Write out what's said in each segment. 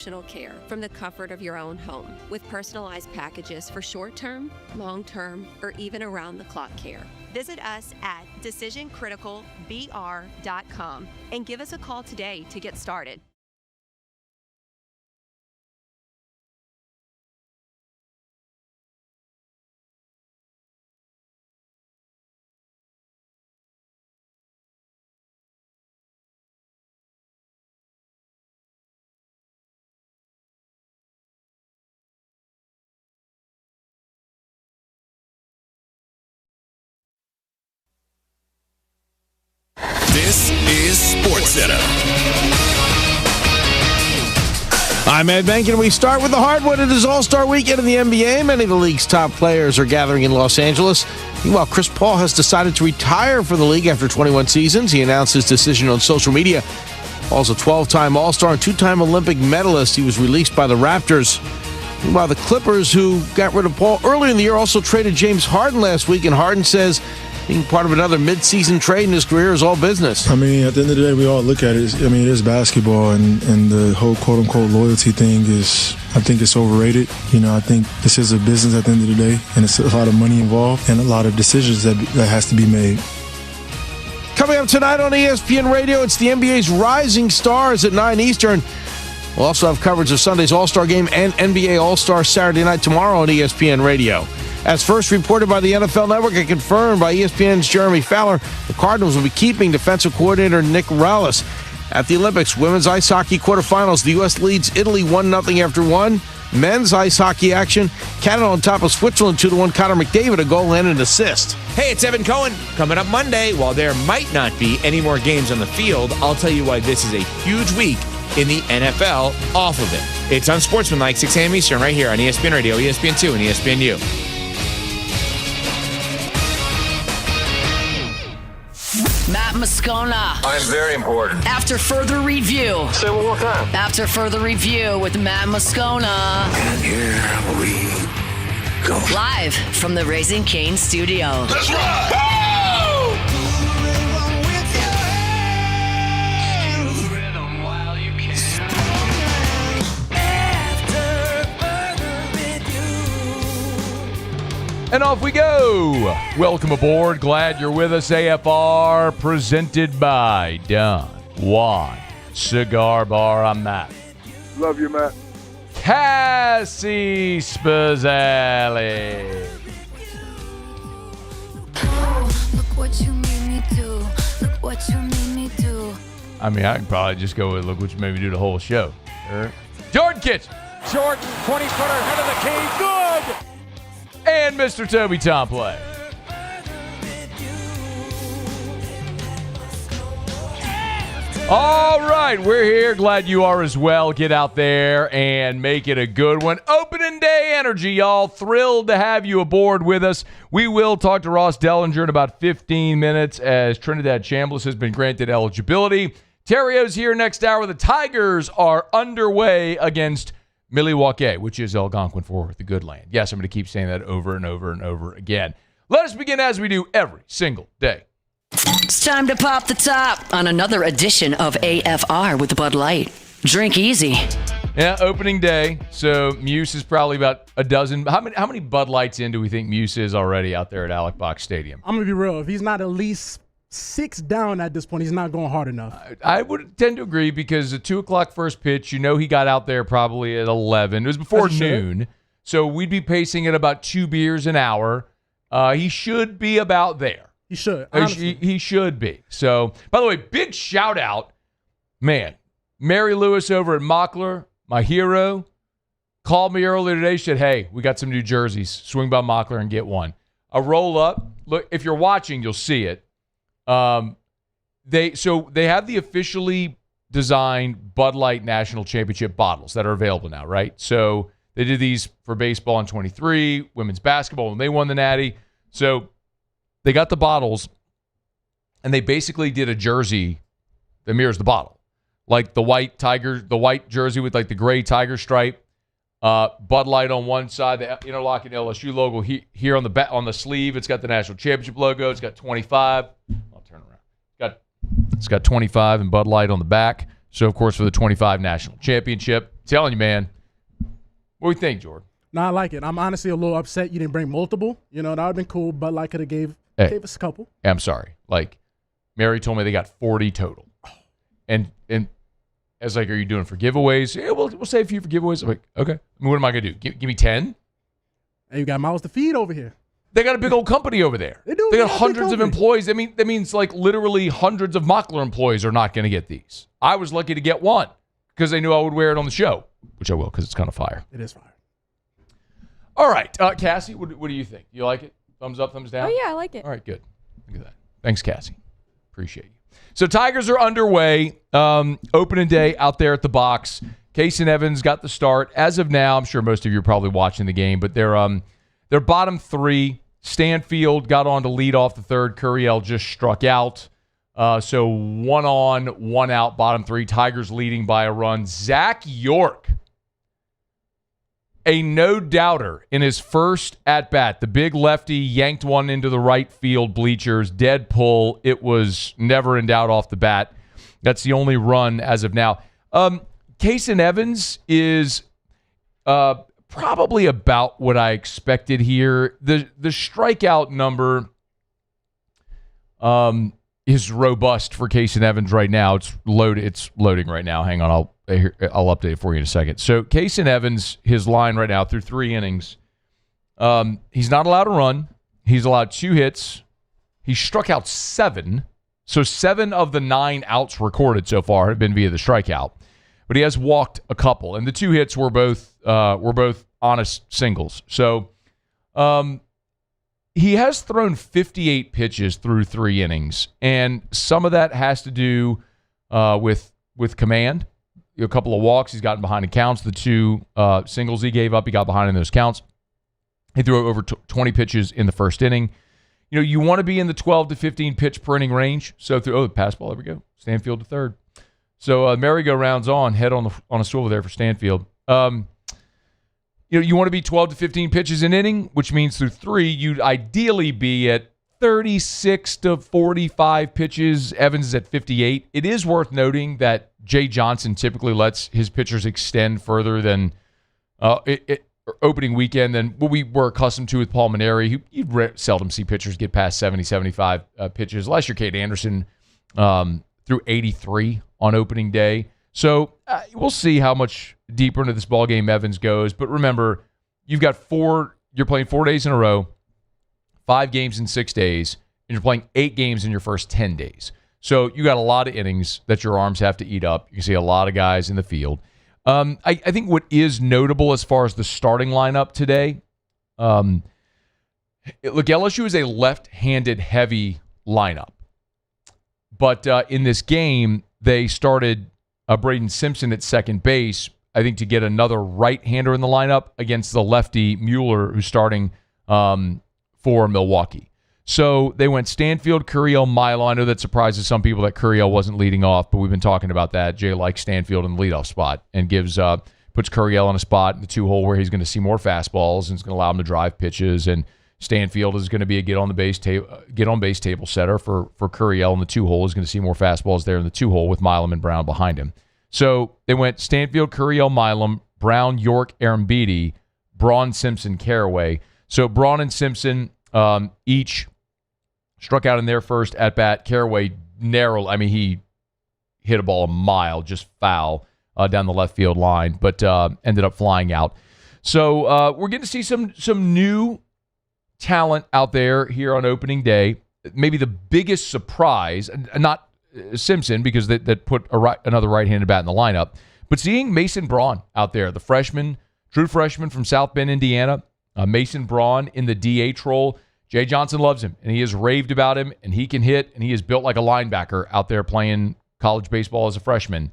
Care from the comfort of your own home with personalized packages for short-term, long-term, or even around-the-clock care. Visit us at decisioncriticalbr.com and give us a call today to get started. This is SportsCenter. I'm Ed Bankin, and we start with the hardwood. It is All-Star Weekend in the NBA. Many of the league's top players are gathering in Los Angeles. Meanwhile, Chris Paul has decided to retire from the league after 21 seasons. He announced his decision on social media. Paul's a 12-time All-Star and 2-time Olympic medalist. He was released by the Raptors. Meanwhile, the Clippers, who got rid of Paul earlier in the year, also traded James Harden last week, and Harden says being part of another mid-season trade in his career is all business. I mean, at the end of the day, we all look at it. I mean, it is basketball, and the whole quote-unquote loyalty thing is, I think it's overrated. You know, I think this is a business at the end of the day, and it's a lot of money involved and a lot of decisions that has to be made. Coming up tonight on ESPN Radio, it's the NBA's Rising Stars at 9 Eastern. We'll also have coverage of Sunday's All-Star Game and NBA All-Star Saturday night tomorrow on ESPN Radio. As first reported by the NFL Network and confirmed by ESPN's Jeremy Fowler, the Cardinals will be keeping defensive coordinator Nick Rallis. At the Olympics women's ice hockey quarterfinals, the U.S. leads Italy 1-0 after one. Men's ice hockey action, Canada on top of Switzerland 2-1. Connor McDavid, a goal and an assist. Hey, it's Evan Cohen. Coming up Monday, while there might not be any more games on the field, I'll tell you why this is a huge week in the NFL off of it. It's Unsportsmanlike, 6 a.m. Eastern, right here on ESPN Radio, ESPN2, and ESPNU. Matt Moscona. I'm very important. After further review. Say it one more time. After further review with Matt Moscona. And here we go. Live from the Raising Cane studio. Let's ride! And off we go. Welcome aboard. Glad you're with us. AFR presented by Don Juan Cigar Bar. I'm Matt. Love you, Matt. Cassie Spazzali. Look what you made me do. Look what you made me do. I mean, I could probably just go with look what you made me do the whole show. Jordan Kitchen. Jordan, 20-footer, head of the key. Good! And Mr. Toby Tomplay. All right, we're here. Glad you are as well. Get out there and make it a good one. Opening day energy, y'all. Thrilled to have you aboard with us. We will talk to Ross Dellinger in about 15 minutes as Trinidad Shamblas has been granted eligibility. Terrio's here next hour. The Tigers are underway against Milwaukee, which is Algonquin for the good land. Yes, I'm going to keep saying that over and over and over again. Let us begin as we do every single day. It's time to pop the top on another edition of AFR with Bud Light. Drink easy. Yeah, opening day. So Muse is probably about a dozen. How many Bud Lights in do we think Muse is already out there at Alec Box Stadium? I'm going to be real. If he's not at least 6 down at this point, he's not going hard enough. I would tend to agree because the 2 o'clock first pitch, you know he got out there probably at 11. It was before noon. So we'd be pacing at about 2 beers an hour. He should be about there. He should. He should be. So, by the way, big shout out, man. Mary Lewis over at Mockler, my hero, called me earlier today. She said, hey, we got some new jerseys. Swing by Mockler and get one. A roll up. Look, if you're watching, you'll see it. They have the officially designed Bud Light National Championship bottles that are available now, right? So they did these for baseball in 23, women's basketball when they won the Natty. So they got the bottles, and they basically did a jersey that mirrors the bottle, like the white jersey with like the gray tiger stripe, Bud Light on one side, the interlocking LSU logo here on the back on the sleeve. It's got the national championship logo. It's got 25. I'll turn around. It's got 25 and Bud Light on the back. So, of course, for the 25 national championship. Telling you, man. What do you think, Jordan? No, I like it. I'm honestly a little upset you didn't bring multiple. That would have been cool. Bud Light could have gave us a couple. I'm sorry. Like, Mary told me they got 40 total. And I was like, are you doing for giveaways? Yeah, we'll save a few for giveaways. I'm like, okay. I mean, what am I going to do? Give me 10? And you got mouths to feed over here. They got a big old company over there. They do. They got hundreds of employees. That means like literally hundreds of Mockler employees are not going to get these. I was lucky to get one because they knew I would wear it on the show, which I will because it's kind of fire. It is fire. All right. Cassie, what do you think? You like it? Thumbs up, thumbs down? Oh, yeah, I like it. All right, good. Look at that. Thanks, Cassie. Appreciate you. So Tigers are underway. Opening day out there at the box. Casey Evans got the start. As of now, I'm sure most of you are probably watching the game, but they're bottom three. Stanfield got on to lead off the third. Curiel just struck out. So 1 on, 1 out, bottom three. Tigers leading by a run. Zach York, a no-doubter in his first at-bat. The big lefty yanked one into the right field bleachers. Dead pull. It was never in doubt off the bat. That's the only run as of now. Casey Evans is probably about what I expected here. The strikeout number is robust for Casey Evans right now. It's loaded. It's loading right now. Hang on, I'll update it for you in a second. So Casey Evans, his line right now through 3 innings, he's not allowed to run. He's allowed 2 hits. He struck out 7. So 7 of the 9 outs recorded so far have been via the strikeout. But he has walked a couple, and the 2 hits were both honest singles. So he has thrown 58 pitches through 3 innings, and some of that has to do with command. A couple of walks, he's gotten behind in counts. The 2 singles he gave up, he got behind in those counts. He threw over 20 pitches in the first inning. You want to be in the 12 to 15 pitch per inning range. So through the pass ball, there we go. Stanfield to third. So merry-go-rounds on, head on a swivel there for Stanfield. You want to be 12 to 15 pitches an inning, which means through 3, you'd ideally be at 36 to 45 pitches. Evans is at 58. It is worth noting that Jay Johnson typically lets his pitchers extend further than opening weekend than what we were accustomed to with Paul Maneri. You seldom see pitchers get past 70, 75 pitches, unless you're Kate Anderson through 83 on opening day. So we'll see how much deeper into this ballgame Evans goes. But remember, you're playing 4 days in a row, 5 games in 6 days, and you're playing 8 games in your first 10 days. So you got a lot of innings that your arms have to eat up. You can see a lot of guys in the field. I think what is notable as far as the starting lineup today, look, LSU is a left-handed heavy lineup. But in this game, they started Braden Simpson at second base, I think, to get another right-hander in the lineup against the lefty Mueller, who's starting for Milwaukee. So they went Stanfield, Curiel, Milo. I know that surprises some people that Curiel wasn't leading off, but we've been talking about that. Jay likes Stanfield in the leadoff spot and puts Curiel in a spot in the 2-hole where he's going to see more fastballs and it's going to allow him to drive pitches. And Stanfield is going to be a get on base table setter for Curiel in the 2-hole. Is going to see more fastballs there in the 2-hole with Milam and Brown behind him. So they went Stanfield, Curiel, Milam, Brown, York, Arambidi, Braun, Simpson, Caraway. So Braun and Simpson each struck out in their first at bat. Caraway narrow. I mean, he hit a ball a mile, just foul down the left field line, but ended up flying out. So we're getting to see some new talent out there here on opening day. Maybe the biggest surprise, not Simpson, because that put another right-handed bat in the lineup, but seeing Mason Braun out there, the freshman, true freshman from South Bend, Indiana. Mason Braun in the DH role. Jay Johnson loves him, and he has raved about him, and he can hit, and he is built like a linebacker out there playing college baseball as a freshman,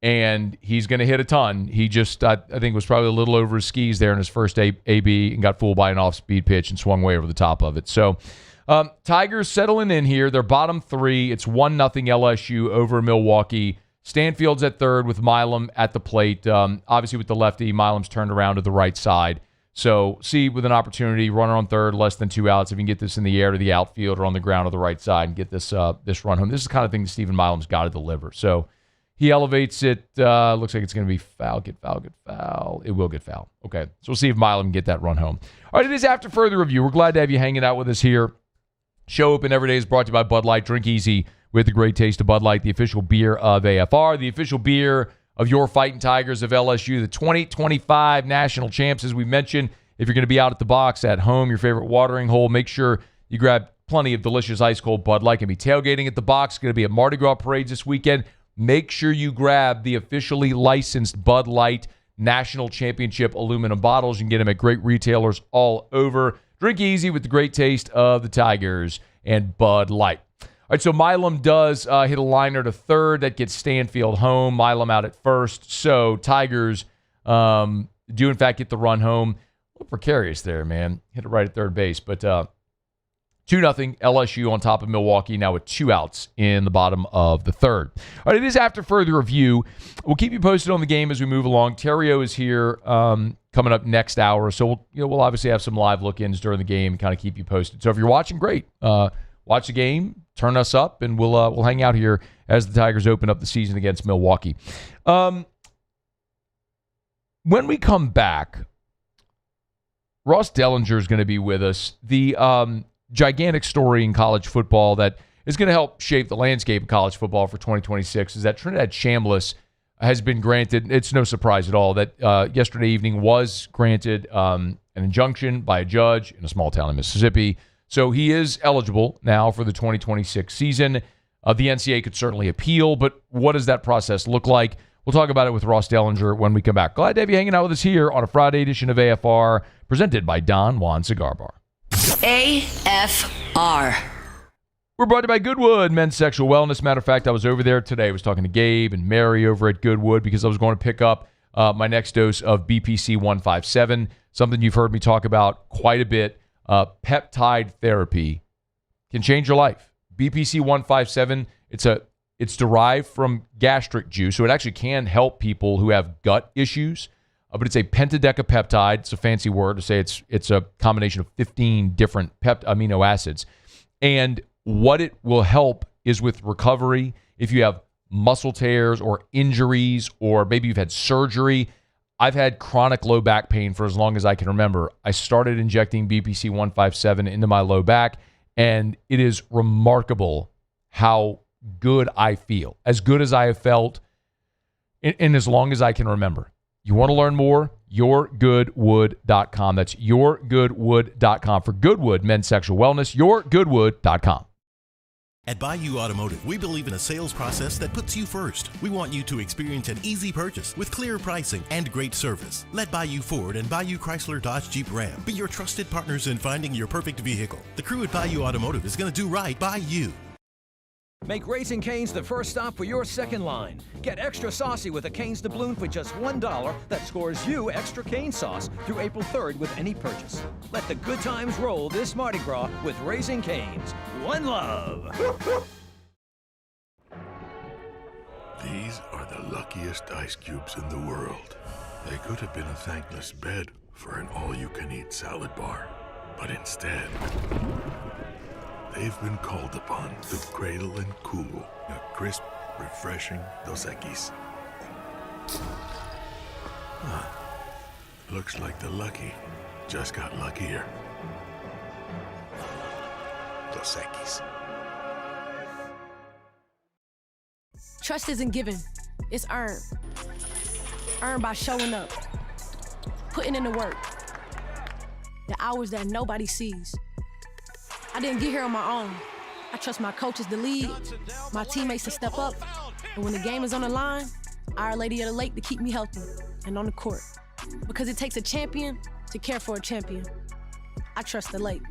and he's going to hit a ton. He just, I think, was probably a little over his skis there in his first AB and got fooled by an off-speed pitch and swung way over the top of it. So Tigers settling in here. They're bottom 3. It's 1-0 LSU over Milwaukee. Stanfield's at third with Milam at the plate. Obviously with the lefty, Milam's turned around to the right side. So, see, with an opportunity, runner on third, less than 2 outs. If you can get this in the air to the outfield or on the ground to the right side and get this run home. This is the kind of thing that Stephen Milam's got to deliver. So, He elevates it. Looks like it's going to be foul. Get foul. It will get foul. Okay, so we'll see if Milam can get that run home. All right, it is After Further Review. We're glad to have you hanging out with us here. Show Open Every Day is brought to you by Bud Light. Drink easy with the great taste of Bud Light, the official beer of AFR, the official beer of your Fighting Tigers of LSU, the 2025 national champs, as we mentioned. If you're going to be out at the box, at home, your favorite watering hole, make sure you grab plenty of delicious ice-cold Bud Light. Going to be tailgating at the box. Going to be at Mardi Gras parades this weekend. Make sure you grab the officially licensed Bud Light National Championship aluminum bottles. You can get them at great retailers all over. Drink easy with the great taste of the Tigers and Bud Light. All right, so Milam does hit a liner to third. That gets Stanfield home. Milam out at first. So Tigers do, in fact, get the run home. A little precarious there, man. Hit it right at third base. But 2-0 LSU on top of Milwaukee, now with 2 outs in the bottom of the third. All right, it is After Further Review. We'll keep you posted on the game as we move along. Terrio is here coming up next hour, so we'll obviously have some live look-ins during the game and kind of keep you posted. So if you're watching, great. Watch the game, turn us up, and we'll hang out here as the Tigers open up the season against Milwaukee. When we come back, Ross Dellinger is going to be with us. The gigantic story in college football that is going to help shape the landscape of college football for 2026 is that Trinidad Shamblas has been granted, it's no surprise at all, that yesterday evening was granted an injunction by a judge in a small town in Mississippi. So he is eligible now for the 2026 season. The NCAA could certainly appeal, but what does that process look like? We'll talk about it with Ross Dellinger when we come back. Glad to have you hanging out with us here on a Friday edition of AFR, presented by Don Juan Cigar Bar. AFR. We're brought to you by Goodwood Men's Sexual Wellness. Matter of fact, I was over there today. I was talking to Gabe and Mary over at Goodwood because I was going to pick up my next dose of BPC 157, something you've heard me talk about quite a bit. Peptide therapy can change your life. BPC 157, it's derived from gastric juice, so it actually can help people who have gut issues. But it's a pentadecapeptide. It's a fancy word to say it's a combination of 15 different amino acids. And what it will help is with recovery. If you have muscle tears or injuries, or maybe you've had surgery. I've had chronic low back pain for as long as I can remember. I started injecting BPC 157 into my low back, and it is remarkable how good I feel. As good as I have felt in as long as I can remember. You want to learn more? YourGoodWood.com. That's YourGoodWood.com for Goodwood Men's Sexual Wellness. YourGoodWood.com. At Bayou Automotive, we believe in a sales process that puts you first. We want you to experience an easy purchase with clear pricing and great service. Let Bayou Ford and Bayou Chrysler Dodge Jeep Ram be your trusted partners in finding your perfect vehicle. The crew at Bayou Automotive is going to do right by you. Make Raising Cane's the first stop for your second line. Get extra saucy with a Cane's doubloon for just $1 that scores you extra cane sauce through April 3rd with any purchase. Let the good times roll this Mardi Gras with Raising Cane's. One love. These are the luckiest ice cubes in the world. They could have been a thankless bed for an all-you-can-eat salad bar. But instead, they've been called upon to cradle and cool a crisp, refreshing Dos Equis. Looks like the lucky just got luckier. Dos Equis. Trust isn't given, it's earned. Earned by showing up, putting in the work, the hours that nobody sees. I didn't get here on my own. I trust my coaches to lead, my teammates to step up, and when the game is on the line, Our Lady of the Lake to keep me healthy and on the court. Because it takes a champion to care for a champion. I trust the Lake.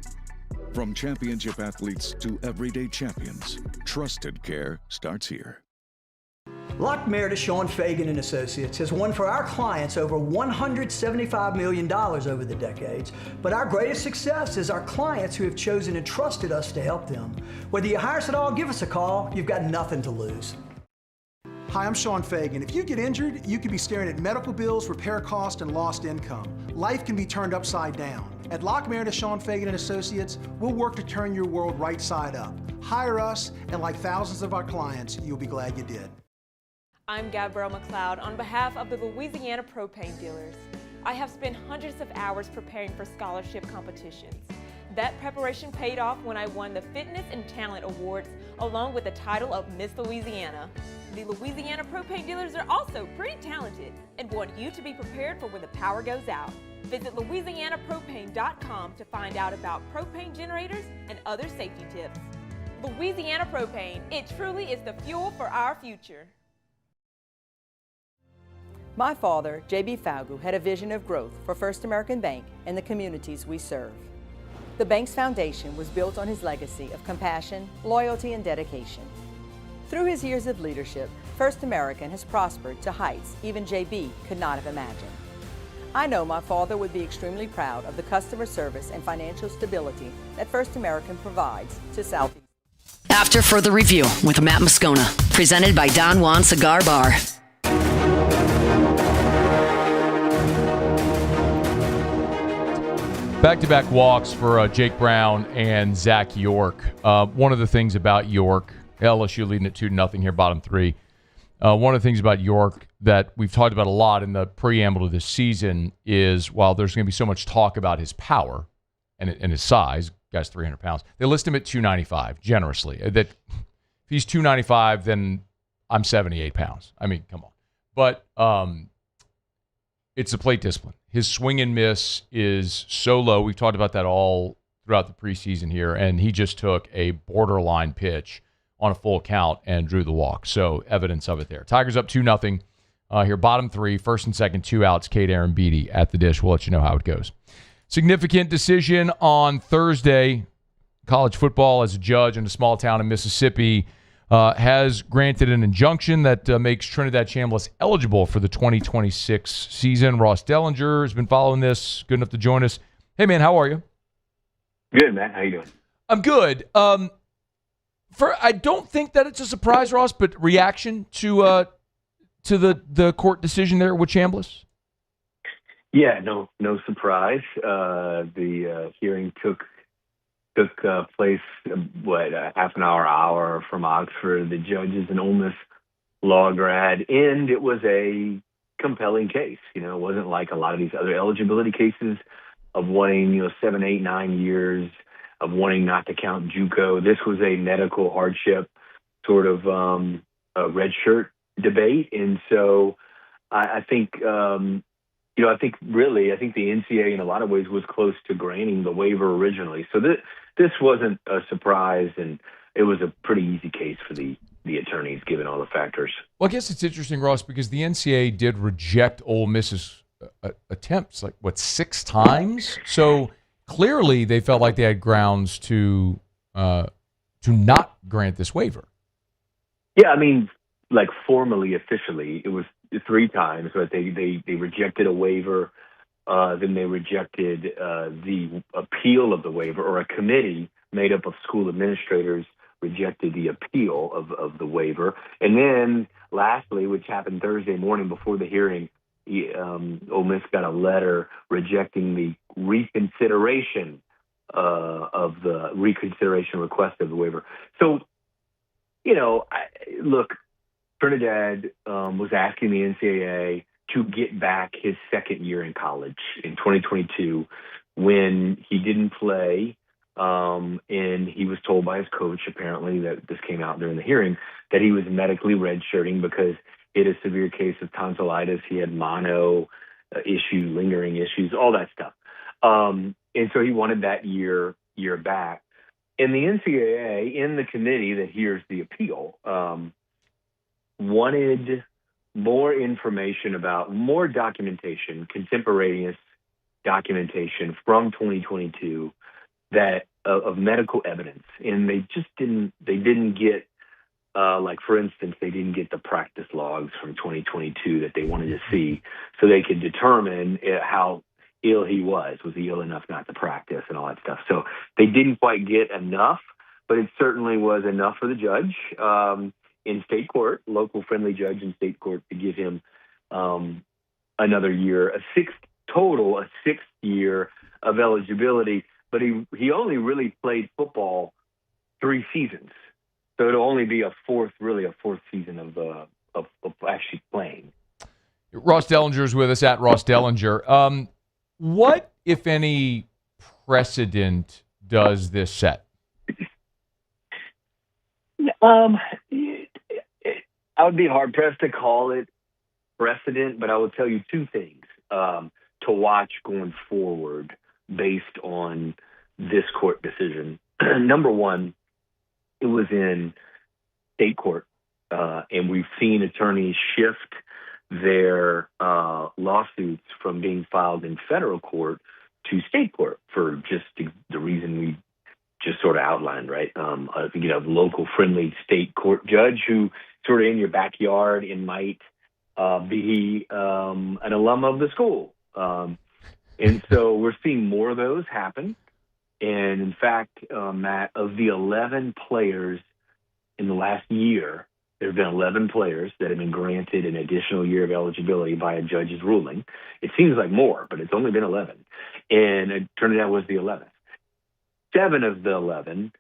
From championship athletes to everyday champions, trusted care starts here. Lockmeyer Sean Fagan and Associates has won for our clients over $175 million over the decades, but our greatest success is our clients who have chosen and trusted us to help them. Whether you hire us at all, give us a call. You've got nothing to lose. Hi, I'm Sean Fagan. If you get injured, you could be staring at medical bills, repair costs, and lost income. Life can be turned upside down. At Lockmeyer Sean Fagan and Associates, we'll work to turn your world right side up. Hire us, and like thousands of our clients, you'll be glad you did. I'm Gabrielle McLeod on behalf of the Louisiana Propane Dealers. I have spent hundreds of hours preparing for scholarship competitions. That preparation paid off when I won the Fitness and Talent Awards along with the title of Miss Louisiana. The Louisiana Propane Dealers are also pretty talented and want you to be prepared for when the power goes out. Visit LouisianaPropane.com to find out about propane generators and other safety tips. Louisiana Propane, it truly is the fuel for our future. My father, J.B. Falgu, had a vision of growth for First American Bank and the communities we serve. The bank's foundation was built on his legacy of compassion, loyalty, and dedication. Through his years of leadership, First American has prospered to heights even J.B. could not have imagined. I know my father would be extremely proud of the customer service and financial stability that First American provides to Southeast. After further review with Matt Moscona, presented by Don Juan Cigar Bar. Back-to-back walks for Jake Brown and Zach York. One of the things about York, LSU leading it 2-0 here, bottom three. One of the things about York that we've talked about a lot in the preamble to this season is while there's going to be so much talk about his power and his size, guy's 300 pounds, they list him at 295 generously. That if he's 295, then I'm 78 pounds. I mean, come on. But it's a plate discipline. His swing and miss is so low. We've talked about that all throughout the preseason here, and he just took a borderline pitch on a full count and drew the walk. So evidence of it there. Tigers up 2-0 here, bottom three, first and second, 2 outs. Kate Aaron Beatty at the dish. We'll let you know how it goes. Significant decision on Thursday. College football, as a judge in a small town in Mississippi, has granted an injunction that makes Trinidad Shamblas eligible for the 2026 season. Ross Dellinger has been following this. Good enough to join us. Hey, man, how are you? Good, Matt. How you doing? I'm good. I don't think that it's a surprise, Ross, but reaction to the court decision there with Chambliss? Yeah, no surprise. The hearing took place, a half an hour from Oxford. The judge is an Ole Miss law grad, and it was a compelling case. It wasn't like a lot of these other eligibility cases of wanting, 7, 8, 9 years, of wanting not to count JUCO. This was a medical hardship sort of a red shirt debate. And so I think the NCAA in a lot of ways was close to granting the waiver originally. So this wasn't a surprise, and it was a pretty easy case for the attorneys, given all the factors. Well, I guess it's interesting, Ross, because the NCAA did reject Ole Miss's attempts, 6 times? So clearly they felt like they had grounds to not grant this waiver. Yeah, I mean, formally, officially, it was 3 times, but they rejected a waiver. Then they rejected the appeal of the waiver, or a committee made up of school administrators rejected the appeal of the waiver. And then lastly, which happened Thursday morning before the hearing, Ole Miss got a letter rejecting the reconsideration of the reconsideration request of the waiver. So, look, Trinidad was asking the NCAA to get back his second year in college in 2022 when he didn't play, and he was told by his coach, apparently, that this came out during the hearing, that he was medically redshirting because he had a severe case of tonsillitis. He had mono issues, lingering issues, all that stuff. And so he wanted that year back. And the NCAA, in the committee that hears the appeal, wanted more information about more documentation, contemporaneous documentation from 2022 of medical evidence. And they just didn't get, for instance, they didn't get the practice logs from 2022 that they wanted to see so they could determine how ill he was. Was he ill enough not to practice and all that stuff? So they didn't quite get enough, but it certainly was enough for the judge in state court, local friendly judge in state court, to give him another year, a sixth year of eligibility. But he only really played football 3 seasons. So it'll only be a fourth season of actually playing. Ross Dellinger's with us at Ross Dellinger. What, if any, precedent does this set? I would be hard-pressed to call it precedent, but I will tell you two things to watch going forward based on this court decision. Number one, it was in state court, and we've seen attorneys shift their lawsuits from being filed in federal court to state court for just the reason we just sort of outlined, right? Local friendly state court judge who sort of in your backyard and might be an alum of the school. And so we're seeing more of those happen. And in fact, Matt, of the 11 players in the last year, there have been 11 players that have been granted an additional year of eligibility by a judge's ruling. It seems like more, but it's only been 11. And Trinidad was the 11th. 7 of the 11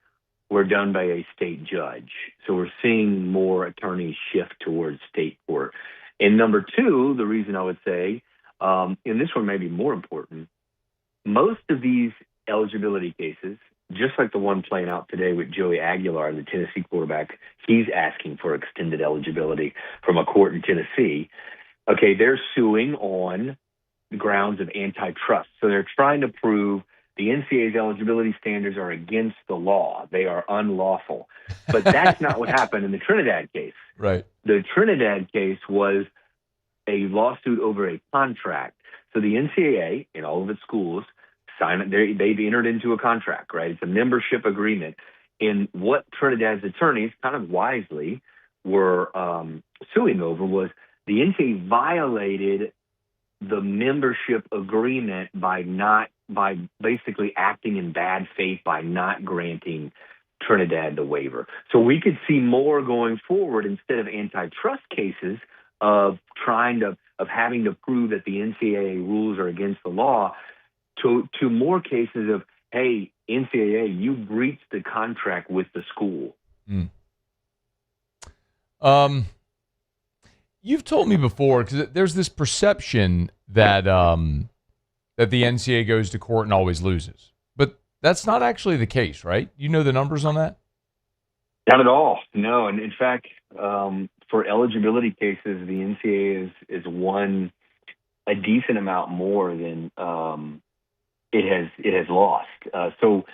were done by a state judge. So we're seeing more attorneys shift towards state court. And number two, the reason I would say, and this one may be more important, most of these eligibility cases, just like the one playing out today with Joey Aguilar, the Tennessee quarterback, he's asking for extended eligibility from a court in Tennessee. Okay, they're suing on the grounds of antitrust. So they're trying to prove the NCAA's eligibility standards are against the law. They are unlawful. But that's not what happened in the Trinidad case. Right. The Trinidad case was a lawsuit over a contract. So the NCAA and all of its schools they've entered into a contract, right? It's a membership agreement. And what Trinidad's attorneys kind of wisely were suing over was the NCAA violated the membership agreement by basically acting in bad faith by not granting Trinidad the waiver. So we could see more going forward instead of antitrust cases of having to prove that the NCAA rules are against the law to more cases of, hey, NCAA, you breached the contract with the school. You've told me before, because there's this perception that that the NCAA goes to court and always loses. But that's not actually the case, right? You know the numbers on that? Not at all. No. And in fact, for eligibility cases, the NCAA is won a decent amount more than it has lost. So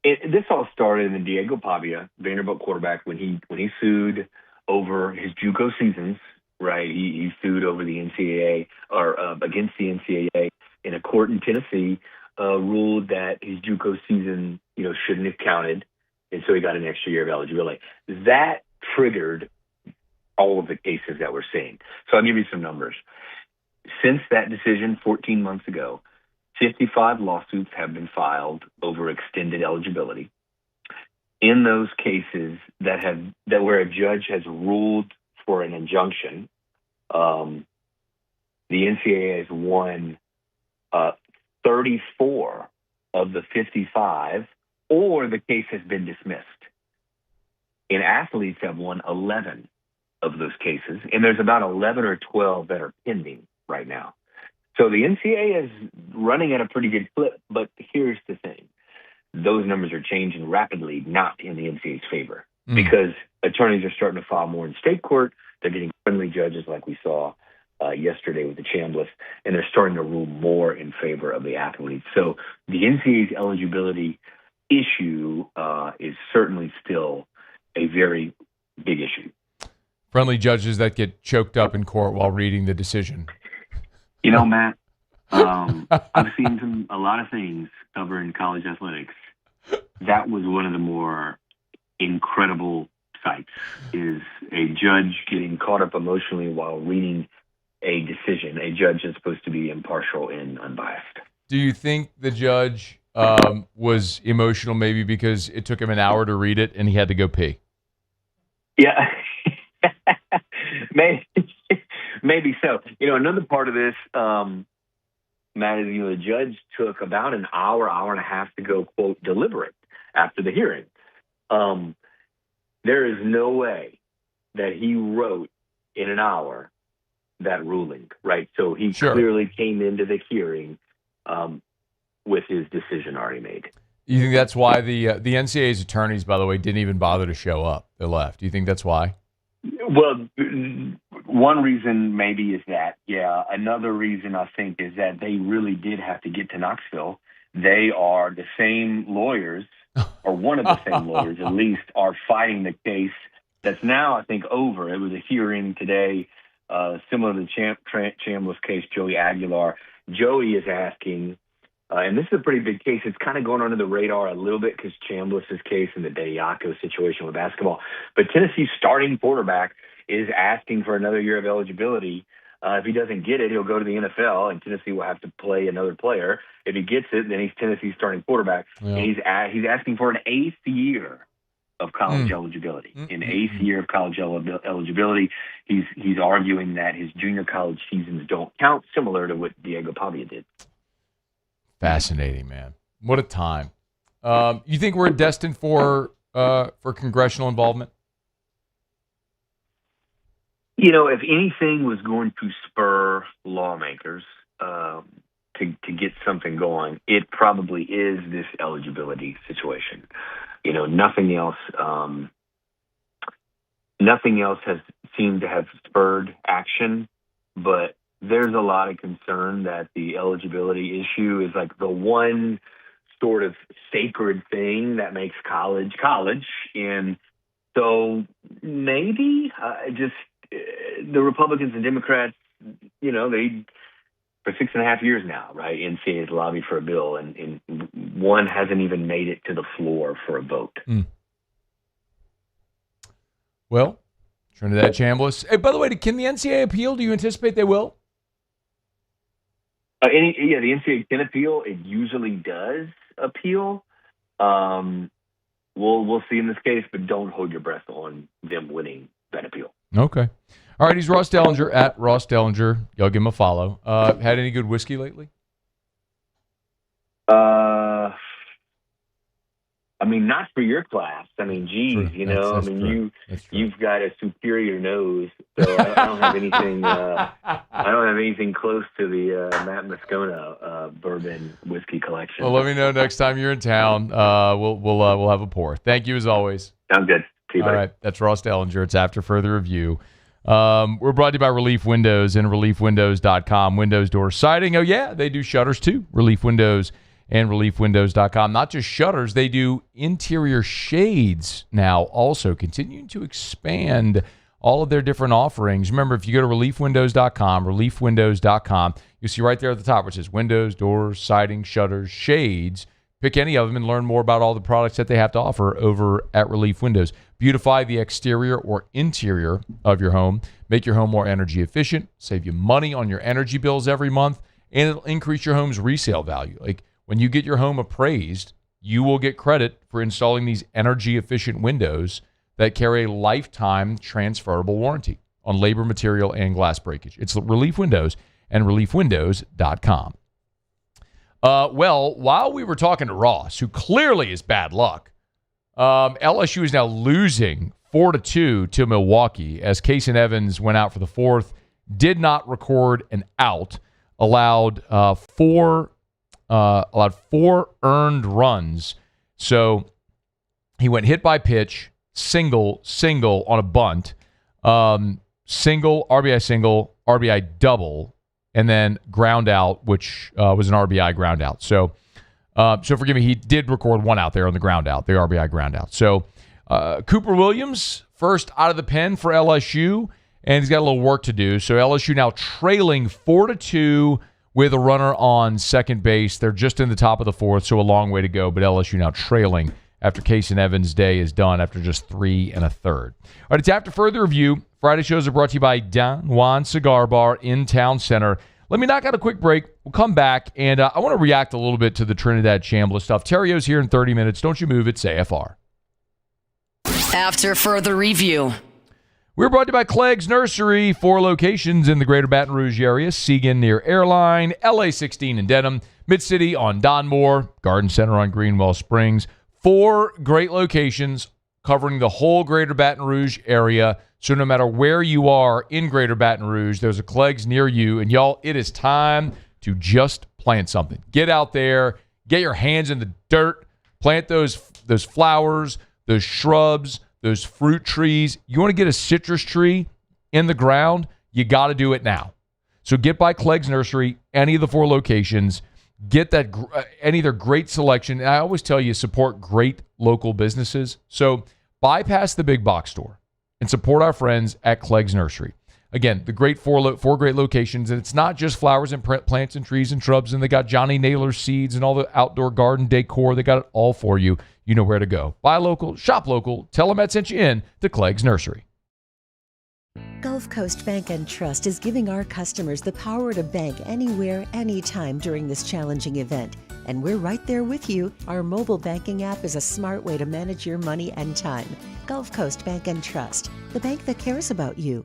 this all started in Diego Pavia, Vanderbilt quarterback, when he sued over his JUCO seasons. Right, he sued over the NCAA or against the NCAA in a court in Tennessee, ruled that his JUCO season, shouldn't have counted, and so he got an extra year of eligibility. That triggered all of the cases that we're seeing. So I'll give you some numbers. Since that decision 14 months ago, 55 lawsuits have been filed over extended eligibility. In those cases where a judge has ruled for an injunction, the NCAA has won 34 of the 55, or the case has been dismissed. And athletes have won 11 of those cases, and there's about 11 or 12 that are pending right now. So the NCAA is running at a pretty good clip, but here's the thing. Those numbers are changing rapidly, not in the NCAA's favor, because attorneys are starting to file more in state court. They're getting friendly judges like we saw yesterday with the Chambliss, and they're starting to rule more in favor of the athletes. So the NCAA's eligibility issue is certainly still a very big issue. Friendly judges that get choked up in court while reading the decision. Matt, I've seen a lot of things covering college athletics. That was one of the more incredible sights, is a judge getting caught up emotionally while reading a decision. A judge is supposed to be impartial and unbiased. Do you think the judge was emotional maybe because it took him an hour to read it and he had to go pee? Yeah, maybe so. Another part of this, Matt, is the judge took about an hour and a half to go, quote, deliberate after the hearing. There is no way that he wrote in an hour that ruling, right? So he clearly came into the hearing with his decision already made. You think that's why the NCAA's attorneys, by the way, didn't even bother to show up? They left. Do you think that's why? Well, one reason maybe is that, yeah. Another reason I think is that they really did have to get to Knoxville. They are the same lawyers, or one of the same lawyers at least, are fighting the case that's now, I think, over. It was a hearing today, similar to the Chambliss case, Joey Aguilar. Joey is asking, and this is a pretty big case. It's kind of going under the radar a little bit because Chambliss's case and the Diaco situation with basketball. But Tennessee's starting quarterback is asking for another year of eligibility. If he doesn't get it, he'll go to the NFL, and Tennessee will have to play another player. If he gets it, then he's Tennessee's starting quarterback. Yeah. And he's asking for an eighth year of college eligibility. An eighth year of college eligibility. He's arguing that his junior college seasons don't count, similar to what Diego Pavia did. Fascinating, man. What a time. You think we're destined for congressional involvement? You know, if anything was going to spur lawmakers to get something going, it probably is this eligibility situation. You know, nothing else has seemed to have spurred action, but there's a lot of concern that the eligibility issue is like the one sort of sacred thing that makes college. And so maybe the Republicans and Democrats, you know, they for 6.5 years now, right? NCAA has lobbied for a bill, and one hasn't even made it to the floor for a vote. Well, Trinidad Shamblas. Hey, by the way, can the NCAA appeal? Do you anticipate they will? The NCAA can appeal. It usually does appeal. We'll see in this case, but don't hold your breath on them winning that appeal. Okay. All right, he's Ross Dellinger, at Ross Dellinger. Y'all give him a follow. Had any good whiskey lately? I mean, not for your class. I mean, geez, you know, you've got a superior nose, so I don't have anything. I don't have anything close to the Matt Moscona bourbon whiskey collection. Well, let me know next time you're in town. We'll have a pour. Thank you as always. Sounds good. See you, buddy. All right, that's Ross Dellinger. It's After Further Review. We're brought to you by Relief Windows and ReliefWindows.com. Windows, doors, siding. Oh yeah, they do shutters too. Relief Windows and ReliefWindows.com. Not just shutters, they do interior shades now also, continuing to expand all of their different offerings. Remember, if you go to ReliefWindows.com, ReliefWindows.com, you'll see right there at the top, which says windows, doors, siding, shutters, shades. Pick any of them and learn more about all the products that they have to offer over at Relief Windows. Beautify the exterior or interior of your home. Make your home more energy efficient, save you money on your energy bills every month, and it'll increase your home's resale value. Like, when you get your home appraised, you will get credit for installing these energy-efficient windows that carry a lifetime transferable warranty on labor, material, and glass breakage. It's Relief Windows and ReliefWindows.com. Well, while we were talking to Ross, who clearly is bad luck, LSU is now losing 4-2 to Milwaukee as Casey Evans went out for the fourth, did not record an out, allowed four earned runs. So he went hit by pitch, single on a bunt, RBI double, and then ground out, which was an RBI ground out. So forgive me, he did record one out there on the ground out, the RBI ground out. So Cooper Williams, first out of the pen for LSU, and he's got a little work to do. So LSU now trailing 4-2 with a runner on second base. They're just in the top of the fourth, so a long way to go, but LSU now trailing after Casey Evans' day is done after just 3 1/3. All right, it's After Further Review. Friday shows are brought to you by Don Juan Cigar Bar in Town Center. Let me knock out a quick break. We'll come back, and I want to react a little bit to the Trinidad Shamblas stuff. Terrio's here in 30 minutes. Don't you move. It's AFR. After Further Review. We're brought to you by Clegg's Nursery. 4 locations in the greater Baton Rouge area. Seguin near Airline, LA 16 in Dedham, Mid-City on Donmore, Garden Center on Greenwell Springs. 4 great locations, covering the whole Greater Baton Rouge area. So no matter where you are in Greater Baton Rouge, there's a Clegg's near you. And y'all, it is time to just plant something. Get out there, get your hands in the dirt, plant those flowers, those shrubs, those fruit trees. You want to get a citrus tree in the ground, you got to do it now. So get by Clegg's Nursery, any of the 4 locations. Get that any of their great selection. And I always tell you, support great local businesses. So bypass the big box store and support our friends at Clegg's Nursery. Again, the great 4 great locations. And it's not just flowers and plants and trees and shrubs. And they got Johnny Naylor seeds and all the outdoor garden decor. They got it all for you. You know where to go. Buy local, shop local. Tell them Matt sent you in to Clegg's Nursery. Gulf Coast Bank and Trust is giving our customers the power to bank anywhere, anytime during this challenging event. And we're right there with you. Our mobile banking app is a smart way to manage your money and time. Gulf Coast Bank and Trust, the bank that cares about you.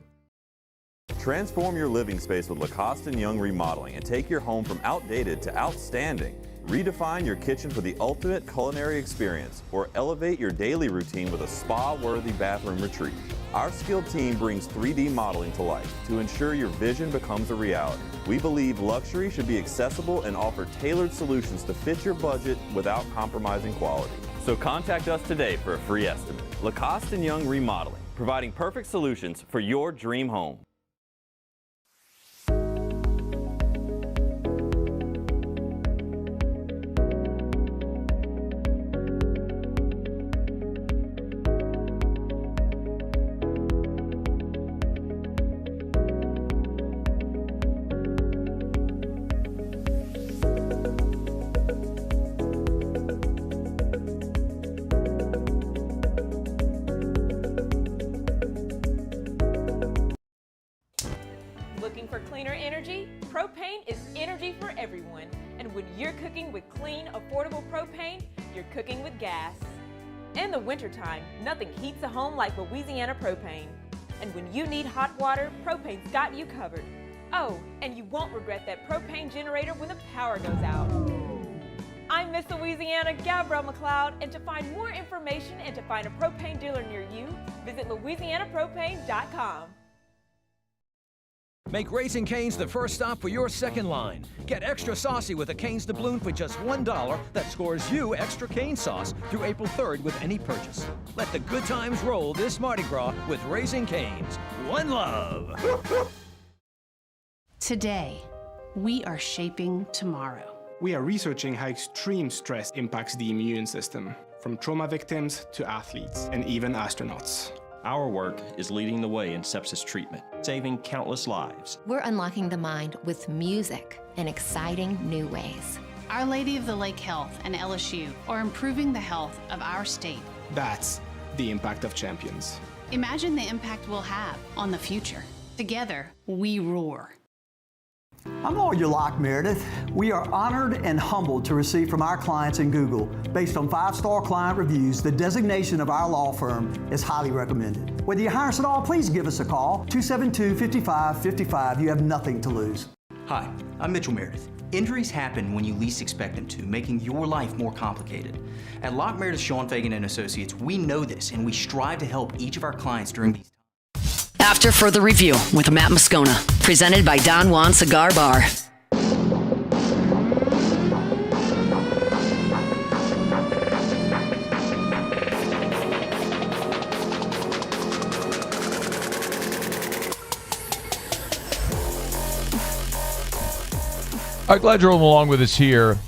Transform your living space with Lacoste & Young Remodeling and take your home from outdated to outstanding. Redefine your kitchen for the ultimate culinary experience, or elevate your daily routine with a spa-worthy bathroom retreat. Our skilled team brings 3D modeling to life to ensure your vision becomes a reality. We believe luxury should be accessible and offer tailored solutions to fit your budget without compromising quality. So contact us today for a free estimate. Lacoste & Young Remodeling, providing perfect solutions for your dream home. Looking for cleaner energy? Propane is energy for everyone. And when you're cooking with clean, affordable propane, you're cooking with gas. In the wintertime, nothing heats a home like Louisiana propane. And when you need hot water, propane's got you covered. Oh, and you won't regret that propane generator when the power goes out. I'm Miss Louisiana, Gabrielle McLeod, and to find more information and to find a propane dealer near you, visit louisianapropane.com. Make Raising Cane's the first stop for your second line. Get extra saucy with a Cane's doubloon for just $1 that scores you extra cane sauce through April 3rd with any purchase. Let the good times roll this Mardi Gras with Raising Cane's. One love. Today, we are shaping tomorrow. We are researching how extreme stress impacts the immune system, from trauma victims to athletes and even astronauts. Our work is leading the way in sepsis treatment, saving countless lives. We're unlocking the mind with music in exciting new ways. Our Lady of the Lake Health and LSU are improving the health of our state. That's the impact of champions. Imagine the impact we'll have on the future. Together, we roar. I'm Lawyer Locke Meredith. We are honored and humbled to receive from our clients in Google. Based on 5-star client reviews, the designation of our law firm is highly recommended. Whether you hire us at all, please give us a call, 272-5555. You have nothing to lose. Hi, I'm Mitchell Meredith. Injuries happen when you least expect them to, making your life more complicated. At Locke Meredith, Sean Fagan & Associates, we know this, and we strive to help each of our clients during these times. After further review with Matt Moscona, presented by Don Juan Cigar Bar. All right, glad you're rolling along with us here.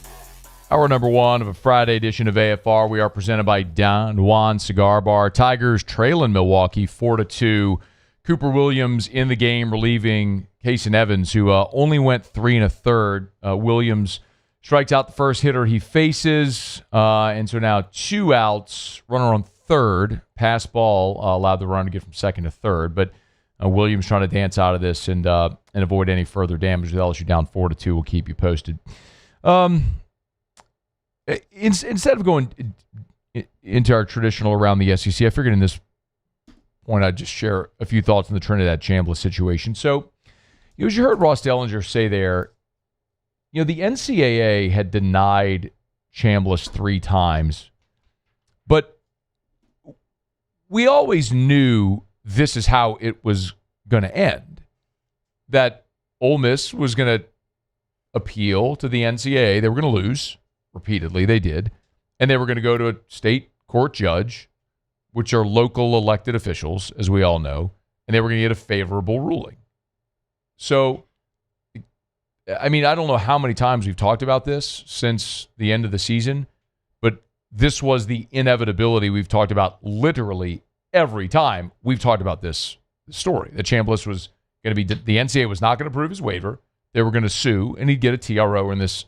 Hour number 1 of a Friday edition of AFR. We are presented by Don Juan Cigar Bar. Tigers trailing Milwaukee 4-2. Cooper Williams in the game, relieving Kason Evans, who only went 3 1/3. Williams strikes out the first hitter he faces, and so now 2 outs. Runner on third. Pass ball allowed the runner to get from second to third, but Williams trying to dance out of this and avoid any further damage. With LSU down 4-2, we'll keep you posted. Instead of going into our traditional around the SEC, I figured in this point I'd just share a few thoughts on the Trinidad Shamblas situation. So, as you heard Ross Dellinger say there, the NCAA had denied Chambliss 3 times, but we always knew this is how it was going to end, that Ole Miss was going to appeal to the NCAA. They were going to lose repeatedly. They did. And they were going to go to a state court judge, which are local elected officials, as we all know, and they were going to get a favorable ruling. So, I mean, I don't know how many times we've talked about this since the end of the season, but this was the inevitability we've talked about literally every time we've talked about this story. That Chambliss was going to be, the NCAA was not going to approve his waiver. They were going to sue, and he'd get a TRO in this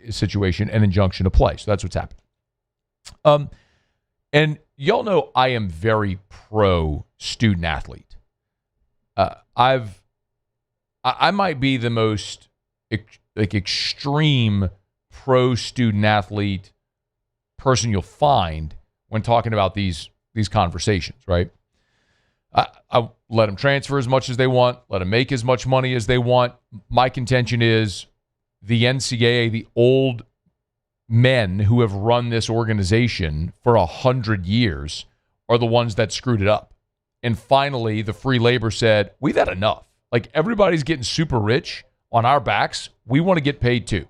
situation, an injunction to play. So that's what's happened. And y'all know I am very pro student athlete. I might be the most extreme pro student athlete person you'll find when talking about these conversations, right? I let them transfer as much as they want, let them make as much money as they want. My contention is the NCAA, the old men who have run this organization for 100 years, are the ones that screwed it up. And finally, the free labor said, we've had enough. Like, everybody's getting super rich on our backs. We want to get paid too.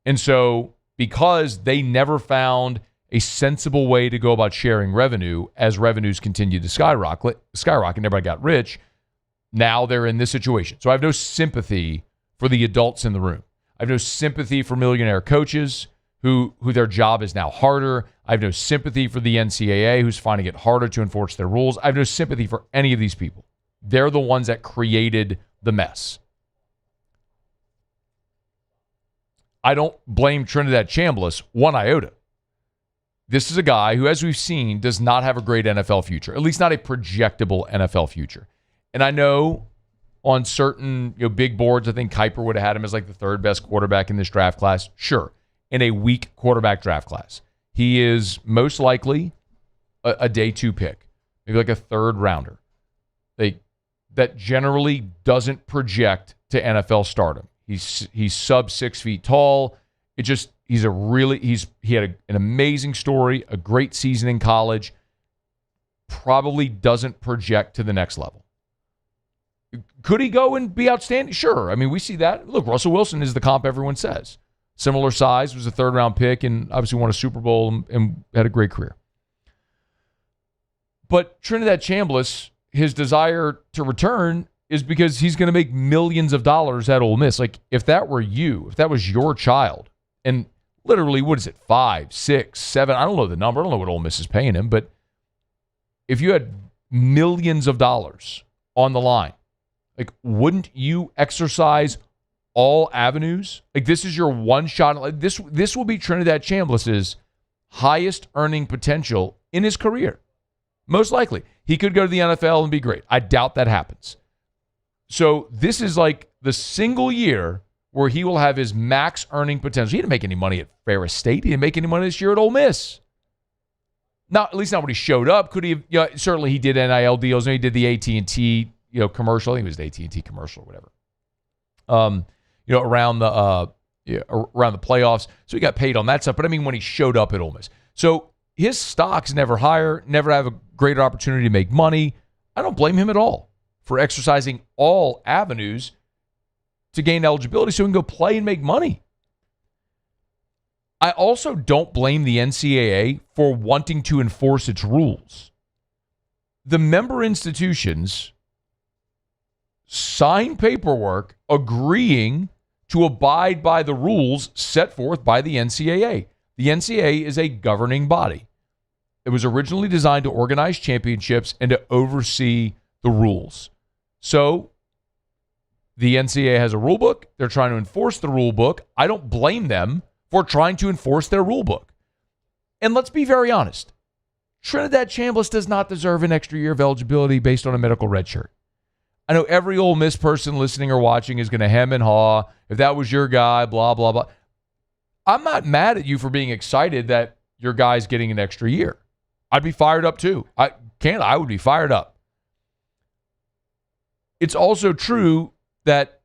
And so, because they never found a sensible way to go about sharing revenue as revenues continued to skyrocket, everybody got rich, now they're in this situation. So I have no sympathy for the adults in the room. I have no sympathy for millionaire coaches who their job is now harder. I have no sympathy for the NCAA, who's finding it harder to enforce their rules. I have no sympathy for any of these people. They're the ones that created the mess. I don't blame Trinidad Shamblas one iota. This is a guy who, as we've seen, does not have a great NFL future, at least not a projectable NFL future. And I know on certain big boards, I think Kuiper would have had him as like the third best quarterback in this draft class. Sure, in a weak quarterback draft class. He is most likely a day 2 pick, maybe like a third rounder. That generally doesn't project to NFL stardom. He's sub 6 feet tall. He had an amazing story, a great season in college. Probably doesn't project to the next level. Could he go and be outstanding? Sure. I mean, we see that. Look, Russell Wilson is the comp everyone says. Similar size, was a third-round pick, and obviously won a Super Bowl and had a great career. But Trinidad Shamblas, his desire to return is because he's going to make millions of dollars at Ole Miss. Like, if that were you, if that was your child, and literally, what is it, 5, 6, 7, I don't know the number. I don't know what Ole Miss is paying him, but if you had millions of dollars on the line, like, wouldn't you exercise all avenues? Like, this is your one shot. Like, this will be Trinidad Shamblas's highest earning potential in his career. Most likely. He could go to the NFL and be great. I doubt that happens. So this is like the single year where he will have his max earning potential. He didn't make any money at Ferris State. He didn't make any money this year at Ole Miss. Not, at least not when he showed up. Could he have, certainly he did NIL deals, and he did the AT&T, commercial. I think it was the AT&T commercial or whatever. Around the playoffs. So he got paid on that stuff. But I mean, when he showed up at Ole Miss. So his stock's never higher, never have a greater opportunity to make money. I don't blame him at all for exercising all avenues to gain eligibility so he can go play and make money. I also don't blame the NCAA for wanting to enforce its rules. The member institutions sign paperwork agreeing to abide by the rules set forth by the NCAA. The NCAA is a governing body. It was originally designed to organize championships and to oversee the rules. So the NCAA has a rule book. They're trying to enforce the rule book. I don't blame them for trying to enforce their rule book. And let's be very honest. Trinidad Shamblas does not deserve an extra year of eligibility based on a medical red shirt. I know every Ole Miss person listening or watching is going to hem and haw. If that was your guy, blah, blah, blah. I'm not mad at you for being excited that your guy's getting an extra year. I'd be fired up too. I would be fired up. It's also true that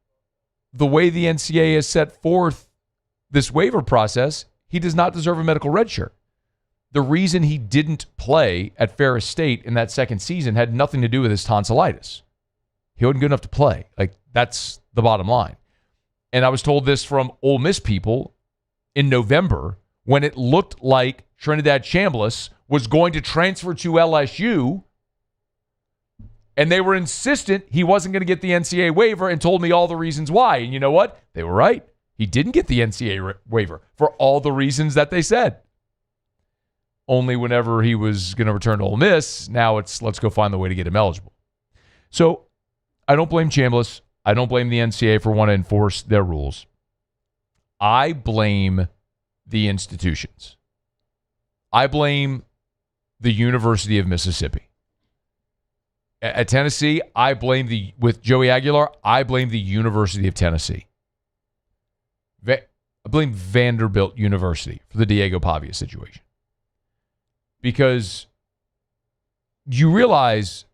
the way the NCAA has set forth this waiver process, he does not deserve a medical red shirt. the reason he didn't play at Ferris State in that second season had nothing to do with his tonsillitis. He wasn't good enough to play. Like, that's the bottom line. And I was told this from Ole Miss people in November when it looked like Trinidad Shamblas was going to transfer to LSU, and they were insistent he wasn't going to get the NCAA waiver and told me all the reasons why. And you know what? They were right. He didn't get the NCAA waiver for all the reasons that they said. Only whenever he was going to return to Ole Miss, now it's let's go find the way to get him eligible. So I don't blame Chambliss. I don't blame the NCAA for wanting to enforce their rules. I blame the institutions. I blame the University of Mississippi. At Tennessee, I blame with Joey Aguilar, I blame the University of Tennessee. I blame Vanderbilt University for the Diego Pavia situation. Because you realize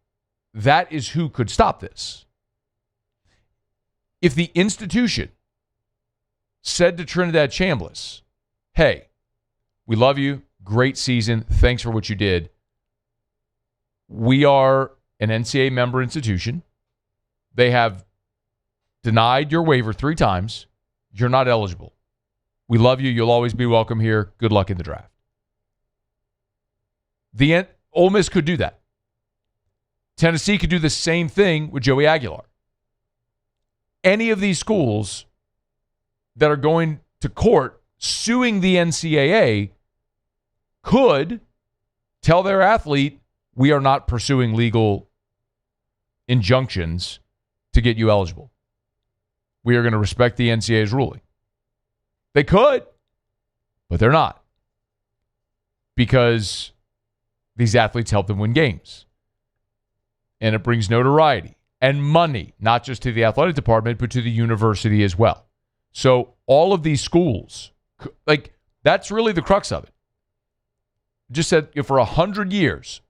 that is who could stop this. If the institution said to Trinidad Shamblas, hey, we love you, great season, thanks for what you did. We are an NCAA member institution. They have denied your waiver 3 times. You're not eligible. We love you. You'll always be welcome here. Good luck in the draft. Ole Miss could do that. Tennessee could do the same thing with Joey Aguilar. Any of these schools that are going to court suing the NCAA could tell their athlete, we are not pursuing legal injunctions to get you eligible. We are going to respect the NCAA's ruling. They could, but they're not. Because these athletes help them win games. And it brings notoriety and money, not just to the athletic department, but to the university as well. So all of these schools, like, that's really the crux of it. Just said, for 100 years,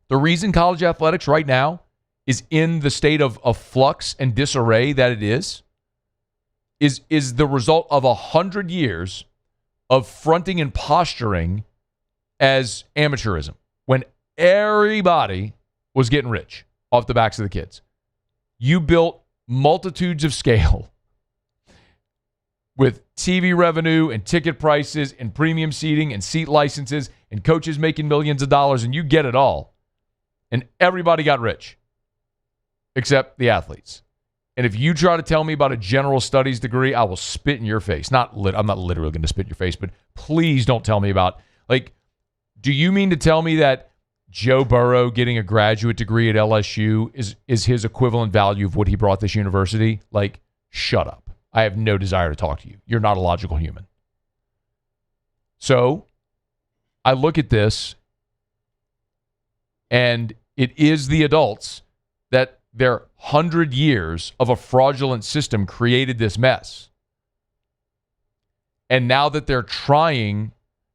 the reason college athletics right now is in the state of flux and disarray that it is the result of 100 years of fronting and posturing as amateurism when everybody was getting rich off the backs of the kids. You built multitudes of scale with TV revenue and ticket prices and premium seating and seat licenses and coaches making millions of dollars, and you get it all. And everybody got rich except the athletes. And if you try to tell me about a general studies degree, I will spit in your face. I'm not literally going to spit in your face, but please don't tell me about, like, do you mean to tell me that Joe Burrow getting a graduate degree at LSU is his equivalent value of what he brought this university? Like, shut up. I have no desire to talk to you. You're not a logical human. So I look at this, and it is the adults that their 100 years of a fraudulent system created this mess. And now that they're trying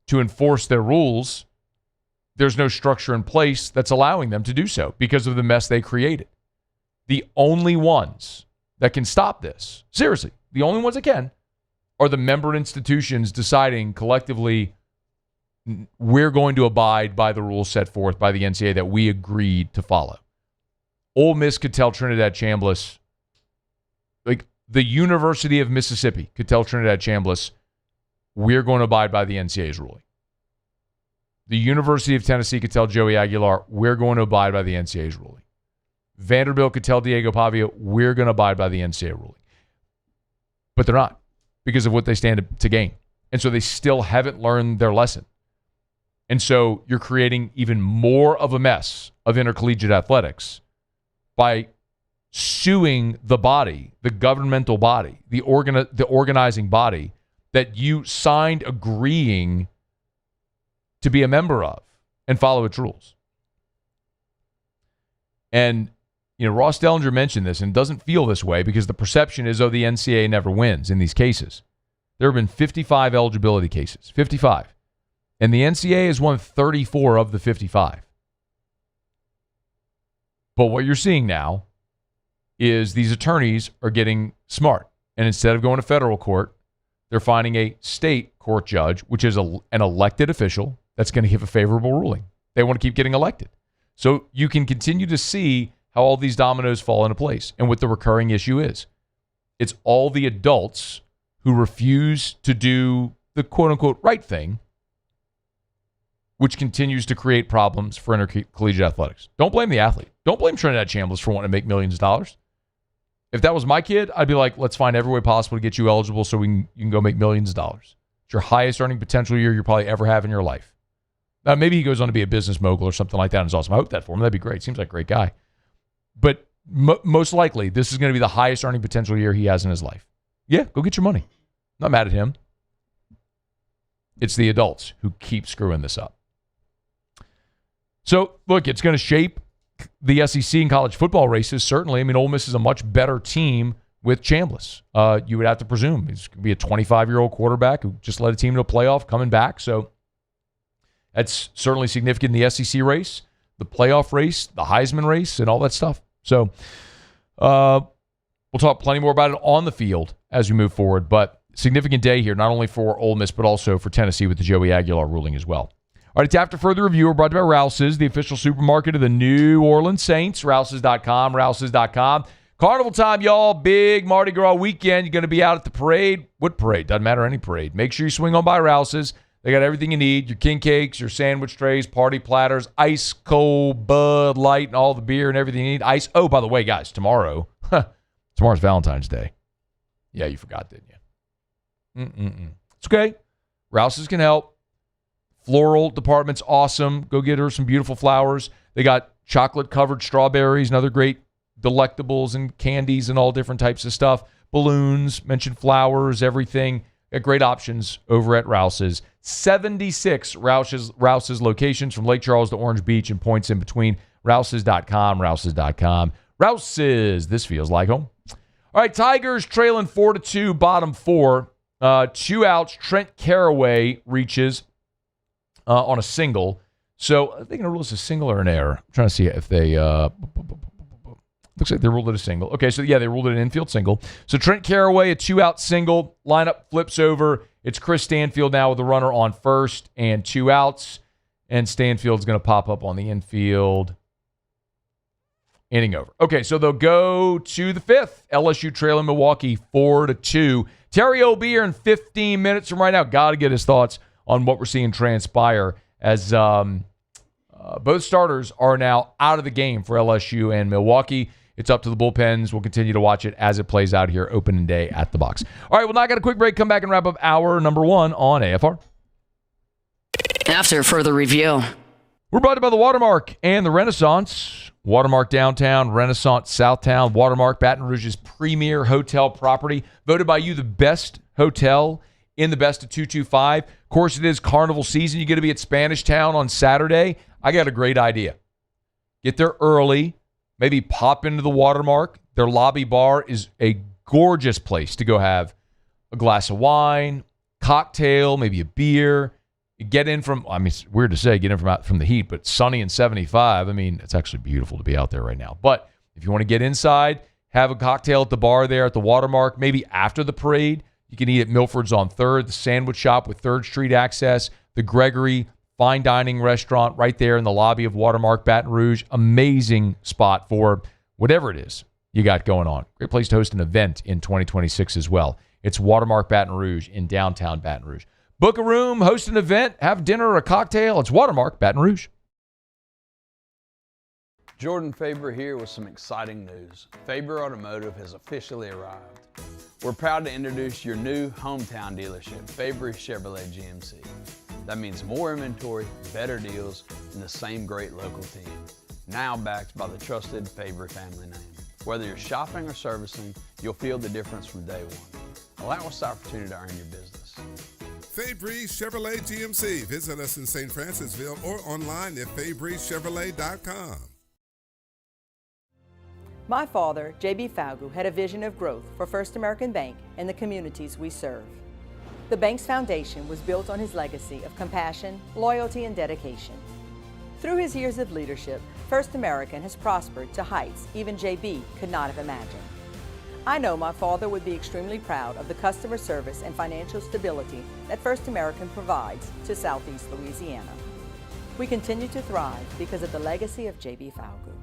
to enforce their rules, there's no structure in place that's allowing them to do so because of the mess they created. The only ones that can stop this, seriously, the only ones that can, are the member institutions deciding collectively, we're going to abide by the rules set forth by the NCAA that we agreed to follow. Ole Miss could tell Trinidad Shamblas, like the University of Mississippi could tell Trinidad Shamblas, we're going to abide by the NCAA's ruling. The University of Tennessee could tell Joey Aguilar, we're going to abide by the NCAA's ruling. Vanderbilt could tell Diego Pavia, we're going to abide by the NCAA ruling. But they're not because of what they stand to gain. And so they still haven't learned their lesson. And so you're creating even more of a mess of intercollegiate athletics by suing the body, the governmental body, the organizing body that you signed agreeing to be a member of and follow its rules. And, Ross Dellinger mentioned this, and doesn't feel this way because the perception is, the NCAA never wins in these cases. There have been 55 eligibility cases, 55. And the NCAA has won 34 of the 55. But what you're seeing now is these attorneys are getting smart. And instead of going to federal court, they're finding a state court judge, which is an elected official that's going to give a favorable ruling. They want to keep getting elected. So you can continue to see how all these dominoes fall into place. And what the recurring issue is, it's all the adults who refuse to do the quote-unquote right thing, which continues to create problems for intercollegiate athletics. Don't blame the athlete. Don't blame Trinidad Shamblas for wanting to make millions of dollars. If that was my kid, I'd be like, let's find every way possible to get you eligible so you can go make millions of dollars. It's your highest earning potential year you probably ever have in your life. Now, maybe he goes on to be a business mogul or something like that, and it's awesome. I hope that for him. That'd be great. Seems like a great guy. But most likely, this is going to be the highest earning potential year he has in his life. Yeah, go get your money. Not mad at him. It's the adults who keep screwing this up. So, look, it's going to shape the SEC and college football races, certainly. I mean, Ole Miss is a much better team with Chambliss. You would have to presume. He's going to be a 25-year-old quarterback who just led a team to a playoff coming back. So, that's certainly significant in the SEC race, the playoff race, the Heisman race, and all that stuff. So we'll talk plenty more about it on the field as we move forward. But significant day here, not only for Ole Miss, but also for Tennessee with the Joey Aguilar ruling as well. All right, it's After Further Review. We're brought to you by Rouse's, the official supermarket of the New Orleans Saints. Rouse's.com, Rouse's.com. Carnival time, y'all. Big Mardi Gras weekend. You're going to be out at the parade. What parade? Doesn't matter, any parade. Make sure you swing on by Rouse's. They got everything you need, your king cakes, your sandwich trays, party platters, ice cold Bud Light, and all the beer and everything you need. Ice. Oh, by the way, guys, tomorrow's Valentine's Day. Yeah, you forgot, didn't you? It's okay. Rouse's can help. Floral department's awesome. Go get her some beautiful flowers. They got chocolate-covered strawberries and other great delectables and candies and all different types of stuff. Balloons, mentioned flowers, everything. Got great options over at Rouse's. 76 Rouse's locations from Lake Charles to Orange Beach and points in between. Rouse's.com, Rouse's.com. Rouse's, this feels like home. All right, Tigers trailing 4-2, bottom four. 2 outs. Trent Caraway reaches on a single. So are they going to rule this a single or an error? I'm trying to see if they... looks like they ruled it a single. Okay, so yeah, they ruled it an infield single. So Trent Caraway, a 2-out single. Lineup flips over. It's Chris Stanfield now with the runner on first and 2 outs. And Stanfield's going to pop up on the infield. Inning over. Okay, so they'll go to the 5th. LSU trailing Milwaukee 4-2. Terry O'Beer in 15 minutes from right now. Got to get his thoughts on what we're seeing transpire as both starters are now out of the game for LSU and Milwaukee. It's up to the bullpens. We'll continue to watch it as it plays out here opening day at the box. All right, well, now I got a quick break. Come back and wrap up hour number 1 on AFR. After Further Review. We're brought to you by the Watermark and the Renaissance. Watermark Downtown, Renaissance Southtown. Watermark, Baton Rouge's premier hotel property. Voted by you the best hotel in the best of 225. Of course, it is carnival season. You're going to be at Spanish Town on Saturday. I got a great idea. Get there early. Maybe pop into the Watermark. Their lobby bar is a gorgeous place to go have a glass of wine, cocktail, maybe a beer. Get in from, I mean, it's weird to say, get in from the heat, but sunny and 75. I mean, it's actually beautiful to be out there right now. But if you want to get inside, have a cocktail at the bar there at the Watermark, maybe after the parade. You can eat at Milford's on 3rd, the sandwich shop with 3rd Street access, the Gregory fine dining restaurant right there in the lobby of Watermark, Baton Rouge. Amazing spot for whatever it is you got going on. Great place to host an event in 2026 as well. It's Watermark Baton Rouge in downtown Baton Rouge. Book a room, host an event, have dinner or a cocktail. It's Watermark Baton Rouge. Jordan Faber here with some exciting news. Faber Automotive has officially arrived. We're proud to introduce your new hometown dealership, Faber Chevrolet GMC. That means more inventory, better deals, and the same great local team. Now backed by the trusted Faber family name. Whether you're shopping or servicing, you'll feel the difference from day one. Allow us the opportunity to earn your business. Fabry Chevrolet GMC. Visit us in St. Francisville or online at FabryChevrolet.com. My father, J.B. Falgu, had a vision of growth for First American Bank and the communities we serve. The bank's foundation was built on his legacy of compassion, loyalty, and dedication. Through his years of leadership, First American has prospered to heights even J.B. could not have imagined. I know my father would be extremely proud of the customer service and financial stability that First American provides to Southeast Louisiana. We continue to thrive because of the legacy of J.B. Falgout.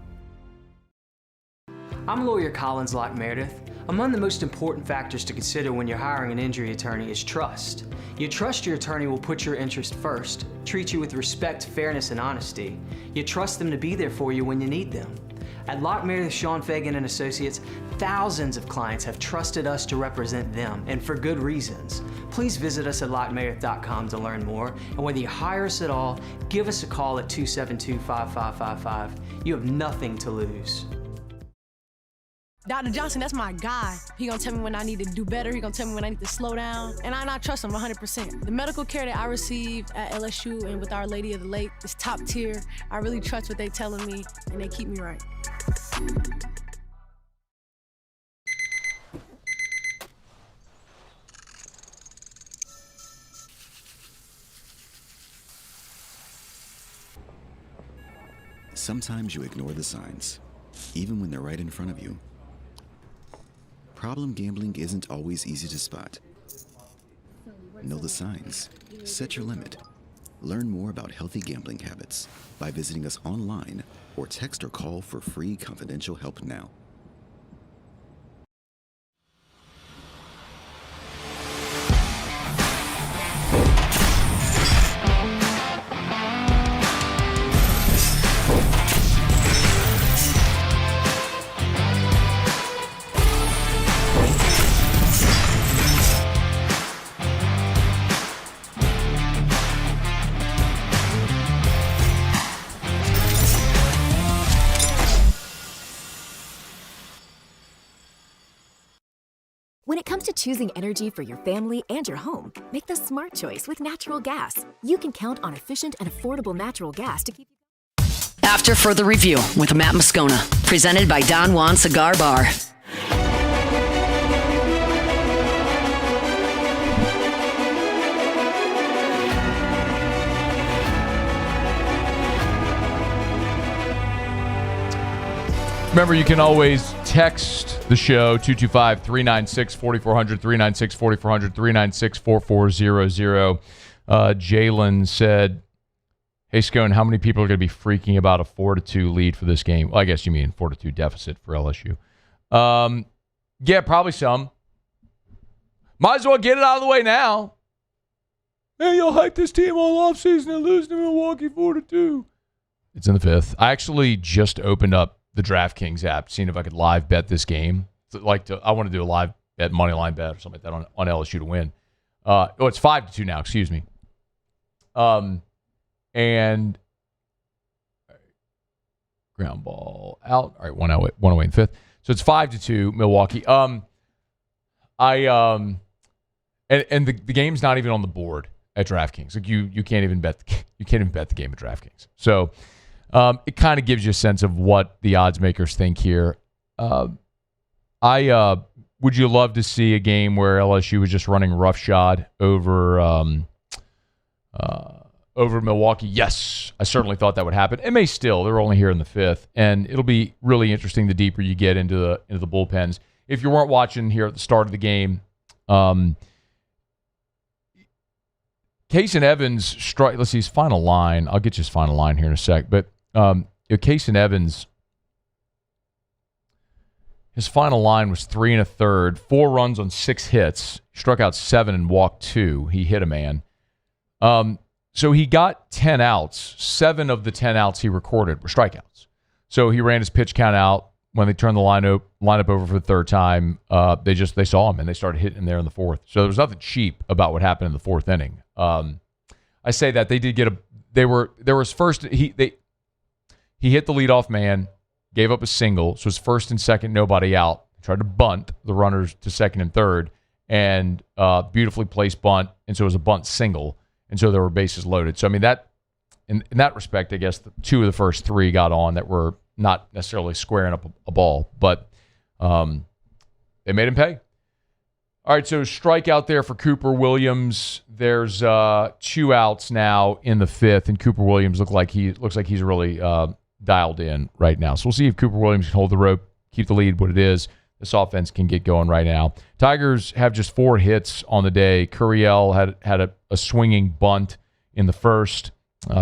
I'm lawyer Collins Locke Meredith. Among the most important factors to consider when you're hiring an injury attorney is trust. You trust your attorney will put your interest first, treat you with respect, fairness, and honesty. You trust them to be there for you when you need them. At Locke Meredith, Sean Fagan and Associates, thousands of clients have trusted us to represent them, and for good reasons. Please visit us at LockeMeredith.com to learn more, and whether you hire us at all, give us a call at 272-5555. You have nothing to lose. Dr. Johnson, that's my guy. He gonna tell me when I need to do better. He gonna tell me when I need to slow down. And I trust him 100%. The medical care that I receive at LSU and with Our Lady of the Lake is top tier. I really trust what they telling me, and they keep me right. Sometimes you ignore the signs, even when they're right in front of you. Problem gambling isn't always easy to spot. Know the signs. Set your limit. Learn more about healthy gambling habits by visiting us online or text or call for free confidential help now. When it comes to choosing energy for your family and your home, make the smart choice with natural gas. You can count on efficient and affordable natural gas to keep you. After further review with Matt Moscona, presented by Don Juan Cigar Bar. Remember, you can always text the show, 225-396-4400, 396-4400, 396-4400. Jalen said, hey, Scone, how many people are going to be freaking about a 4-2 lead for this game? Well, I guess you mean 4-2 deficit for LSU. Yeah, probably some. Might as well get it out of the way now. Hey, you'll hype this team all offseason and lose to Milwaukee 4-2. It's in the fifth. I actually just opened up the DraftKings app, seeing if I could live bet this game. I want to do a live bet, money line bet or something like that on LSU to win. It's 5-2 now, excuse me. And ground ball out. All right, 108 in fifth. So it's 5-2 Milwaukee. And the game's not even on the board at DraftKings. Like you can't even bet the game at DraftKings. So it kind of gives you a sense of what the odds makers think here. Would you love to see a game where LSU was just running roughshod over Milwaukee? Yes, I certainly thought that would happen. It may still. They're only here in the fifth, and it'll be really interesting the deeper you get into the bullpens. If you weren't watching here at the start of the game, Case and Evans let's see his final line. I'll get you his final line here in a sec. But Case and Evans, his final line was 3 1/3, 4 runs on 6 hits, struck out 7 and walked 2. He hit a man. So he got 10 outs. 7 of the 10 outs he recorded were strikeouts. So he ran his pitch count out. When they turned the lineup over for the third time, they saw him and they started hitting him there in the fourth. So there was nothing cheap about what happened in the fourth inning. I say that they did get he hit the leadoff man, gave up a single, so his first and second, nobody out. Tried to bunt the runners to second and third, and beautifully placed bunt, and so it was a bunt single, and so there were bases loaded. So I mean that in that respect, I guess 2 of the first 3 got on that were not necessarily squaring up a ball, but they made him pay. All right, so strikeout there for Cooper Williams. There's 2 outs now in the fifth, and Cooper Williams looks like he's really dialed in right now. So we'll see if Cooper Williams can hold the rope, keep the lead what it is. This offense can get going right now. Tigers have just 4 hits on the day. Curiel had a swinging bunt in the first.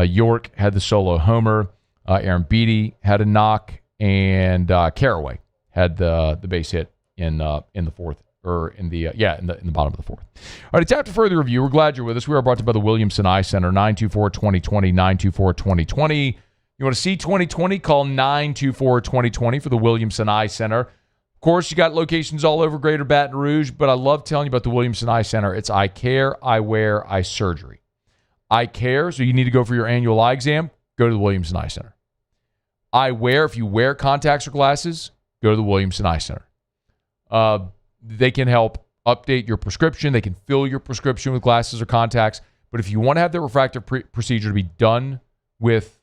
York had the solo homer. Aaron Beatty had a knock, and Caraway had the base hit in the fourth, or in the bottom of the fourth. All right, it's after further review. We're glad you're with us. We are brought to you by the Williamson Eye Center, 924-2020, 924-2020. You want to see 2020? Call 924-2020 for the Williamson Eye Center. Of course, you got locations all over Greater Baton Rouge, but I love telling you about the Williamson Eye Center. It's eye care, eyewear, eye surgery. Eye care, so you need to go for your annual eye exam, go to the Williamson Eye Center. Eyewear, if you wear contacts or glasses, go to the Williamson Eye Center. They can help update your prescription. They can fill your prescription with glasses or contacts. But if you want to have the refractive procedure to be done with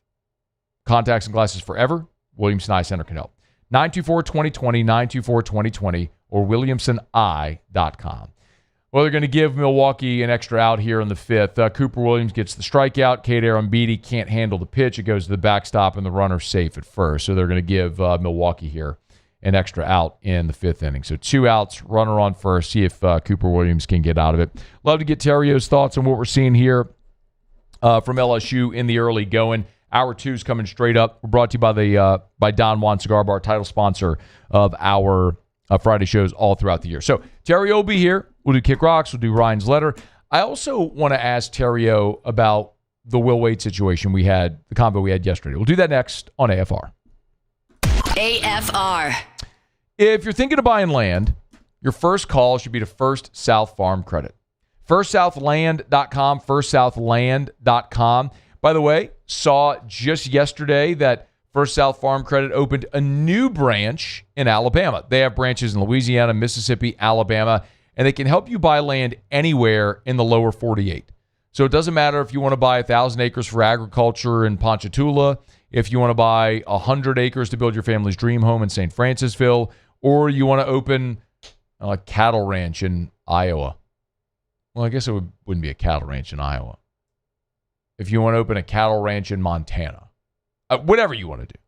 contacts and glasses forever, Williamson Eye Center can help. 924-2020, 924-2020, or williamsoneye.com. Well, they're going to give Milwaukee an extra out here in the fifth. Cooper Williams gets the strikeout. Kate Arambidi can't handle the pitch. It goes to the backstop, and the runner's safe at first. So they're going to give Milwaukee here an extra out in the fifth inning. So 2 outs, runner on first. See if Cooper Williams can get out of it. Love to get Terrio's thoughts on what we're seeing here from LSU in the early going. Hour 2 is coming straight up. We're brought to you by Don Juan Cigar Bar, title sponsor of our Friday shows all throughout the year. So Terrio will be here. We'll do Kick Rocks. We'll do Ryan's Letter. I also want to ask Terrio about the Will Wade situation we had, the convo we had yesterday. We'll do that next on AFR. AFR. If you're thinking of buying land, your first call should be to First South Farm Credit. FirstSouthLand.com, FirstSouthLand.com. By the way, saw just yesterday that First South Farm Credit opened a new branch in Alabama. They have branches in Louisiana, Mississippi, Alabama, and they can help you buy land anywhere in the lower 48. So it doesn't matter if you want to buy 1,000 acres for agriculture in Ponchatoula, if you want to buy 100 acres to build your family's dream home in St. Francisville, or you want to open a cattle ranch in Iowa. Well, I guess it wouldn't be a cattle ranch in Iowa. If you want to open a cattle ranch in Montana, whatever you want to do,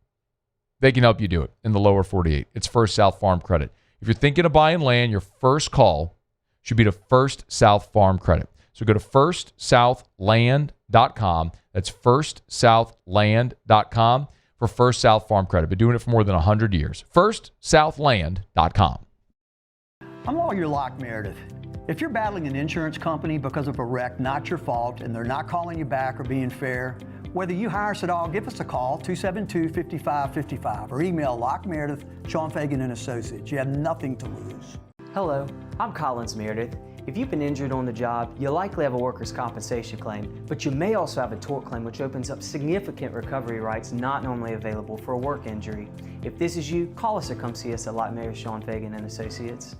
they can help you do it in the lower 48. It's First South Farm Credit. If you're thinking of buying land, your first call should be to First South Farm Credit. So go to FirstSouthLand.com. That's FirstSouthLand.com for First South Farm Credit. Been doing it for more than 100 years. FirstSouthLand.com. I'm Lawyer Locke Meredith. If you're battling an insurance company because of a wreck not your fault and they're not calling you back or being fair, whether you hire us at all, give us a call, 272-5555, or email Locke Meredith, Sean Fagan and Associates. You have nothing to lose. Hello, I'm Collins Meredith. If you've been injured on the job, you'll likely have a workers' compensation claim, but you may also have a tort claim, which opens up significant recovery rights not normally available for a work injury. If this is you, call us or come see us at Locke Meredith, Sean Fagan and Associates.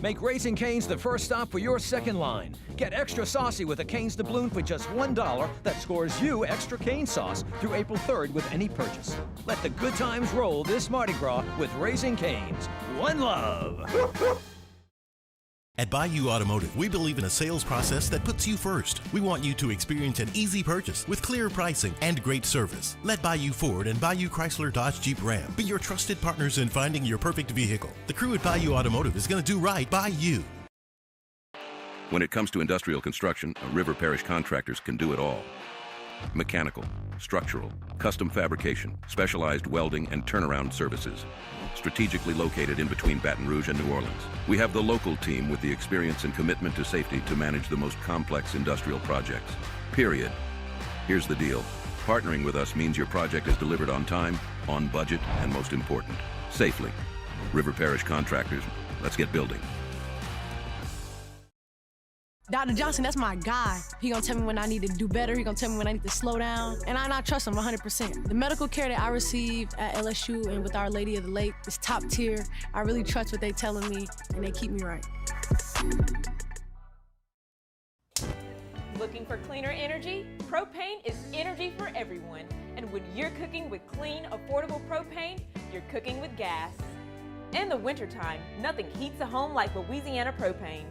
Make Raising Cane's the first stop for your second line. Get extra saucy with a Cane's doubloon for just $1 that scores you extra cane sauce through April 3rd with any purchase. Let the good times roll this Mardi Gras with Raising Cane's. One love. At Bayou Automotive, we believe in a sales process that puts you first. We want you to experience an easy purchase with clear pricing and great service. Let Bayou Ford and Bayou Chrysler Dodge Jeep Ram be your trusted partners in finding your perfect vehicle. The crew at Bayou Automotive is going to do right by you. When it comes to industrial construction, River Parish contractors can do it all. Mechanical, structural, custom fabrication, specialized welding, and turnaround services. Strategically located in between Baton Rouge and New Orleans, we have the local team with the experience and commitment to safety to manage the most complex industrial projects. Period. Here's the deal. Partnering with us means your project is delivered on time, on budget, and most important, safely. River Parish Contractors, let's get building. Dr. Johnson, that's my guy. He gonna tell me when I need to do better. He gonna tell me when I need to slow down. And I trust him 100%. The medical care that I received at LSU and with Our Lady of the Lake is top tier. I really trust what they telling me, and they keep me right. Looking for cleaner energy? Propane is energy for everyone. And when you're cooking with clean, affordable propane, you're cooking with gas. In the wintertime, nothing heats a home like Louisiana propane.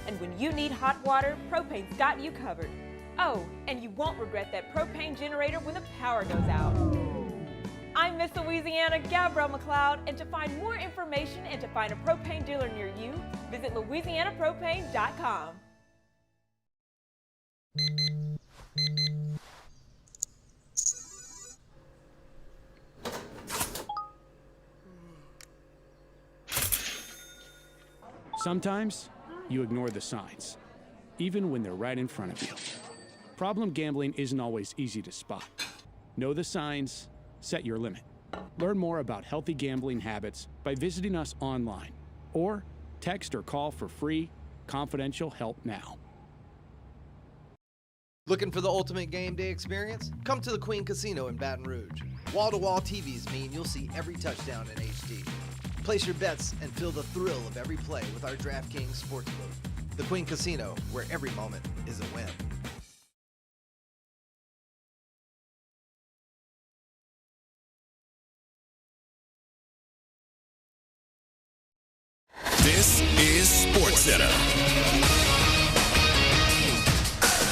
And when you need hot water, propane's got you covered. Oh, and you won't regret that propane generator when the power goes out. I'm Miss Louisiana, Gabrielle McLeod, and to find more information and to find a propane dealer near you, visit LouisianaPropane.com. Sometimes you ignore the signs, even when they're right in front of you. Problem gambling isn't always easy to spot. Know the signs, set your limit. Learn more about healthy gambling habits by visiting us online or text or call for free, confidential help now. Looking for the ultimate game day experience? Come to the Queen Casino in Baton Rouge. Wall-to-wall TVs mean you'll see every touchdown in HD. Place your bets and feel the thrill of every play with our DraftKings Sportsbook. The Queen Casino, where every moment is a win. This is SportsCenter.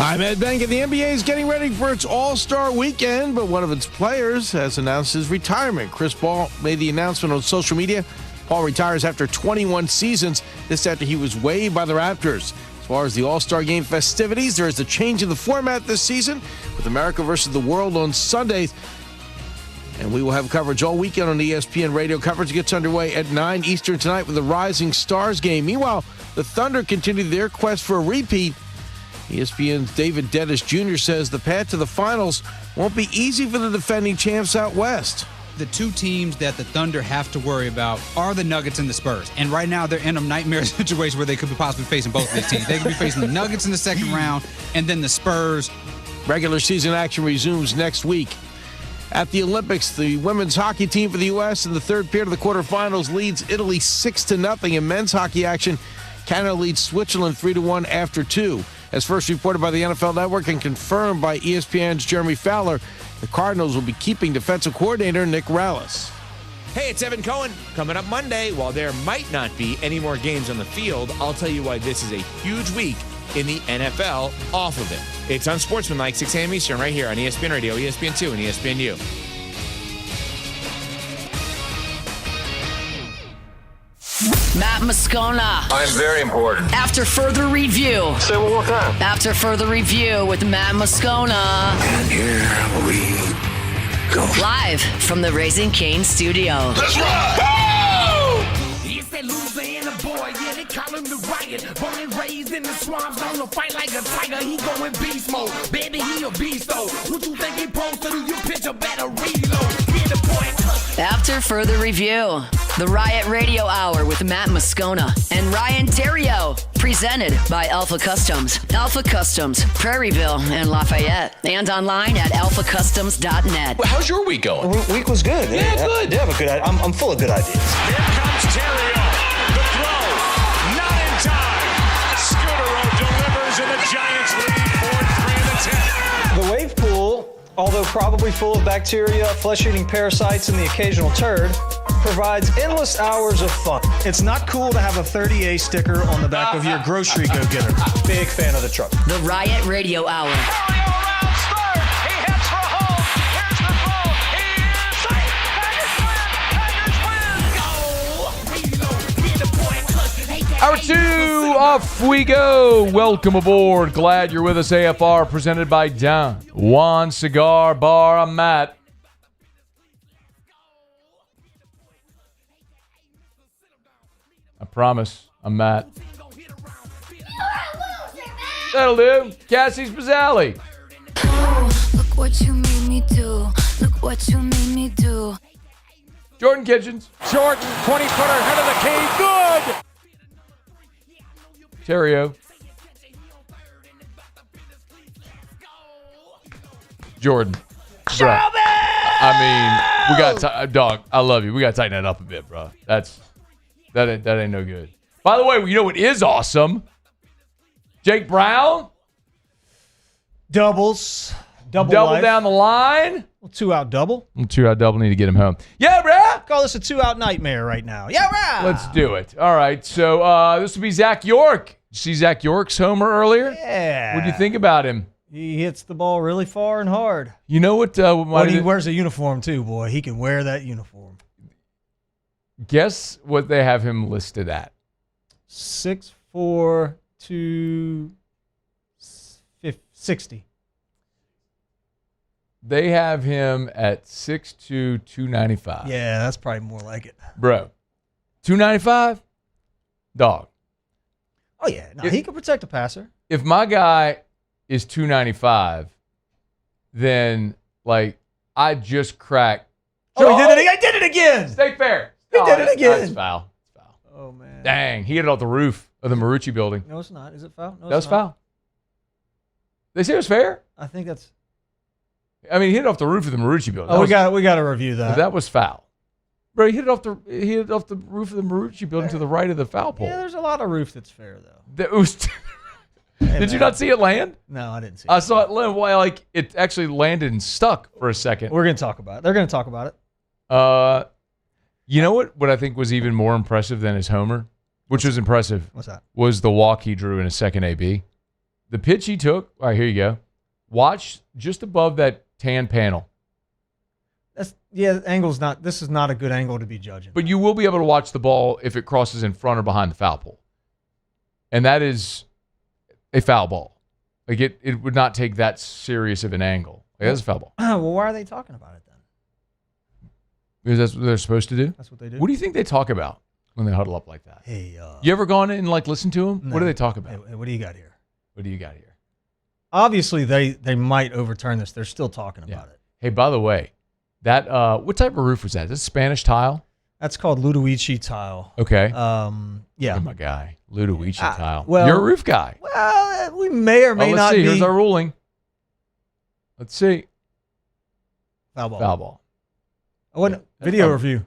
I'm Ed Benk. The NBA is getting ready for its All-Star weekend, but one of its players has announced his retirement. Chris Paul made the announcement on social media. Paul retires after 21 seasons. This after he was waived by the Raptors. As far as the All-Star Game festivities, there is a change in the format this season with America versus the World on Sundays. And we will have coverage all weekend on ESPN radio. Coverage gets underway at 9 Eastern tonight with the Rising Stars game. Meanwhile, the Thunder continue their quest for a repeat. ESPN's David Dennis Jr. says the path to the finals won't be easy for the defending champs out west. The two teams that the Thunder have to worry about are the Nuggets and the Spurs. And right now they're in a nightmare situation where they could be possibly facing both of these teams. They could be facing the Nuggets in the second round and then the Spurs. Regular season action resumes next week. At the Olympics, the women's hockey team for the U.S. in the third period of the quarterfinals leads Italy 6-0 in men's hockey action. Canada leads Switzerland 3-1 after 2. As first reported by the NFL Network and confirmed by ESPN's Jeremy Fowler, the Cardinals will be keeping defensive coordinator Nick Rallis. Hey, it's Evan Cohen. Coming up Monday, while there might not be any more games on the field, I'll tell you why this is a huge week in the NFL off of it. It's Unsportsmanlike, 6 a.m. Eastern, right here on ESPN Radio, ESPN2, and ESPNU. Matt Moscona. I'm very important. After further review. Say it one more time. After further review with Matt Moscona. And here we go. Live from the Raising Cane studio. Let's ride! It's that Louisiana boy, yeah, they call him the Riot. Born and raised in the swamps, on the fight like a tiger. He going beast mode, baby, he a beast though. What you think he supposed to do? You picture better reload. Get the point. After further review, the Riot Radio Hour with Matt Moscona and Ryan Terrio, presented by Alpha Customs. Alpha Customs, Prairieville and Lafayette, and online at alphacustoms.net. Well, how's your week going? Week was good. Yeah, good. Yeah, but good. I'm full of good ideas. Here comes Terrio. The throw, not in time. Scudero delivers and the Giants lead 4-3 in the 10th. The wave pool, although probably full of bacteria, flesh-eating parasites, and the occasional turd, provides endless hours of fun. It's not cool to have a 30A sticker on the back of your grocery go-getter. Big fan of the truck. The Riot Radio Hour. Hour 2, off we go. Welcome aboard. Glad you're with us. AFR presented by Don Juan Cigar Bar. I'm Matt. I promise, I'm Matt. That'll do. Cassie's Pizzali. Oh, look what you made me do. Look what you made me do. Jordan Kitchens. Jordan, 20-footer, head of the key. Good. Terrio. Jordan. Bruh. I mean, we got dog. I love you. We got to tighten that up a bit, bro. That ain't no good. By the way, you know what is awesome? Jake Brown. Doubles. Double down the line. Well, 2-out double. 2-out double. Need to get him home. Yeah, bro. Call this a 2-out nightmare right now. Yeah, bro. Let's do it. All right. So this will be Zach York. Did you see Zach York's homer earlier? Yeah. What do you think about him? He hits the ball really far and hard. You know what? When he wears a uniform too, boy. He can wear that uniform. Guess what they have him listed at? 6'4", 260. They have him at 6'2", 295. Yeah, that's probably more like it. Bro, 295? Dog. Oh, yeah. No, he can protect a passer. If my guy is 295, then, like, I just cracked. Oh, he did it. I did it again. Stay fair. He did it again. That's foul. It's foul. Oh, man. Dang. He hit it off the roof of the Marucci building. No, it's not. Is it foul? No, That was foul. They say it was fair? I think that's. I mean, he hit it off the roof of the Marucci building. Oh, we got to review that. That was foul. Bro, he hit it off the roof of the Marucci building to the right of the foul pole. Yeah, there's a lot of roof that's fair, though. That was Did you not see it land? No, I didn't see it. I saw it land. Well, like, it actually landed and stuck for a second. We're going to talk about it. They're going to talk about it. You know what I think was even more impressive than his homer, which was impressive? What's that? Was the walk he drew in a second AB. The pitch he took, all right, here you go. Watch just above that tan panel. Angle's not. This is not a good angle to be judging. But you will be able to watch the ball if it crosses in front or behind the foul pole. And that is a foul ball. Like, it would not take that serious of an angle. Like, that's a foul ball. Well, why are they talking about it then? Because that's what they're supposed to do? That's what they do. What do you think they talk about when they huddle up like that? Hey, you ever gone in and, like, listen to them? No. What do they talk about? Hey, what do you got here? What do you got here? Obviously, they might overturn this. They're still talking about it. Hey, by the way, that what type of roof was that? Is this Spanish tile? That's called Ludovici tile. Okay. Yeah. Look at my guy, Ludovici tile. well- You're a roof guy. Well, we may or may let's not see. be. Here's our ruling. Let's see. Foul ball. Foul ball. Video review.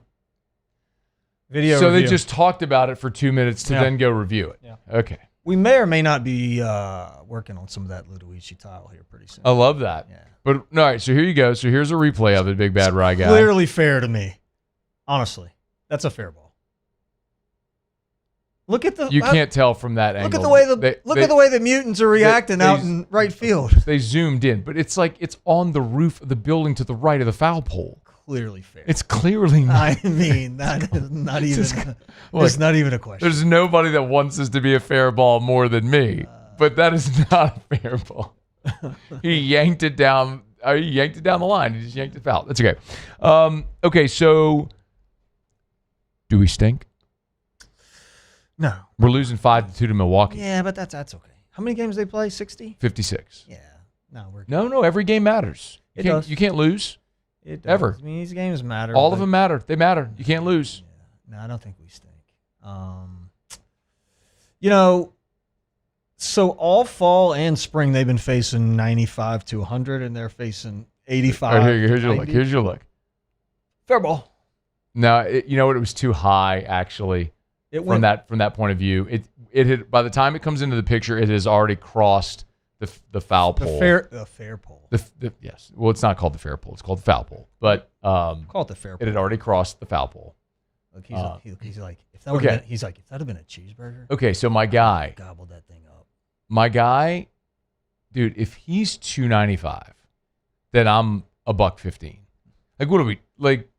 Video So review. they just talked about it for 2 minutes to then go review it. Yeah. Okay. We may or may not be working on some of that Ludovici tile here pretty soon. I love that. Yeah. But all right, so here you go. So here's a replay of it, Big Bad Rye guy. Clearly fair to me. Honestly, that's a fair ball. Look at the. You can't tell from that angle. Look at the way at the way the mutants are reacting out in right field. They zoomed in, but it's like it's on the roof of the building to the right of the foul pole. Clearly fair. It's clearly not. I mean, that is not even. It's not even a question. There's nobody that wants this to be a fair ball more than me, but that is not a fair ball. He yanked it down. He yanked it down the line. He just yanked it foul. That's okay. Okay, so do we stink? No. We're losing 5-2 to Milwaukee. Yeah, but that's okay. How many games they play? 60? 56. Yeah. No. No. Every game matters. It does. You can't lose. It does. Ever. I mean, these games matter. All of them matter. They matter. You can't lose. Yeah. No, I don't think we stink. You know, so all fall and spring they've been facing 95 to 100, and they're facing 85. All right, here's your look. Here's your look. Fair ball. No, you know what? It was too high, actually. From that point of view, it had, by the time it comes into the picture, it has already crossed the foul pole. The fair pole. Yes. Well, it's not called the fair pole. It's called the foul pole. But call it the fair pole. It had already crossed the foul pole. Look, he's like, if that would have been a cheeseburger. Okay, so my guy gobbled that thing up. My guy, dude, if he's 295, then I'm $115. Like, what are we like?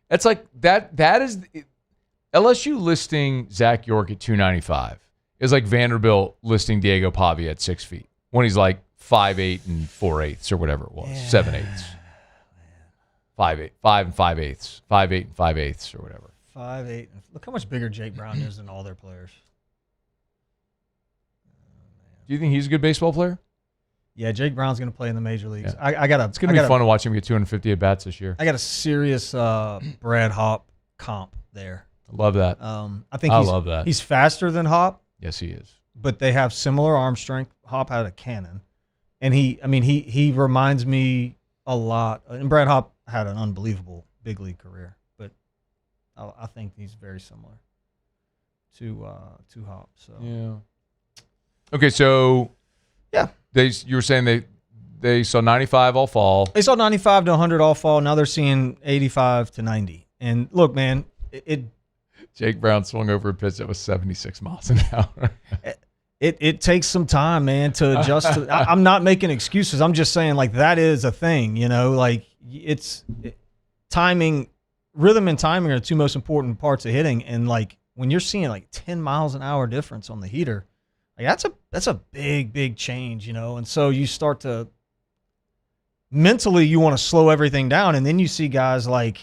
That's like that. That is LSU listing Zach York at 295 is like Vanderbilt listing Diego Pavia at 6 feet when he's like 5'8" and 4/8 or whatever it was, 7/8, 5'8", 5 and 5/8, 5'8" and 5/8 or whatever. 5'8". Look how much bigger Jake Brown is than all their players. Do you think he's a good baseball player? Yeah, Jake Brown's going to play in the major leagues. Yeah. It's going to be fun to watch him get 250 at bats this year. I got a serious Brad Hop comp there. I love that. I think I love that. He's faster than Hop. Yes, he is. But they have similar arm strength. Hop had a cannon, and he reminds me a lot. And Brad Hop had an unbelievable big league career, but I think he's very similar to Hop. So yeah. Okay, so yeah, you were saying they saw 95 all fall. They saw 95 to 100 all fall. Now they're seeing 85 to 90. And look, man, Jake Brown swung over a pitch that was 76 miles an hour. It takes some time, man, to adjust. I'm not making excuses. I'm just saying, like, that is a thing, you know. Like, timing, rhythm and timing are the two most important parts of hitting. And like when you're seeing like 10 miles an hour difference on the heater, like that's a big change, you know. And so you start to mentally you want to slow everything down, and then you see guys like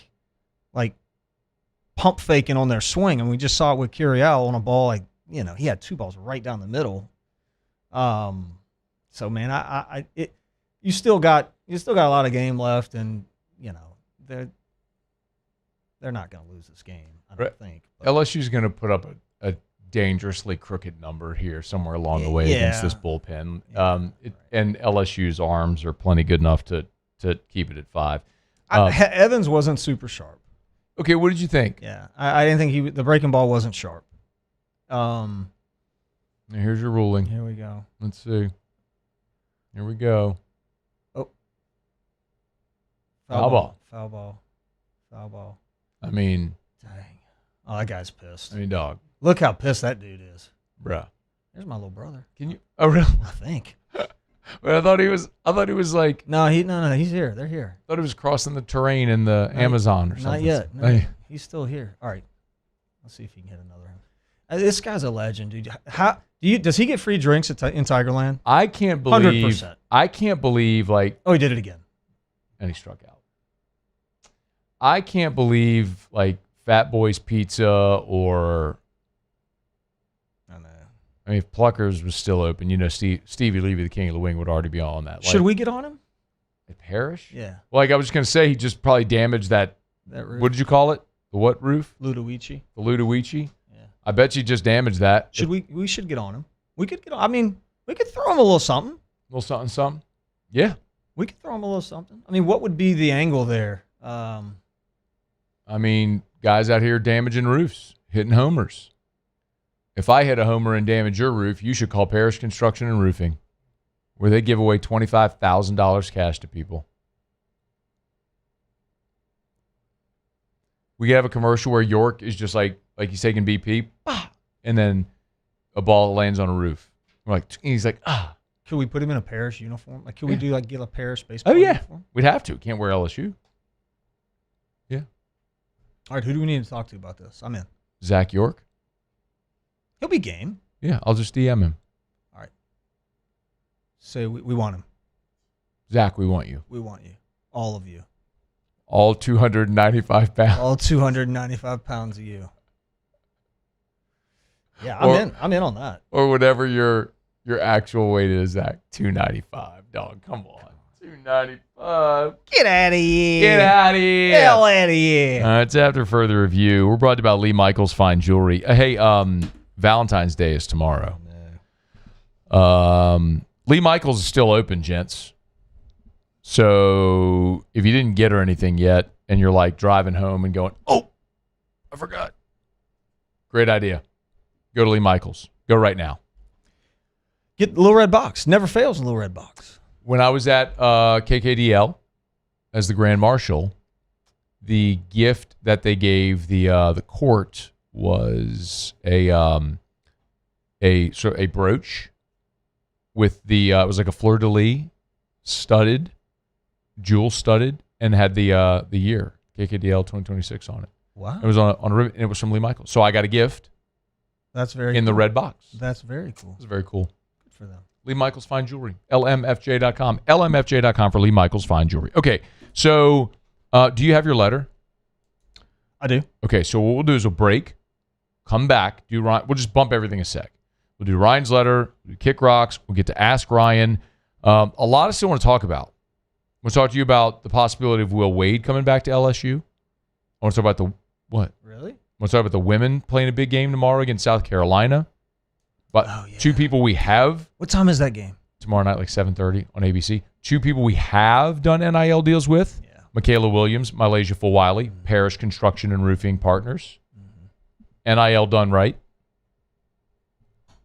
pump faking on their swing, and we just saw it with Curiel on a ball like he had 2 balls right down the middle. So man, you still got a lot of game left, and they're not going to lose this game, I don't think. But LSU's going to put up a dangerously crooked number here somewhere along the way against this bullpen. And LSU's arms are plenty good enough to keep it at 5. Evans wasn't super sharp. Okay, what did you think? Yeah, I didn't think the breaking ball wasn't sharp. Here's your ruling. Here we go. Let's see. Here we go. Oh. Foul ball. Foul ball. Foul ball. I mean. Dang. Oh, that guy's pissed. I mean, dog. Look how pissed that dude is. Bruh. There's my little brother. Can you? Oh, really? I think. Well, I thought he was like. No, he's here. They're here. I thought he was crossing the terrain in the Amazon or something. Not yet. No, he's still here. All right. Let's see if he can hit another. This guy's a legend, dude. Does he get free drinks in Tigerland? I can't believe. 100%. I can't believe like. Oh, he did it again. And he struck out. I can't believe like Fat Boy's Pizza or. I mean, if Pluckers was still open, Stevie Levy, the king of the wing, would already be on that. Should we get on him? At Parrish? Yeah. Well, like I was just going to say, he just probably damaged that roof. What did you call it? The what roof? Ludovici. The Ludovici? Yeah. I bet you just damaged that. We should get on him. We could get on. I mean, we could throw him a little something. A little something? Yeah. We could throw him a little something. I mean, what would be the angle there? I mean, guys out here damaging roofs, hitting homers. If I hit a homer and damage your roof, you should call Parrish Construction and Roofing, where they give away $25,000 cash to people. We have a commercial where York is just like he's taking BP, and then a ball lands on a roof. He's like, Could we put him in a Parrish uniform? Like, could we get a Parrish baseball uniform? We'd have to. Can't wear LSU. Yeah. All right, who do we need to talk to about this? I'm in. Zach York. He'll be game. Yeah, I'll just DM him. All right. Say we want him. Zach, we want you. We want you. All of you. All 295 pounds. All 295 pounds of you. Yeah, I'm in on that. Or whatever your actual weight is, Zach. 295, dog. Come on. 295. Get out of here. Get out of here. Hell out of here. It's after further review. We're brought to you by Lee Michaels Fine Jewelry. Hey, Valentine's Day is tomorrow. Lee Michaels is still open, gents. So if you didn't get her anything yet and you're like driving home and going, oh, I forgot. Great idea. Go to Lee Michaels. Go right now. Get the Little Red Box. Never fails in Little Red Box. When I was at KKDL as the Grand Marshal, the gift that they gave the court was a brooch with it was like a fleur de lis studded, jewel studded, and had the year KKDL 2026 on it. Wow! It was on a ribbon, and it was from Lee Michaels. So I got a gift. That's very in cool. the red box. That's very cool. It's very cool. Good for them. Lee Michaels Fine Jewelry. LMFJ.com. LMFJ.com for Lee Michaels Fine Jewelry. Okay, so do you have your letter? I do. Okay, so what we'll do is we'll break, come back, do Ryan. We'll just bump everything a sec. We'll do Ryan's letter, we'll kick rocks, we'll get to Ask Ryan. A lot I still want to talk about. I want to talk to you about the possibility of Will Wade coming back to LSU. I want to talk about what? Really? I want to talk about the women playing a big game tomorrow against South Carolina. But two people we have. What time is that game? Tomorrow night, like 7:30 on ABC. Two people we have done NIL deals with. Yeah. Michaela Williams, Malaysia Fulwiley, Parrish Construction and Roofing Partners. NIL done right.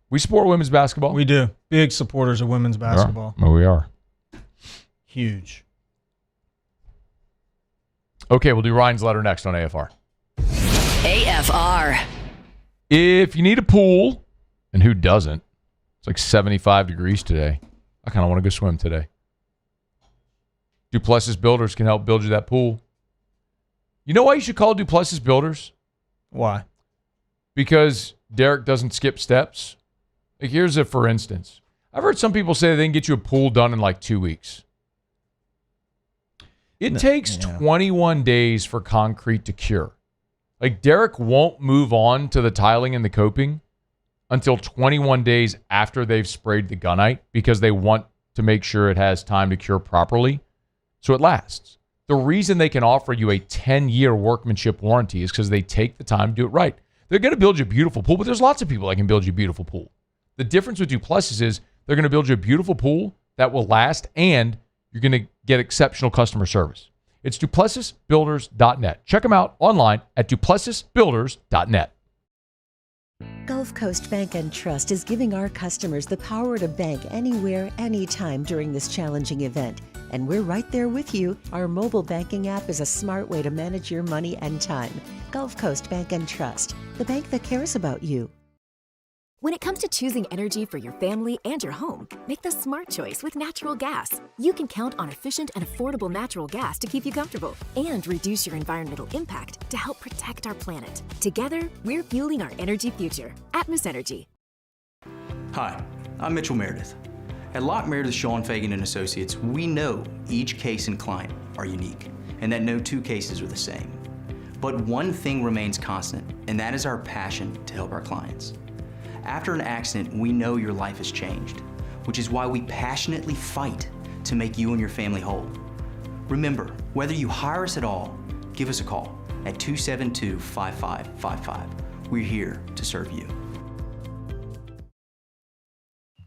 We support women's basketball. We do. Big supporters of women's basketball. We are. Huge. Okay, we'll do Ryan's letter next on AFR. AFR. If you need a pool, and who doesn't? It's like 75 degrees today. I kind of want to go swim today. Duplessis Builders can help build you that pool. You know why you should call Duplessis Builders? Why? Because Derek doesn't skip steps. Like here's a for instance. I've heard some people say they can get you a pool done in like 2 weeks. It takes 21 days for concrete to cure. Like Derek won't move on to the tiling and the coping until 21 days after they've sprayed the gunite because they want to make sure it has time to cure properly so it lasts. The reason they can offer you a 10-year workmanship warranty is because they take the time to do it right. They're going to build you a beautiful pool, but there's lots of people that can build you a beautiful pool. The difference with Duplessis is they're going to build you a beautiful pool that will last, and you're going to get exceptional customer service. It's DuplessisBuilders.net. Check them out online at DuplessisBuilders.net. Gulf Coast Bank and Trust is giving our customers the power to bank anywhere, anytime during this challenging event. And we're right there with you. Our mobile banking app is a smart way to manage your money and time. Gulf Coast Bank and Trust, the bank that cares about you. When it comes to choosing energy for your family and your home, make the smart choice with natural gas. You can count on efficient and affordable natural gas to keep you comfortable and reduce your environmental impact to help protect our planet. Together, we're fueling our energy future. Atmos Energy. Hi, I'm Mitchell Meredith. At Locke Meredith, Sean Fagan & Associates, we know each case and client are unique and that no two cases are the same. But one thing remains constant, and that is our passion to help our clients. After an accident, we know your life has changed, which is why we passionately fight to make you and your family whole. Remember, whether you hire us at all, give us a call at 272-5555. We're here to serve you.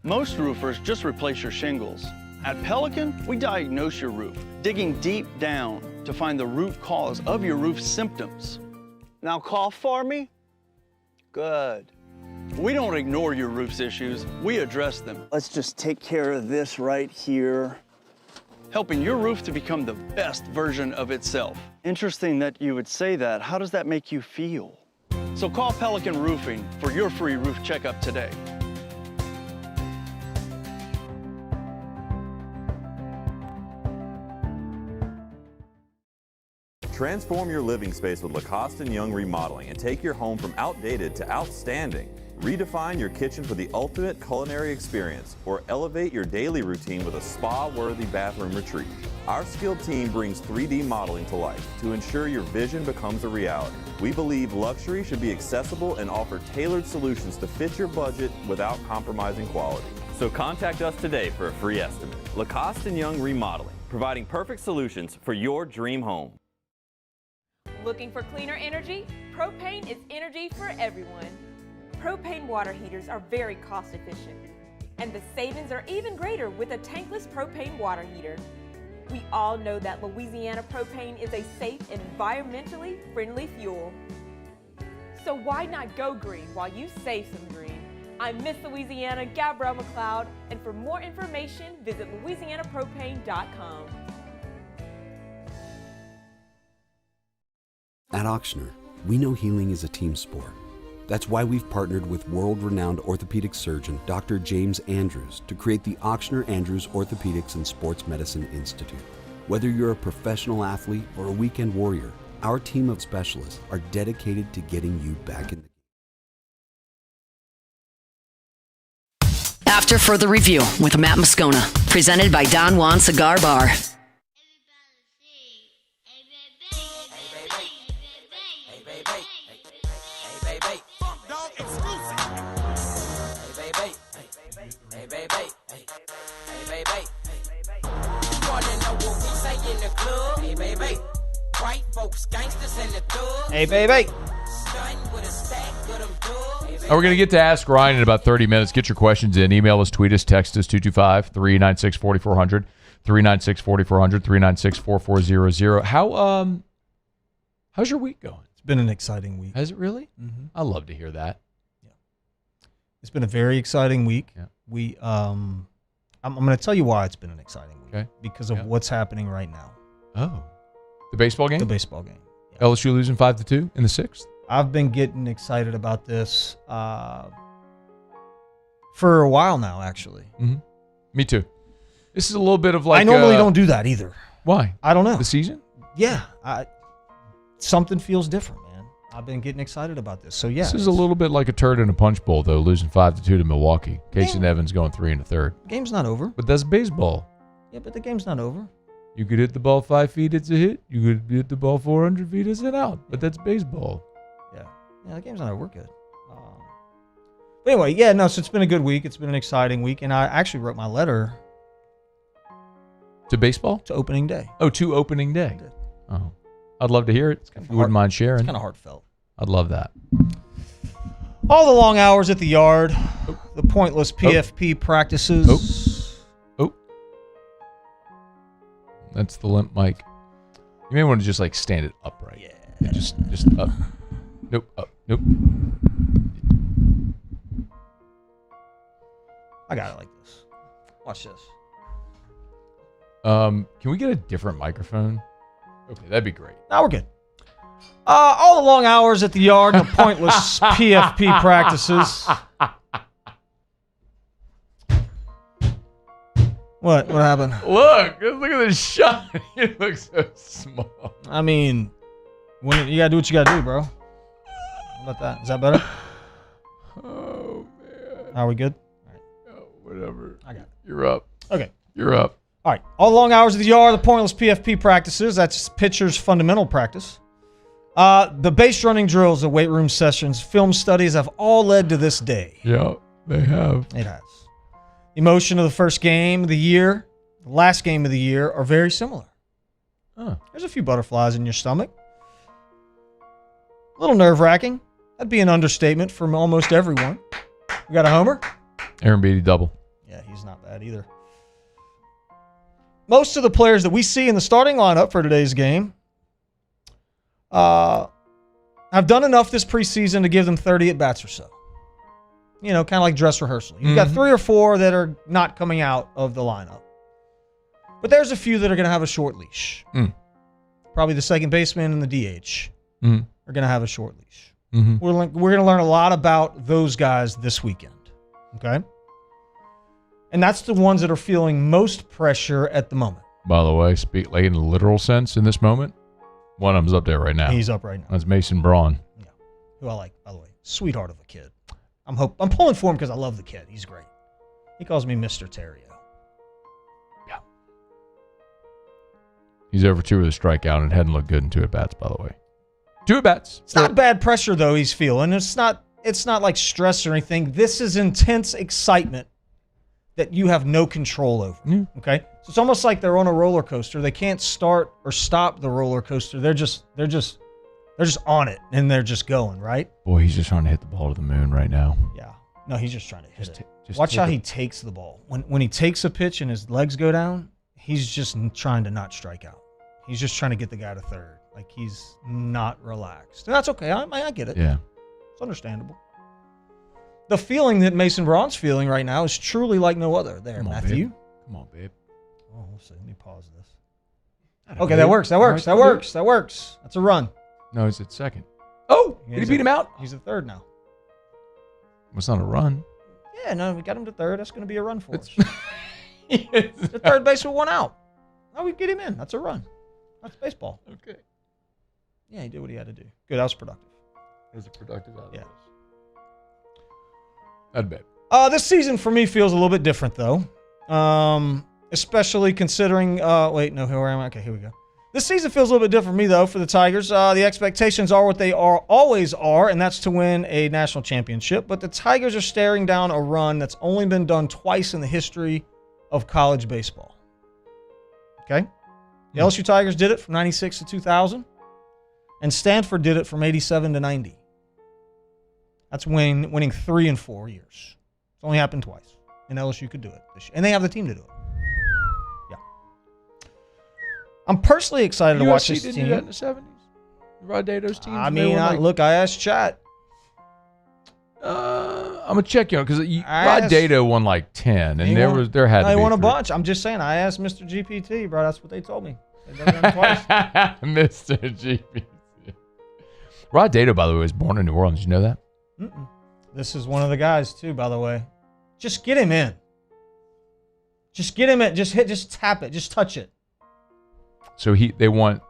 Most roofers just replace your shingles. At Pelican, we diagnose your roof, digging deep down to find the root cause of your roof symptoms. Now cough for me? Good. We don't ignore your roof's issues, we address them. Let's just take care of this right here. Helping your roof to become the best version of itself. Interesting that you would say that. How does that make you feel? So call Pelican Roofing for your free roof checkup today. Transform your living space with Lacoste & Young Remodeling and take your home from outdated to outstanding. Redefine your kitchen for the ultimate culinary experience or elevate your daily routine with a spa-worthy bathroom retreat. Our skilled team brings 3D modeling to life to ensure your vision becomes a reality. We believe luxury should be accessible and offer tailored solutions to fit your budget without compromising quality. So contact us today for a free estimate. Lacoste & Young Remodeling, providing perfect solutions for your dream home. Looking for cleaner energy? Propane is energy for everyone. Propane water heaters are very cost efficient, and the savings are even greater with a tankless propane water heater. We all know that Louisiana propane is a safe and environmentally friendly fuel. So why not go green while you save some green? I'm Miss Louisiana, Gabrielle McLeod, and for more information, visit louisianapropane.com. At Ochsner, we know healing is a team sport. That's why we've partnered with world-renowned orthopedic surgeon Dr. James Andrews to create the Ochsner Andrews Orthopedics and Sports Medicine Institute. Whether you're a professional athlete or a weekend warrior, our team of specialists are dedicated to getting you back in the game. After further review with Matt Moscona, presented by Don Juan Cigar Bar. Hey, baby. We're going to get to Ask Ryan in about 30 minutes. Get your questions in. Email us, tweet us, text us, 225-396-4400, 396-4400, 396-4400. How's your week going? It's been an exciting week. Has it really? Mm-hmm. I love to hear that. Yeah. It's been a very exciting week. Yeah. I'm going to tell you why it's been an exciting week. Okay. Because of what's happening right now. Oh. The baseball game? The baseball game. Yeah. LSU losing 5-2 in the 6th? I've been getting excited about this for a while now, actually. Mm-hmm. Me too. This is a little bit of like... I normally don't do that either. Why? I don't know. The season? Yeah. Something feels different, man. I've been getting excited about this. So, yeah. This is a little bit like a turd in a punch bowl, though, losing 5-2 to Milwaukee. Casey Evans going 3 1/3. Game's not over. But that's baseball. Yeah, but the game's not over. You could hit the ball 5 feet, it's a hit. You could hit the ball 400 feet, it's an out. But that's baseball. Yeah, the game's not over. We're good. But anyway, yeah, no, so it's been a good week. It's been an exciting week. And I actually wrote my letter. To baseball? To opening day. Oh, to opening day. Oh. I'd love to hear it. If you wouldn't mind sharing. It's kind of heartfelt. I'd love that. All the long hours at the yard, the pointless PFP practices. Oh. That's the limp mic. You may want to just like stand it upright. Yeah. Just up. Nope. Up. Nope. I got it like this. Watch this. Can we get a different microphone? Okay, that'd be great. Now we're good. All the long hours at the yard, the pointless PFP practices. What happened? Look at this shot. It looks so small. I mean, you gotta do what you gotta do, bro. How about that? Is that better? Oh man. Are we good? All right. Oh, whatever. I got it. You're up. Okay. You're up. All right. All the long hours of the yard, the pointless PFP practices. That's pitcher's fundamental practice. The base running drills, the weight room sessions, film studies have all led to this day. Yeah, they have. It has. The emotion of the first game of the year, the last game of the year are very similar. Huh. There's a few butterflies in your stomach. A little nerve-wracking. That'd be an understatement from almost everyone. We got a homer? Aaron Beatty double. Yeah, he's not bad either. Most of the players that we see in the starting lineup for today's game have done enough this preseason to give them 30 at-bats or so. You know, kind of like dress rehearsal. You've got 3 or 4 that are not coming out of the lineup. But there's a few that are going to have a short leash. Probably the second baseman and the DH are going to have a short leash. We're going to learn a lot about those guys this weekend. Okay? And that's the ones that are feeling most pressure at the moment. By the way, speak like in a literal sense in this moment. One of them's up there right now. He's up right now. That's Mason Braun. Yeah. Who I like, by the way. Sweetheart of a kid. I'm pulling for him because I love the kid. He's great. He calls me Mr. Terrio. Yeah. He's over 2 with a strikeout and hadn't looked good in 2 at-bats, by the way. 2 at-bats. It's not bad pressure, though, he's feeling. It's not like stress or anything. This is intense excitement that you have no control over. Okay? So it's almost like they're on a roller coaster. They can't start or stop the roller coaster. They're just on it, and they're just going, right? Boy, he's just trying to hit the ball to the moon right now. Yeah. No, he's just trying to hit it. Watch how he takes the ball. When he takes a pitch and his legs go down, he's just trying to not strike out. He's just trying to get the guy to third. Like, he's not relaxed. And that's okay. I get it. Yeah. It's understandable. The feeling that Mason Braun's feeling right now is truly like no other. There, Come on, Matthew. babe. Come on, babe. Oh, let's see. Let me pause this. Okay, that works. That works. That's a run. No, he's at second. Oh, did he beat him out? He's at third now. Well, it's not a run. Yeah, no, we got him to third. That's going to be a run for us. It's the third base with 1 out. No, we get him in. That's a run. That's baseball. Okay. Yeah, he did what he had to do. Good. That was productive. It was a productive out. Yeah. I'd bet. This season for me feels a little bit different, though. Especially considering... wait, no, here I am. Okay, here we go. This season feels a little bit different for me, though, for the Tigers. The expectations are what they always are, and that's to win a national championship. But the Tigers are staring down a run that's only been done twice in the history of college baseball. Okay? The LSU Tigers did it from 96 to 2000, and Stanford did it from 87 to 90. That's winning 3 in 4 years. It's only happened twice, and LSU could do it this year. And they have the team to do it. Yeah. I'm personally excited to watch this didn't team. do that in the 70s? Rod Dado's team? I mean, I asked Chat. I'm going to check you on because Rod Dado won like 10, and there had to be. They won a bunch. I'm just saying, I asked Mr. GPT, bro. That's what they told me. They've done it twice. Mr. GPT. Rod Dado, by the way, was born in New Orleans. Did you know that? Mm-mm. This is one of the guys, too, by the way. Just get him in. Just get him in. Just tap it. Just touch it. So they won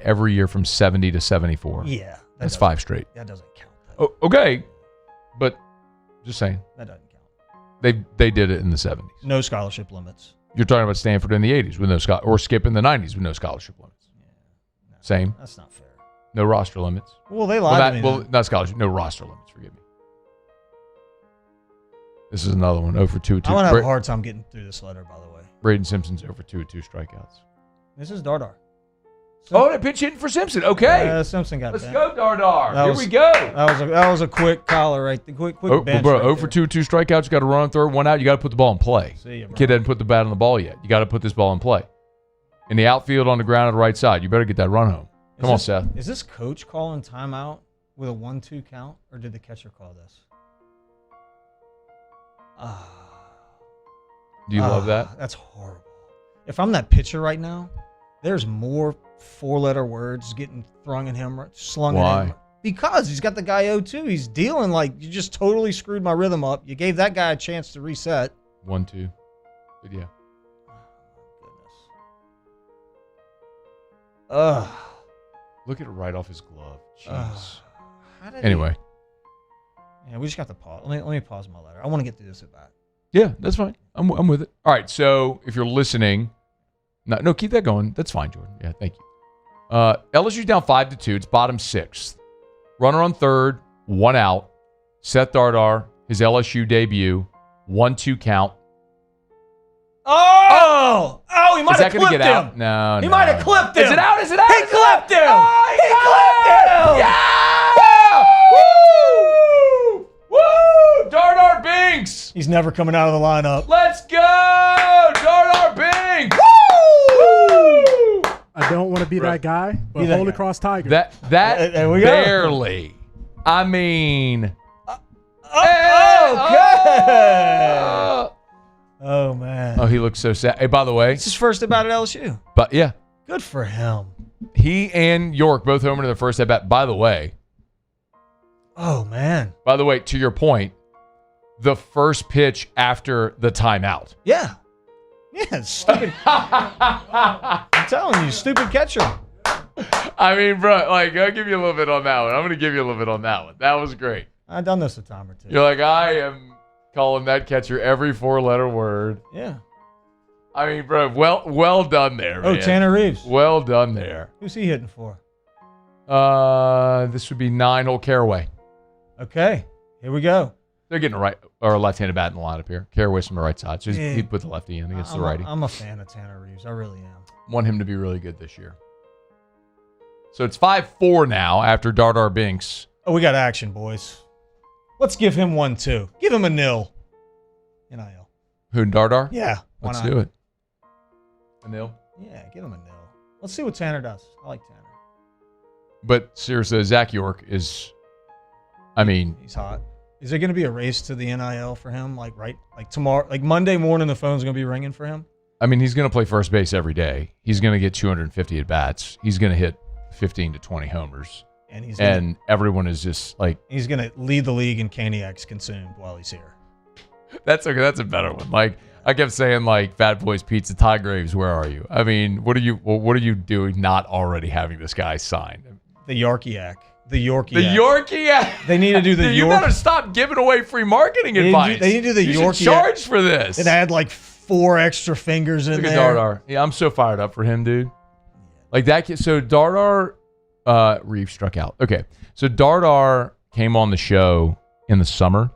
every year from 70 to 74. Yeah. That's 5 straight. That doesn't count. Oh, okay. But just saying. That doesn't count. They did it in the 70s. No scholarship limits. You're talking about Stanford in the 80s with no or Skip in the 90s with no scholarship limits. Yeah. No, Same. That's not fair. No roster limits. Well, they lied to me. Well, not scholarship. No roster limits. Forgive me. This is another one. 0 for 2 with 2. I'm gonna have a hard time getting through this letter, by the way. Braden Simpson's 0 for 2 with 2 strikeouts. This is Dardar. Oh, they pitch hitting for Simpson. Okay. Simpson got Let's bent. go, Dardar. Here we go. That was a quick collar right there. Quick bench. Bro, right 0 for 2 with 2 strikeouts. You got to run on third, 1 out. You got to put the ball in play. See ya, The kid hasn't put the bat on the ball yet. You got to put this ball in play. In the outfield on the ground on the right side. You better get that run home. Come on, Seth. Is this coach calling timeout with a 1-2 count, or did the catcher call this? Do you love that? That's horrible. If I'm that pitcher right now, there's more 4-letter words getting slung at him. Why? Because he's got the guy 0-2. He's dealing like, you just totally screwed my rhythm up. You gave that guy a chance to reset. 1-2. But yeah. Ugh. Look at it right off his glove. Jeez. Anyway. Yeah, we just got to pause. Let me pause my letter. I want to get through this at bat. Yeah, that's fine. I'm with it. All right, so if you're listening, no, keep that going. That's fine, Jordan. Yeah, thank you. LSU's down 5-2. It's bottom 6th. Runner on third, 1 out. Seth Dardar, his LSU debut, 1-2 count. Oh, he might Is that have going to clipped get him. out? No, He might have clipped him. Is it out? Is it out? He clipped him. Oh, he clipped him. Yeah! Woo! Woo! Dardar Binks. He's never coming out of the lineup. Let's go! Dardar Binks. Woo! I don't want to be that guy, but Be that hold guy. across Tiger. That There we go. barely. I mean. Oh man. Oh, he looks so sad. Hey, by the way. It's his first at bat at LSU. But yeah. Good for him. He and York both homered in their first at bat. By the way. Oh man. By the way, to your point, the first pitch after the timeout. Yeah. Yeah, stupid. I'm telling you, stupid catcher. I mean, bro, like, I'll give you a little bit on that one. I'm going to give you a little bit on that one. That was great. I've done this a time or two. You're like, I am calling that catcher every 4-letter word. Yeah. I mean, bro, well done there, man. Tanner Reeves. Well done there. Who's he hitting for? This would be 9-hole Caraway. Okay. Here we go. They're getting a right or a left-handed bat in the lineup here. Caraway's from the right side, so he put the lefty in against the righty. I'm a fan of Tanner Reeves. I really am. Want him to be really good this year. So it's 5-4 now after Dardar Binks. Oh, we got action, boys. Let's give him 1-2. Give him a nil. NIL. Who, Dardar? Yeah. Let's do it. A nil? Yeah, give him a nil. Let's see what Tanner does. I like Tanner. But seriously, Zach York is, I mean. He's hot. Is there going to be a race to the NIL for him? Like tomorrow, like Monday morning, the phone's going to be ringing for him? I mean, he's going to play first base every day. He's going to get 250 at bats. He's going to hit 15 to 20 homers. And everyone is just like. He's going to lead the league in Caniacs consumed while he's here. That's okay. That's a better one. Like, I kept saying, like, Fat Boys Pizza, Todd Graves, where are you? I mean, what are you doing not already having this guy signed? The Yorkiac. The Yorkie. The Yorkie. They need to do the Yorkie. You better stop giving away free marketing advice. They need to do the you Yorkie. Should charge for this. It had like 4 extra fingers in Look there. at Dardar. Yeah, I'm so fired up for him, dude. Like that kid. So Dardar Reeves struck out. Okay. So Dardar came on the show in the summer.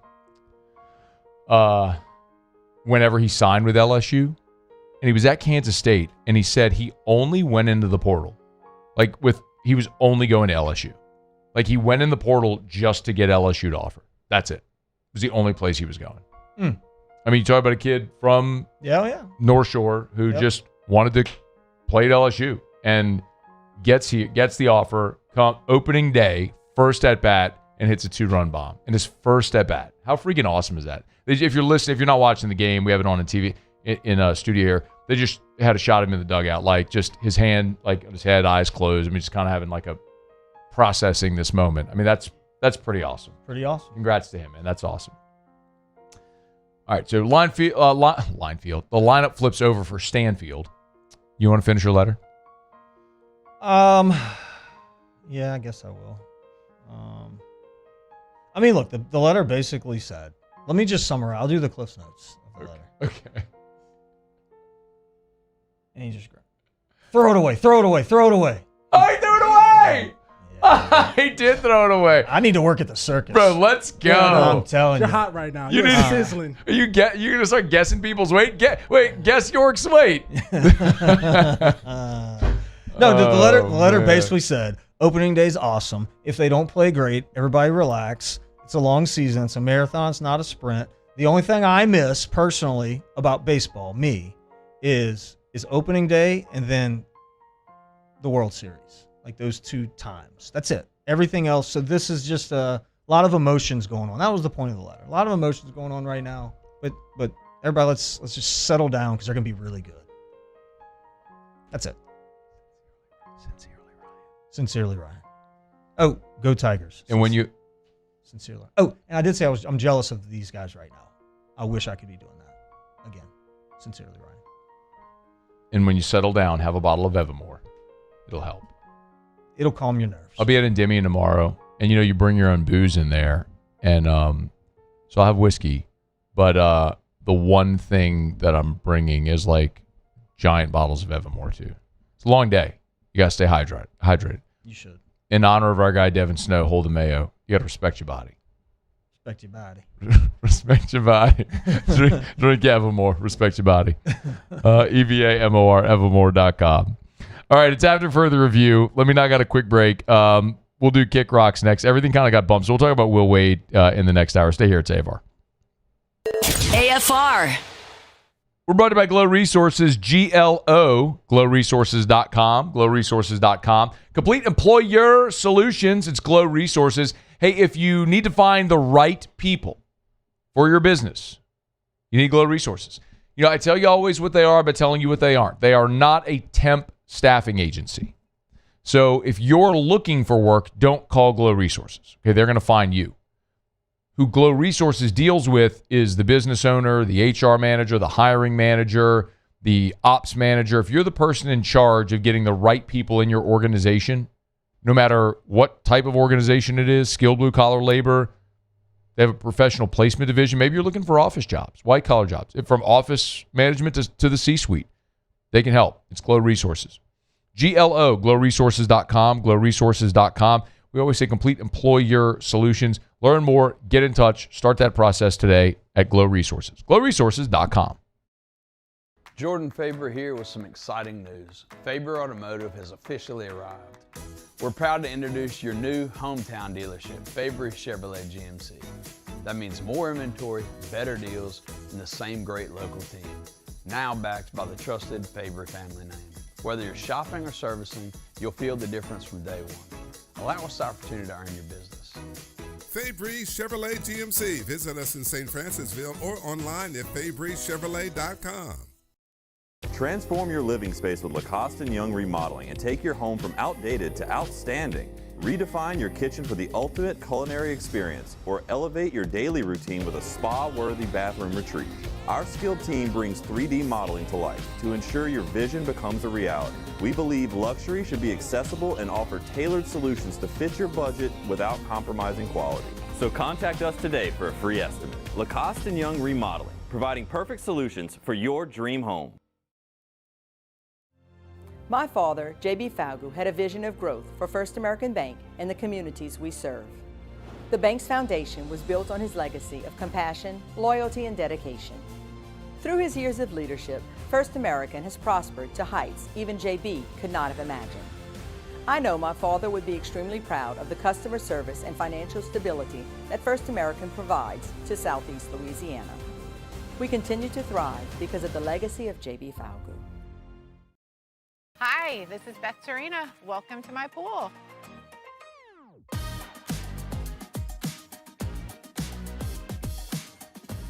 Whenever he signed with LSU, and he was at Kansas State, and he said he only went into the portal. He was only going to LSU. Like, he went in the portal just to get LSU to offer. That's it. It was the only place he was going. I mean, you talk about a kid from North Shore who just wanted to play at LSU and gets the offer opening day, first at bat, and hits a 2-run bomb in his first at bat. How freaking awesome is that? If you're listening, if you're not watching the game, we have it on TV in a studio here. They just had a shot of him in the dugout, like just his hand, like on his head, eyes closed. I mean, just kind of having like a processing this moment. I mean, that's pretty awesome. Pretty awesome. Congrats to him, man. That's awesome. All right, so Linefield. The lineup flips over for Stanfield. You want to finish your letter? Yeah, I guess I will. I mean, look, the letter basically said. Let me just summarize. I'll do the Cliff's Notes of the letter. Okay. And he just throw it away. Oh, he threw it away! He did throw it away. I need to work at the circus. Bro, let's go. I'm telling You're you. hot right now. You You're did- sizzling. You're gonna start guessing people's weight? Guess York's weight. No, the letter man. basically said, opening day is awesome. If they don't play great, everybody relax. It's a long season. It's a marathon. It's not a sprint. The only thing I miss personally about baseball, is opening day and then the World Series. Like those 2 times. That's it. Everything else. So this is just a lot of emotions going on. That was the point of the letter. A lot of emotions going on right now. But everybody, let's just settle down because they're going to be really good. That's it. Sincerely, Ryan. Oh, go Tigers. And when you Sincerely. Oh, and I did say I'm jealous of these guys right now. I wish I could be doing that. Again, sincerely, Ryan. And when you settle down, have a bottle of Evermore. It'll help. It'll calm your nerves. I'll be at Endymion tomorrow, and you bring your own booze in there, and so I'll have whiskey, but the one thing that I'm bringing is like giant bottles of Evermore too. It's a long day. You gotta stay hydrated. You should. In honor of our guy Devin Snow, holding Mayo, you gotta respect your body. Respect your body. Respect your body. drink Evermore. Respect your body. EVAMOR, Evermore.com. All right, it's after further review. Let me knock out a quick break. We'll do Kick Rocks next. Everything kind of got bumped, so we'll talk about Will Wade in the next hour. Stay here at AFR. AFR. We're brought to you by Glow Resources, GLO, glowresources.com, glowresources.com. Complete employer solutions, it's Glow Resources. Hey, if you need to find the right people for your business, you need Glow Resources. I tell you always what they are by telling you what they aren't. They are not a temp staffing agency. So if you're looking for work, don't call Glow Resources. Okay, they're going to find you. Who Glow Resources deals with is the business owner, the HR manager, the hiring manager, the ops manager. If you're the person in charge of getting the right people in your organization, no matter what type of organization it is, skilled blue-collar labor, they have a professional placement division. Maybe you're looking for office jobs, white-collar jobs. From office management to the C-suite, they can help. It's Glow Resources. GLO, glowresources.com, glowresources.com. We always say complete employer solutions. Learn more, get in touch, start that process today at Glow Resources. glowresources.com. Jordan Faber here with some exciting news. Faber Automotive has officially arrived. We're proud to introduce your new hometown dealership, Faber Chevrolet GMC. That means more inventory, better deals, and the same great local team. Now backed by the trusted Faber family name. Whether you're shopping or servicing, you'll feel the difference from day one. Allow us the opportunity to earn your business. Fabry Chevrolet GMC. Visit us in St. Francisville or online at FabryChevrolet.com. Transform your living space with Lacoste & Young Remodeling and take your home from outdated to outstanding. Redefine your kitchen for the ultimate culinary experience or elevate your daily routine with a spa-worthy bathroom retreat. Our skilled team brings 3D modeling to life to ensure your vision becomes a reality. We believe luxury should be accessible and offer tailored solutions to fit your budget without compromising quality. So contact us today for a free estimate. Lacoste & Young Remodeling, providing perfect solutions for your dream home. My father, J.B. Falgu, had a vision of growth for First American Bank and the communities we serve. The bank's foundation was built on his legacy of compassion, loyalty, and dedication. Through his years of leadership, First American has prospered to heights even J.B. could not have imagined. I know my father would be extremely proud of the customer service and financial stability that First American provides to Southeast Louisiana. We continue to thrive because of the legacy of J.B. Falgu. Hi, this is Beth Serena. Welcome to my pool.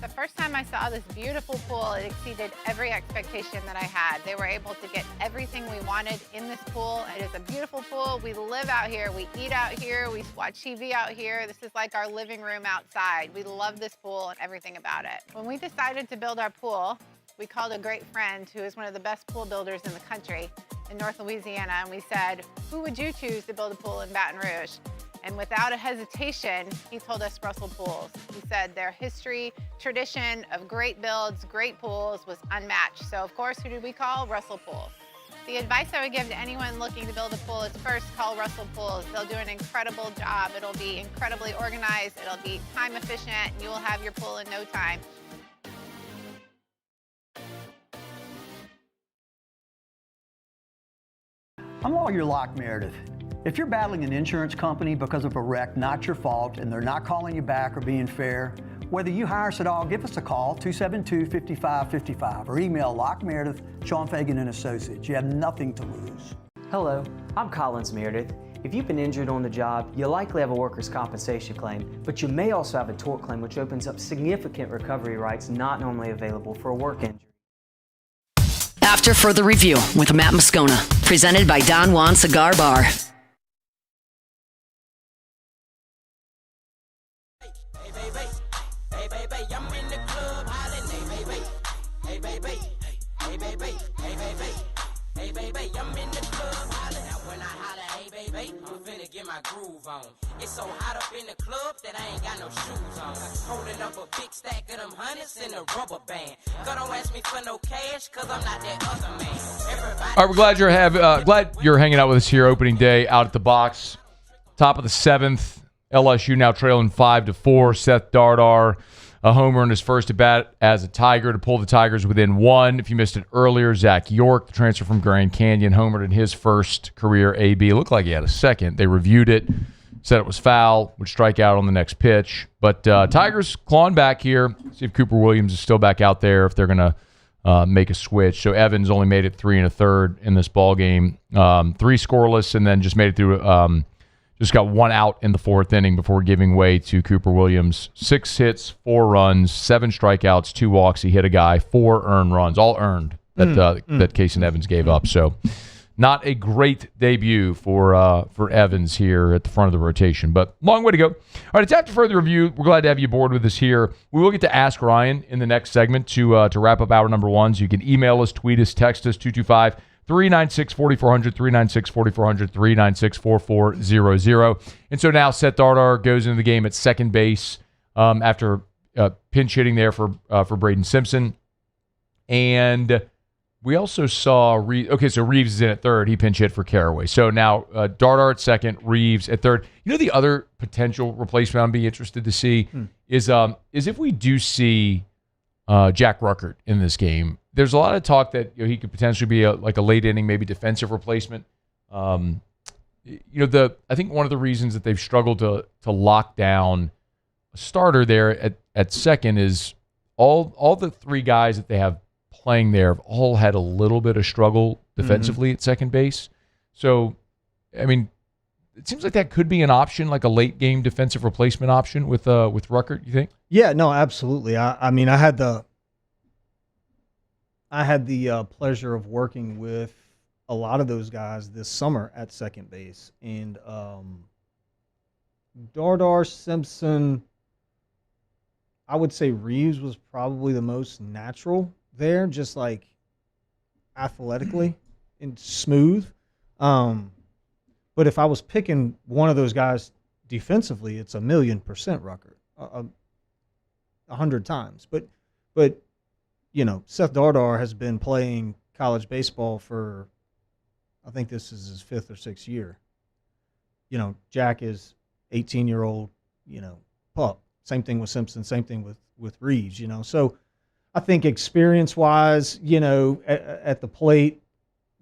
The first time I saw this beautiful pool, it exceeded every expectation that I had. They were able to get everything we wanted in this pool. It is a beautiful pool. We live out here, we eat out here, we watch TV out here. This is like our living room outside. We love this pool and everything about it. When we decided to build our pool, we called a great friend who is one of the best pool builders in the country in North Louisiana, and we said, who would you choose to build a pool in Baton Rouge? And without a hesitation, he told us Russell Pools. He said their history, tradition of great builds, great pools was unmatched. So of course, who did we call? Russell Pools. The advice I would give to anyone looking to build a pool is first call Russell Pools. They'll do an incredible job. It'll be incredibly organized. It'll be time efficient, and you will have your pool in no time. I'm Lawyer Locke Meredith. If you're battling an insurance company because of a wreck not your fault and they're not calling you back or being fair, whether you hire us at all, give us a call, 272-5555, or email Locke Meredith, Sean Fagan and Associates. You have nothing to lose. Hello, I'm Collins Meredith. If you've been injured on the job, you'll likely have a workers' compensation claim, but you may also have a tort claim, which opens up significant recovery rights not normally available for a work injury. After further review with Matt Moscona, presented by Don Juan Cigar Bar. Groove on. It's so hot up in the club that I ain't got no shoes on. Holding up a big stack of them hundreds in a rubber band. Don't ask me for no cash, cause I'm not that other man. Everybody. All right, we're glad you're hanging out with us here opening day out at the box. Top of the 7th, LSU now trailing 5-4. Seth Dardar, a homer in his first at bat as a Tiger to pull the Tigers within 1. If you missed it earlier, Zach York, the transfer from Grand Canyon, homered in his first career AB. It looked like he had a second. They reviewed it, said it was foul, would strike out on the next pitch. But Tigers clawing back here. See if Cooper Williams is still back out there, if they're going to make a switch. So Evans only made it 3 1/3 in this ball game. 3 scoreless, and then just made it through. Just got 1 out in the 4th inning before giving way to Cooper Williams. 6 hits, 4 runs, 7 strikeouts, 2 walks. He hit a guy, 4 earned runs, all earned that Casey Evans gave up. So not a great debut for Evans here at the front of the rotation, but long way to go. All right, it's after further review. We're glad to have you aboard with us here. We will get to Ask Ryan in the next segment to wrap up hour number 1. So you can email us, tweet us, text us, 225-396-4400, 396-4400, 396-4400. And so now Seth Dardar goes into the game at second base after pinch hitting there for Braden Simpson. And we also saw so Reeves is in at third. He pinch hit for Carraway. So now Dardar at second, Reeves at third. You know, the other potential replacement I'm be interested to see is if we do see Jack Ruckert in this game. There's a lot of talk that he could potentially be a late inning, maybe defensive replacement. I think one of the reasons that they've struggled to lock down a starter there at second is all the 3 guys that they have playing there have all had a little bit of struggle defensively at second base. So, I mean, it seems like that could be an option, like a late game defensive replacement option with Ruckert, you think? Yeah, no, absolutely. I mean, I had the pleasure of working with a lot of those guys this summer at second base. And Dardar, Simpson, I would say Reeves was probably the most natural there, just like athletically and smooth. But if I was picking one of those guys defensively, it's 1,000,000% Ruckert, 100 times. But Seth Dardar has been playing college baseball for, I think this is his 5th or 6th year. Jack is 18-year-old, pup. Same thing with Simpson, same thing with Reeves, So I think experience-wise, at the plate,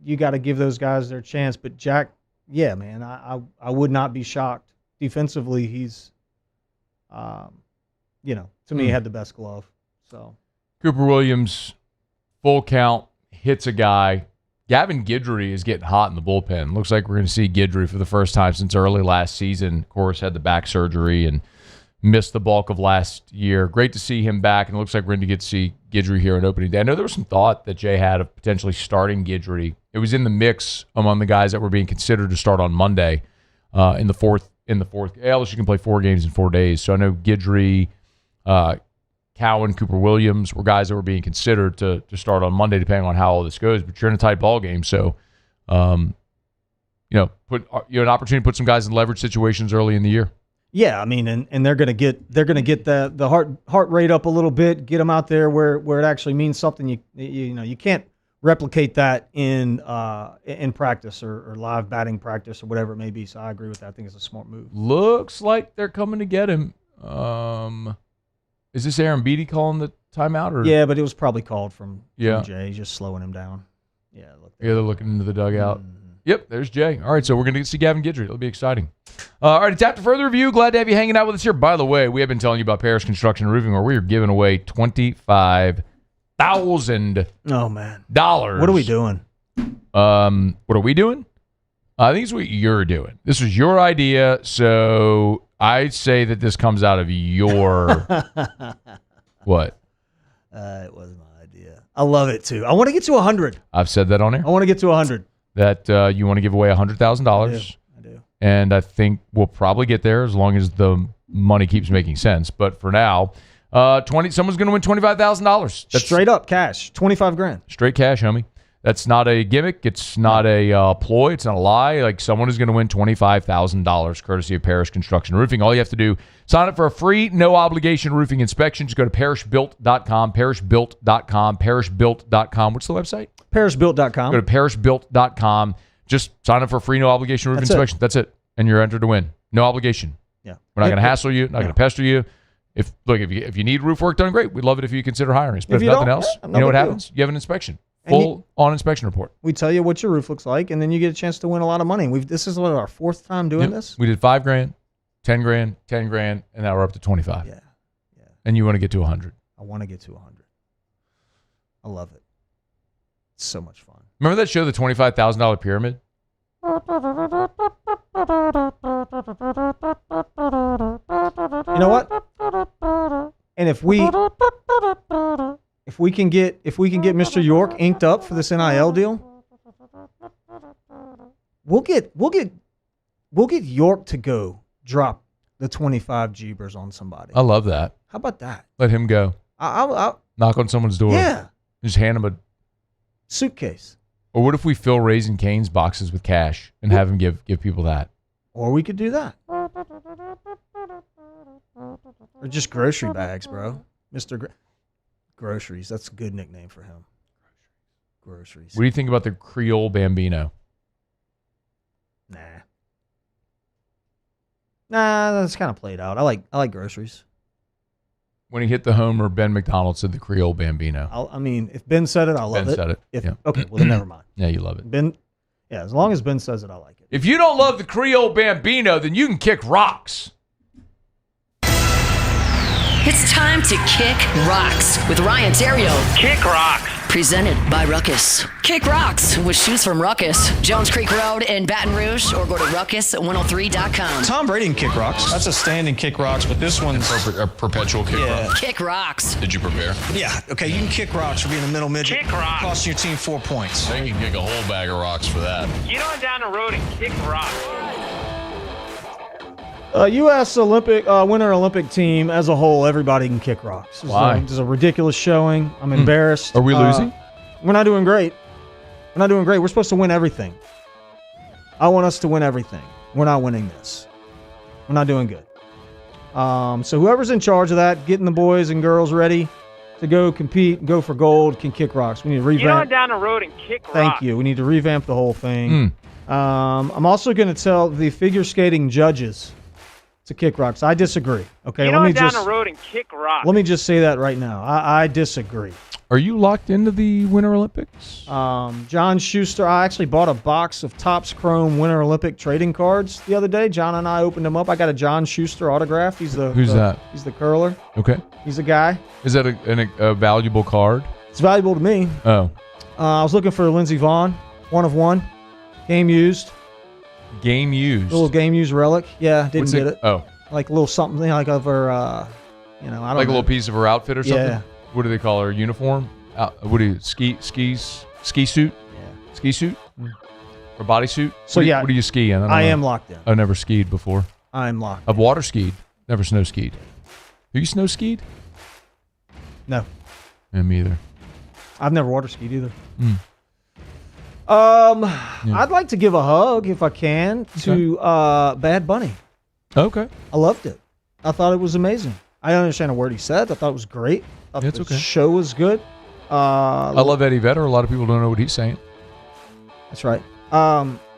you got to give those guys their chance. But Jack, yeah, man, I would not be shocked. Defensively, he's, to me, had the best glove. So Cooper Williams, full count, hits a guy. Gavin Guidry is getting hot in the bullpen. Looks like we're going to see Guidry for the first time since early last season. Of course, had the back surgery and missed the bulk of last year. Great to see him back, and it looks like we're going to get to see Guidry here on opening day. I know there was some thought that Jay had of potentially starting Guidry. It was in the mix among the guys that were being considered to start on Monday in the fourth. LSU can play 4 games in 4 days. So I know Guidry, Cowan, Cooper Williams were guys that were being considered to start on Monday, depending on how all this goes. But you're in a tight ball game, so put an opportunity to put some guys in leverage situations early in the year. Yeah, I mean, and they're gonna get the heart rate up a little bit, get them out there where it actually means something. You can't replicate that in practice or live batting practice or whatever it may be. So I agree with that. I think it's a smart move. Looks like they're coming to get him. Is this Aaron Beatty calling the timeout? Or? Yeah, but it was probably called from Yeah. Jay, just slowing him down. Yeah, look. Yeah, they're looking into the dugout. Yep, there's Jay. All right, so we're going to see Gavin Guidry. It'll be exciting. All right, tap to further review. Glad to have you hanging out with us here. By the way, we have been telling you about Parrish Construction and Roofing, where we are giving away $25,000. Oh, man. What are we doing? What are we doing? I think it's what you're doing. This was your idea, so I'd say that this comes out of your what? It was my idea. I love it, too. I want to get to 100. I've said that on air. I want to get to 100. That you want to give away $100,000. I do. And I think we'll probably get there as long as the money keeps making sense. But for now, someone's going to win $25,000. That's straight up cash, $25,000. Straight cash, homie. That's not a gimmick. It's not a ploy. It's not a lie. Like, someone is going to win $25,000 courtesy of Parrish Construction and Roofing. All you have to do, sign up for a free, no-obligation roofing inspection. Just go to parrishbuilt.com, parrishbuilt.com. What's the website? Parrishbuilt.com. Go to parrishbuilt.com. Just sign up for a free, no-obligation roofing inspection. That's it. And you're entered to win. No obligation. Yeah. We're not going to hassle you. Not going to pester you. If you need roof work done, great. We'd love it if you consider hiring us. But if nothing else, you know what happens? You have an inspection. Full-on inspection report. We tell you what your roof looks like, and then you get a chance to win a lot of money. This is our fourth time doing this. We did $5,000, $10,000, $10,000, and now we're up to $25,000. Yeah. And you want to get to 100. I want to get to 100. I love it. It's so much fun. Remember that show, The $25,000 Pyramid? You know what? And if we can get Mr. York inked up for this NIL deal, we'll get York to go drop the 25 Jeebers on somebody. I love that. How about that? Let him go. I'll knock on someone's door. Yeah. Just hand him a suitcase. Or what if we fill Raising Cane's boxes with cash and have him give people that? Or we could do that. Or just grocery bags, bro. Mr. Groceries. That's a good nickname for him. Groceries. What do you think about the Creole Bambino? Nah, that's kind of played out. I like groceries. When he hit the homer, Ben McDonald said the Creole Bambino. I mean, if Ben said it, I love it. Ben said it. If, yeah. Okay, well, then never mind. Yeah, you love it. Ben, yeah, as long as Ben says it, I like it. If you don't love the Creole Bambino, then you can kick rocks. It's time to kick rocks with Ryan Terrio. Kick rocks. Presented by Ruckus. Kick rocks with shoes from Ruckus. Jones Creek Road in Baton Rouge, or go to ruckus103.com. Tom Brady can kick rocks. That's a standing kick rocks, but this one's a perpetual kick rock. Kick rocks. Did you prepare? Yeah. Okay, you can kick rocks for being a middle midget. Kick rocks. Costing your team 4 points. Then you can kick a whole bag of rocks for that. Get on down the road and kick rocks. U.S. Winter Olympic team as a whole, everybody can kick rocks. Why? This is a ridiculous showing. I'm embarrassed. Are we losing? We're not doing great. We're not doing great. We're supposed to win everything. I want us to win everything. We're not winning this. We're not doing good. So whoever's in charge of that, getting the boys and girls ready to go compete and go for gold, can kick rocks. We need to revamp. Get on down the road and kick rocks. Thank you. We need to revamp the whole thing. I'm also going to tell the figure skating judges to kick rocks. I disagree. Okay, Get on down the road and kick rocks. Let me just say that right now. I disagree. Are you locked into the Winter Olympics? John Schuster, I actually bought a box of Topps Chrome Winter Olympic trading cards the other day. John and I opened them up. I got a John Schuster autograph. Who's that? He's the curler. Okay. He's a guy. Is that a valuable card? It's valuable to me. Oh. I was looking for Lindsey Vaughn, 1 of 1, game used. Game used. Little game used relic. Yeah, didn't get it. Oh. Like a little something like of her, I don't know. Like a little piece of her outfit or something? Yeah. What do they call her? Uniform? What do you, ski suit? Yeah. Ski suit? Or bodysuit? So what do you ski in? I am locked in. I've never skied before. I'm locked I've water skied. Never snow skied. Have you snow skied? No. Yeah, me either. I've never water skied either. I'd like to give a hug, if I can, to Bad Bunny. Okay. I loved it. I thought it was amazing. I don't understand a word he said. I thought it was great. I thought the show was good. I love Eddie Vedder. A lot of people don't know what he's saying. That's right.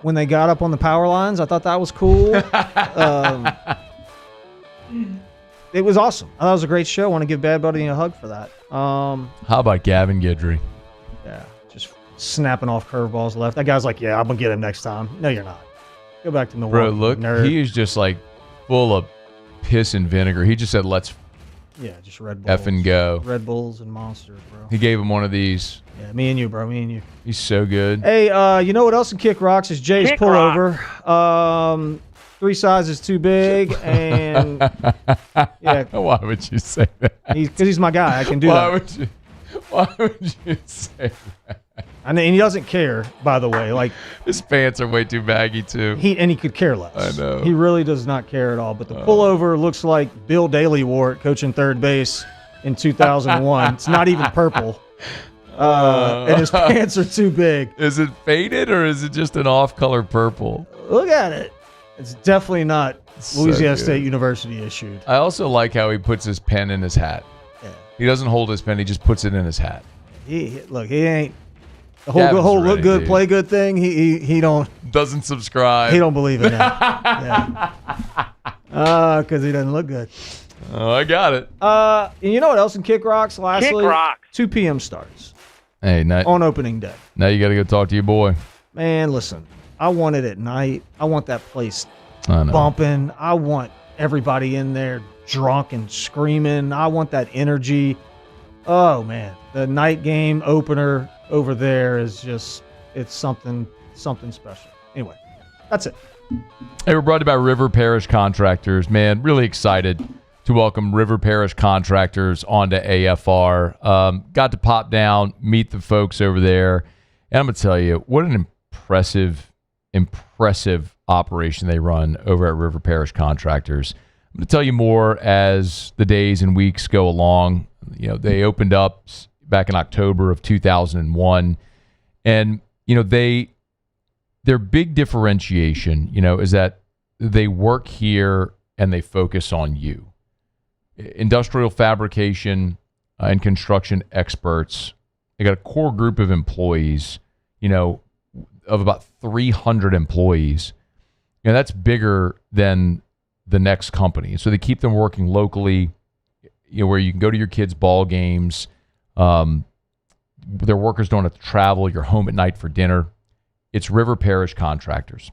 When they got up on the power lines, I thought that was cool. It was awesome. I thought it was a great show. I want to give Bad Buddy a hug for that. How about Gavin Guidry? Yeah, just snapping off curveballs left. That guy's like, yeah, I'm going to get him next time. No, you're not. Go back to Milwaukee. Bro, look, nerd. he is just like full of piss and vinegar. He just said, let's just Red Bulls. effing go. Red Bulls and Monsters, bro. He gave him one of these. Yeah, me and you, bro. Me and you. He's so good. Hey, you know what else in Kick Rocks is Jay's Kick pullover. 3 sizes too big, and yeah. Why would you say that? Because he's my guy. I can do that. Why would you say that? And he doesn't care, by the way. Like, his pants are way too baggy too. He could care less. I know. He really does not care at all. But the pullover looks like Bill Daly wore it coaching third base in 2001. It's not even purple. And his pants are too big. Is it faded or is it just an off-color purple? Look at it. It's definitely not So Louisiana good. State University issued. I also like how he puts his pen in his hat. Yeah. He doesn't hold his pen. He just puts it in his hat. He ain't the Gavin's whole ready, look good, dude. play good thing. He don't subscribe. He don't believe in that. Because he doesn't look good. Oh, I got it. And you know what else in Kick Rocks? Lastly, Rocks. 2 p.m. starts Hey, now, on opening day. now you got to go talk to your boy. Man, listen, I want it at night. I want that place I know. bumping. I want everybody in there drunk and screaming. I want that energy. Oh, man. The night game opener over there is just, it's something special. Anyway, that's it. Hey, we're brought to you by River Parish Contractors. Man, really excited to welcome River Parish Contractors onto AFR. Got to pop down, meet the folks over there. And I'm going to tell you, what an impressive operation they run over at River Parish Contractors. I'm going to tell you more as the days and weeks go along. You know, they opened up back in October of 2001. And, you know, their big differentiation, you know, is that they work here and they focus on you. Industrial fabrication and construction experts. They got a core group of employees, you know, of about 300 employees. And that's bigger than the next company. So they keep them working locally, you know, where you can go to your kids' ball games. Their workers don't have to travel. You're home at night for dinner. It's River Parish Contractors.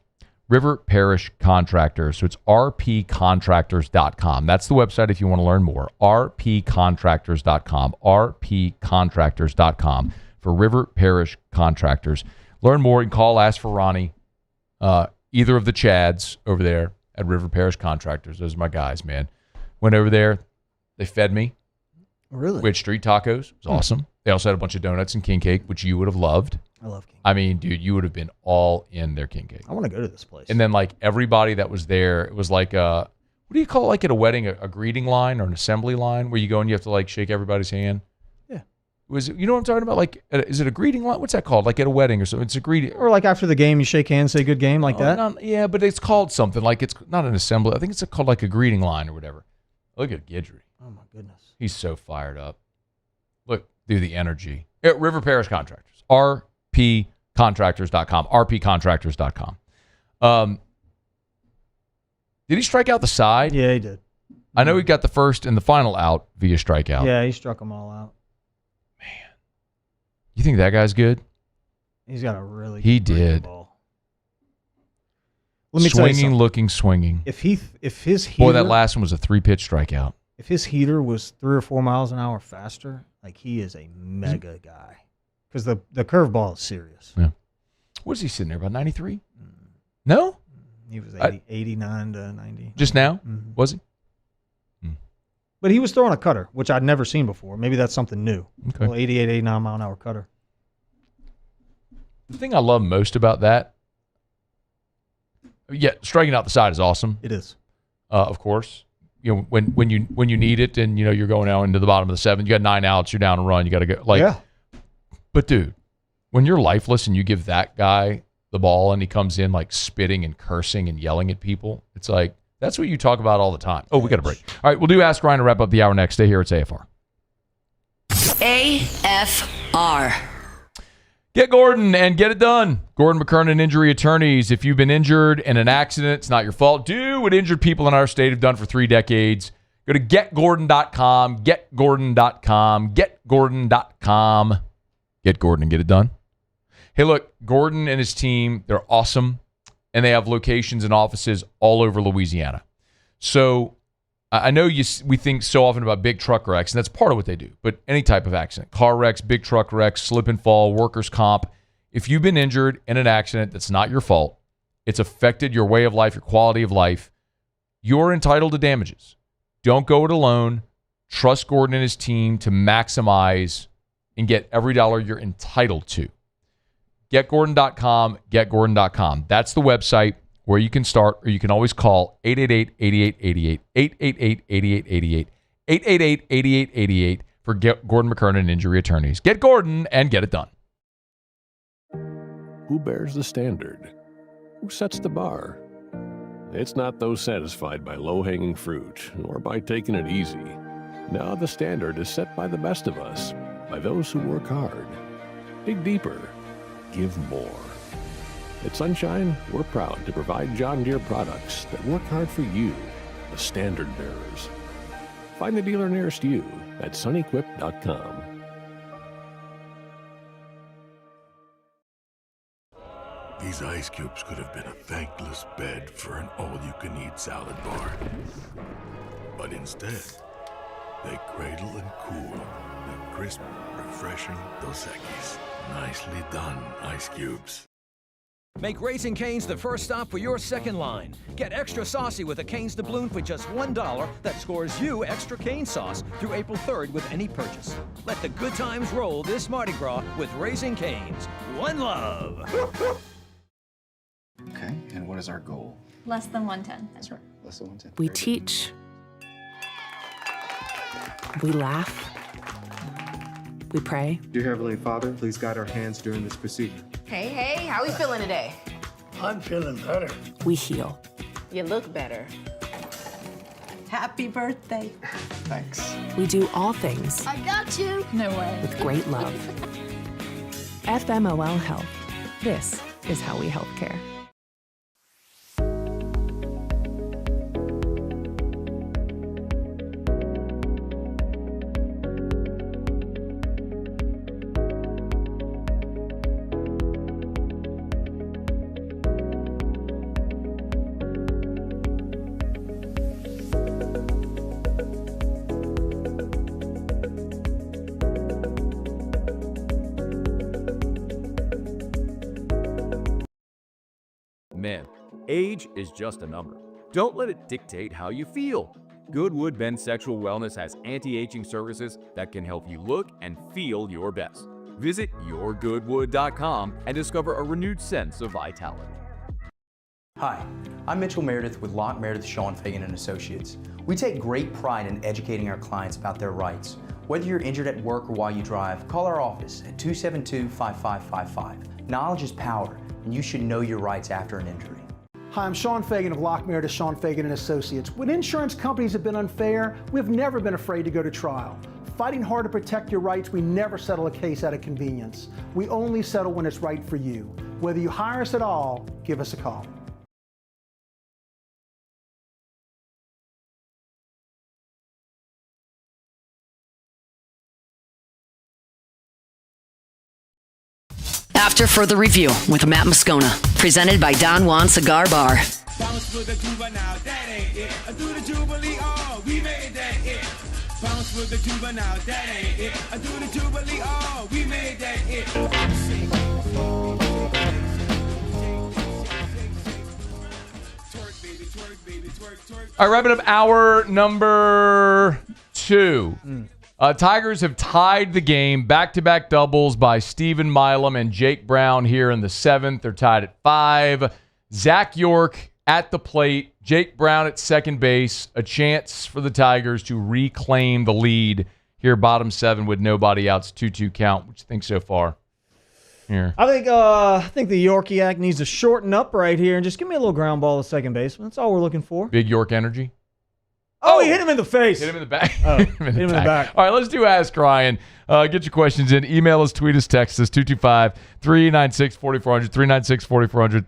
River Parish Contractors. So it's rpcontractors.com. That's the website if you want to learn more. rpcontractors.com. rpcontractors.com for River Parish Contractors. Learn more. You can call, ask for Ronnie. Either of the Chads over there at River Parish Contractors. Those are my guys, man. Went over there. They fed me. Really? We had street tacos. It was awesome. They also had a bunch of donuts and king cake, which you would have loved. I love king cake. I mean, dude, you would have been all in their king cake. I want to go to this place. And then, like, everybody that was there, it was like what do you call it, like at a wedding, a greeting line or an assembly line where you go and you have to, like, shake everybody's hand? Yeah. Was it, you know what I'm talking about? Like, is it a greeting line? What's that called? Like at a wedding or something? It's a greeting. Or like after the game, you shake hands, say good game, like that? Yeah, but it's called something. Like, it's not an assembly. I think it's called like a greeting line or whatever. Look at Guidry. Oh, my goodness. He's so fired up. Look, dude, the energy. At River Parish Contractors. rpcontractors.com. rpcontractors.com. Did he strike out the side? Yeah, he did. I know he got the first and the final out via strikeout. Yeah, he struck them all out. You think that guy's good? He's got a really He good breaking did. ball. Let me tell you swinging, something. looking, swinging. If his heater, Boy, that last one was a 3-pitch strikeout. if his heater was 3 or 4 miles an hour faster, like he is a mega guy. Because the curveball is serious. Yeah. What is he sitting there, about 93? No? He was 89 to 90. Just now? Mhm. Was he? But he was throwing a cutter, which I'd never seen before. Maybe that's something new. Okay. Well, 88, 89 mile an hour cutter. The thing I love most about that, yeah, striking out the side is awesome. It is. Of course. You know, when you need it and, you know, you're going out into the bottom of the 7th, you got 9 outs, you're down a run, you got to go. Like, yeah. But, dude, when you're lifeless and you give that guy the ball and he comes in, like, spitting and cursing and yelling at people, it's like, that's what you talk about all the time. Oh, we got a break. All right, we'll do Ask Ryan to wrap up the hour next. Stay here. It's AFR. AFR. are. Get Gordon and get it done. Gordon McKernan Injury Attorneys. If you've been injured in an accident, it's not your fault. Do what injured people in our state have done for 3 decades. Go to getgordon.com, getgordon.com, getgordon.com. Get Gordon and get it done. Hey, look, Gordon and his team, they're awesome, and they have locations and offices all over Louisiana. So I know we think so often about big truck wrecks, and that's part of what they do, but any type of accident, car wrecks, big truck wrecks, slip and fall, workers' comp. If you've been injured in an accident that's not your fault, it's affected your way of life, your quality of life, you're entitled to damages. Don't go it alone. Trust Gordon and his team to maximize and get every dollar you're entitled to. GetGordon.com, getGordon.com. That's the website where you can start, or you can always call 888-8888, 888-8888, 888-8888 for Gordon McKernan Injury Attorneys. Get Gordon and get it done. Who bears the standard? Who sets the bar? It's not those satisfied by low-hanging fruit or by taking it easy. Now the standard is set by the best of us, by those who work hard. Dig deeper. Give more. At Sunshine, we're proud to provide John Deere products that work hard for you, the standard bearers. Find the dealer nearest you at sunequip.com. These ice cubes could have been a thankless bed for an all-you-can-eat salad bar. But instead, they cradle and cool the crisp, refreshing Dos Equis. Nicely done, ice cubes. Make Raising Cane's the first stop for your second line. Get extra saucy with a Cane's doubloon for just $1 that scores you extra cane sauce through April 3rd with any purchase. Let the good times roll this Mardi Gras with Raising Cane's. One love. Okay, and what is our goal? Less than 110. That's right, less than 110. We teach. We laugh. We pray. Dear Heavenly Father, please guide our hands during this procedure. Hey, how we feeling today? I'm feeling better. We heal. You look better. Happy birthday. Thanks. We do all things I got you. No way. with great love. FMOL Health. This is how we help care. Men, age is just a number. Don't let it dictate how you feel. Goodwood Men's Sexual Wellness has anti-aging services that can help you look and feel your best. Visit yourgoodwood.com and discover a renewed sense of vitality. Hi, I'm Mitchell Meredith with Locke Meredith, Sean Fagan & Associates. We take great pride in educating our clients about their rights. Whether you're injured at work or while you drive, call our office at 272-5555. Knowledge is power, and you should know your rights after an injury. Hi, I'm Sean Fagan of Locke Meredith, Sean Fagan & Associates. When insurance companies have been unfair, we've never been afraid to go to trial. Fighting hard to protect your rights, we never settle a case out of convenience. We only settle when it's right for you. Whether you hire us at all, give us a call. After further review with Matt Moscona, presented by Don Juan Cigar Bar. Bounce with the juvenile, that ain't it. I do the Jubilee, oh, we made that it. Bounce with the juvenile, that ain't it. I do the Jubilee, oh, we made that it. All right, wrapping up hour number 2. Tigers have tied the game, back-to-back doubles by Stephen Milam and Jake Brown here in the 7th. They're tied at 5. Zach York at the plate, Jake Brown at second base. A chance for the Tigers to reclaim the lead here, bottom 7 with nobody out. It's 2-2 count. What you think so far? Here, I think the Yorkiac needs to shorten up right here and just give me a little ground ball to second baseman. That's all we're looking for. Big York energy. Oh, he hit him in the face. Hit him in the back. Oh, hit him in the back. All right, let's do Ask Ryan. Get your questions in. Email us, tweet us, text us, 225-396-4400, 396-4400,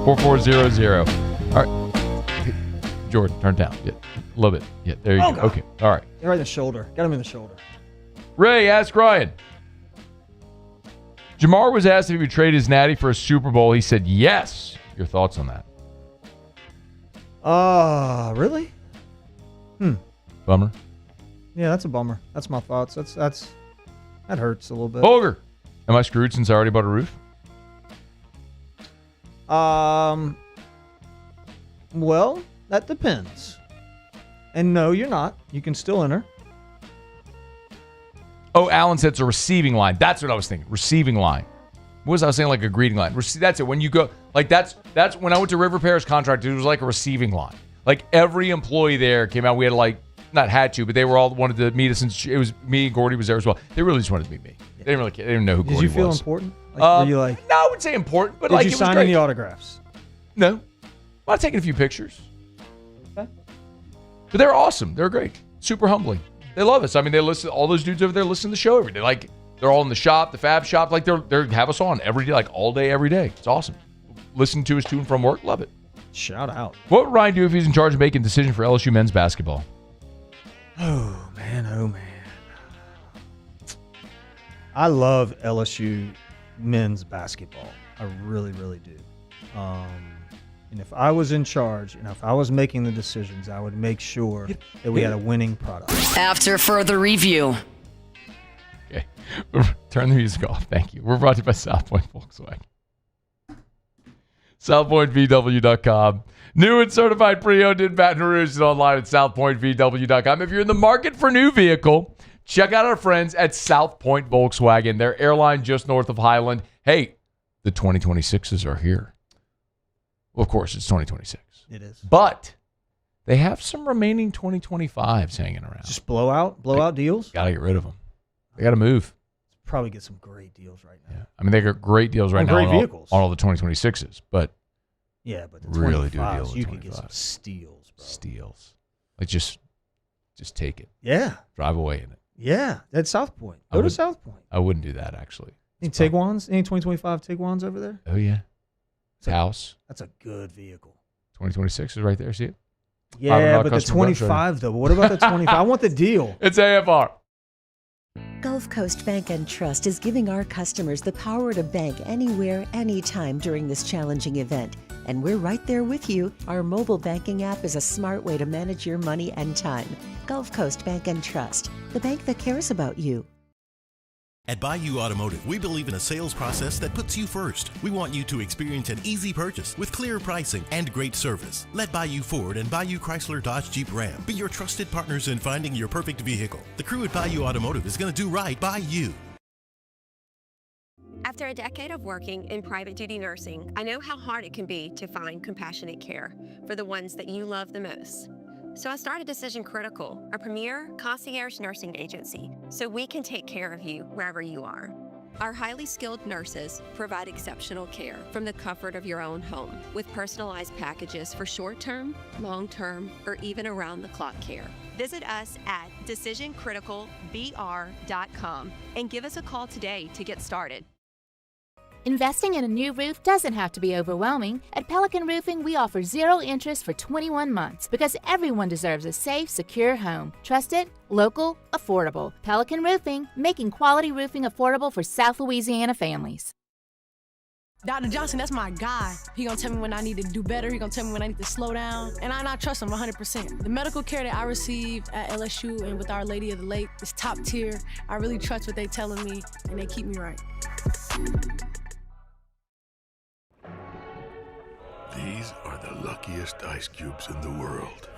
396-4400. All right. Jordan, turn it down. Yeah, a little bit. Yeah, there you go. God. Okay. All right. Right in the shoulder. Got him in the shoulder. Ray, Ask Ryan. Jamar was asked if he would trade his natty for a Super Bowl. He said yes. Your thoughts on that? Really? Bummer. Yeah, that's a bummer. That's my thoughts. That hurts a little bit. Boger. Am I screwed since I already bought a roof? Well, that depends. And no, you're not. You can still enter. Oh, Alan said it's a receiving line. That's what I was thinking. Receiving line. What was I saying? Like a greeting line. That's it. When you go, like that's when I went to River Paris Contract, it was like a receiving line. Like every employee there came out. We had but they were all wanted to meet us. And it was me and Gordy was there as well. They really just wanted to meet me. They didn't really care. They didn't know who Gordy was. Did you feel important? Were you like? No, I wouldn't say important, but did like you it was sign great. any autographs? No. Well, I've taken a few pictures. Okay. But they're awesome. They're great. Super humbling. They love us. I mean, they listen. All those dudes over there listen to the show every day. Like they're all in the shop, the Fab Shop. Like they have us on every day, like all day, every day. It's awesome. Listen to us to and from work. Love it. Shout out. What would Ryan do if he's in charge of making a decision for LSU men's basketball? Oh man. I love LSU men's basketball. I really, really do. And if I was in charge and if I was making the decisions, I would make sure that we had a winning product. After further review. Okay. Turn the music off. Thank you. We're brought to you by South Point Volkswagen. SouthPointVW.com. New and certified pre-owned in Baton Rouge and online at SouthPointVW.com. If you're in the market for a new vehicle, check out our friends at South Point Volkswagen. Their airline just north of Highland. Hey, the 2026s are here. Well, of course, it's 2026. It is. But they have some remaining 2025s hanging around. Just blowout deals? Got to get rid of them. They got to move. Probably get some great deals right now. Yeah. I mean, they got great deals right now great vehicles. On all the 2026s, but yeah, but the really do 25s, deals. You could get some steals, bro. Steals. Like just take it. Yeah. Drive away in it. Yeah, at South Point. Go to South Point. I wouldn't do that actually. Any Tiguan's? Any 2025 Tiguan's over there? Oh yeah. House. That's a good vehicle. 2026 is right there. See it? Yeah, but the 25 though. What about the 25? I want the deal. It's AFR. Gulf Coast Bank and Trust is giving our customers the power to bank anywhere, anytime during this challenging event. And we're right there with you. Our mobile banking app is a smart way to manage your money and time. Gulf Coast Bank and Trust, the bank that cares about you. At Bayou Automotive, we believe in a sales process that puts you first. We want you to experience an easy purchase with clear pricing and great service. Let Bayou Ford and Bayou Chrysler Dodge Jeep Ram be your trusted partners in finding your perfect vehicle. The crew at Bayou Automotive is going to do right by you. After a decade of working in private duty nursing, I know how hard it can be to find compassionate care for the ones that you love the most. So I started Decision Critical, a premier concierge nursing agency, so we can take care of you wherever you are. Our highly skilled nurses provide exceptional care from the comfort of your own home, with personalized packages for short-term, long-term, or even around-the-clock care. Visit us at decisioncriticalbr.com and give us a call today to get started. Investing in a new roof doesn't have to be overwhelming. At Pelican Roofing, we offer 0 interest for 21 months because everyone deserves a safe, secure home. Trusted, local, affordable. Pelican Roofing, making quality roofing affordable for South Louisiana families. Dr. Johnson, that's my guy. He gonna tell me when I need to do better. He gonna tell me when I need to slow down. And I trust him 100%. The medical care that I received at LSU and with Our Lady of the Lake is top tier. I really trust what they telling me, and they keep me right. These are the luckiest ice cubes in the world.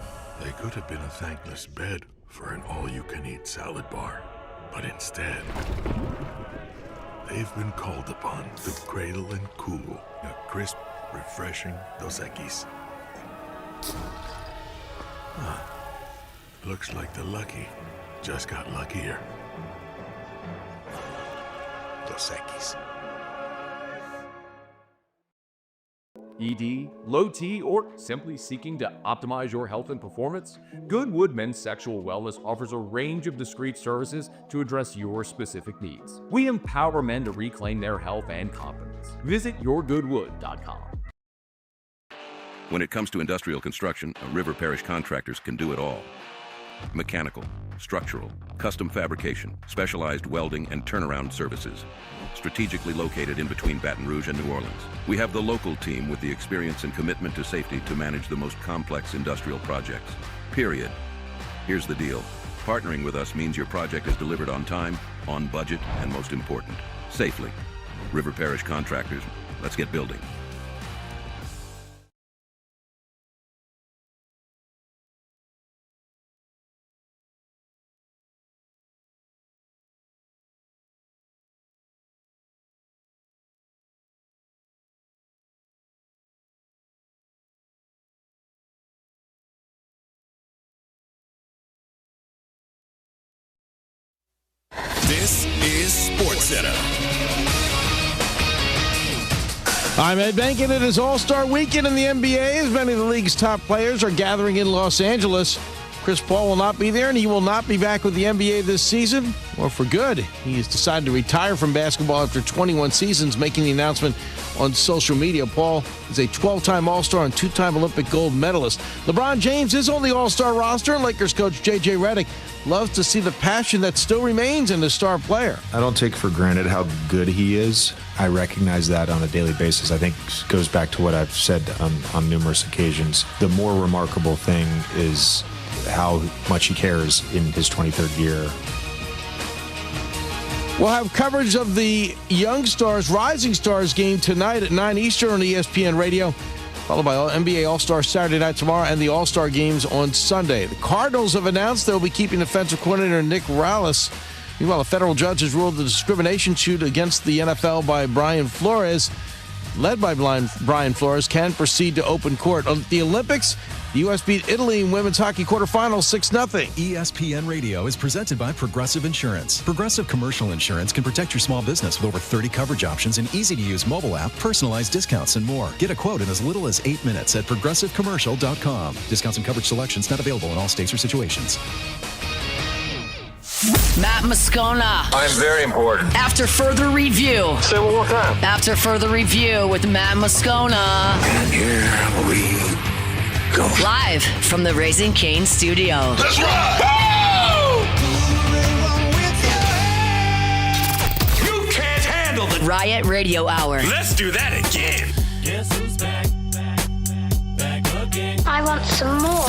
They could have been a thankless bed for an all-you-can-eat salad bar. But instead, they've been called upon to cradle and cool a crisp, refreshing Dos Equis. Looks like the lucky just got luckier. Dos Equis. ED, low T, or simply seeking to optimize your health and performance? Goodwood Men's Sexual Wellness offers a range of discreet services to address your specific needs. We empower men to reclaim their health and confidence. Visit yourgoodwood.com. When it comes to industrial construction, River Parish Contractors can do it all. Mechanical, structural, custom fabrication, specialized welding and turnaround services. Strategically located in between Baton Rouge and New Orleans, we have the local team with the experience and commitment to safety to manage the most complex industrial projects. Period. Here's the deal. Partnering with us means your project is delivered on time, on budget, and most important, safely. River Parish Contractors, let's get building. This is SportsCenter. I'm Ed Bankin. It is All-Star Weekend in the NBA as many of the league's top players are gathering in Los Angeles. Chris Paul will not be there, and he will not be back with the NBA this season, or for good. He has decided to retire from basketball after 21 seasons, making the announcement on social media. Paul is a 12-time All-Star and 2-time Olympic gold medalist. LeBron James is on the All-Star roster, and Lakers coach J.J. Redick loves to see the passion that still remains in the star player. I don't take for granted how good he is. I recognize that on a daily basis. I think it goes back to what I've said on numerous occasions. The more remarkable thing is how much he cares in his 23rd year. We'll have coverage of the Young Stars, Rising Stars game tonight at 9 Eastern on ESPN Radio, followed by NBA All-Star Saturday night tomorrow and the All-Star games on Sunday. The Cardinals have announced they'll be keeping defensive coordinator Nick Rallis. Meanwhile, a federal judge has ruled the discrimination suit against the NFL by Brian Flores, led by Brian Flores, can proceed to open court. On the Olympics, the U.S. beat Italy in women's hockey quarterfinals 6-0. ESPN Radio is presented by Progressive Insurance. Progressive Commercial Insurance can protect your small business with over 30 coverage options, an easy-to-use mobile app, personalized discounts, and more. Get a quote in as little as 8 minutes at progressivecommercial.com. Discounts and coverage selections not available in all states or situations. Matt Moscona. I'm very important. After further review. Say it one more time. After further review with Matt Moscona. And here we go. Live from the Raising Cane studio. Let's rock! You can't handle the Riot Radio Hour. Let's do that again. Guess who's back again? I want some more.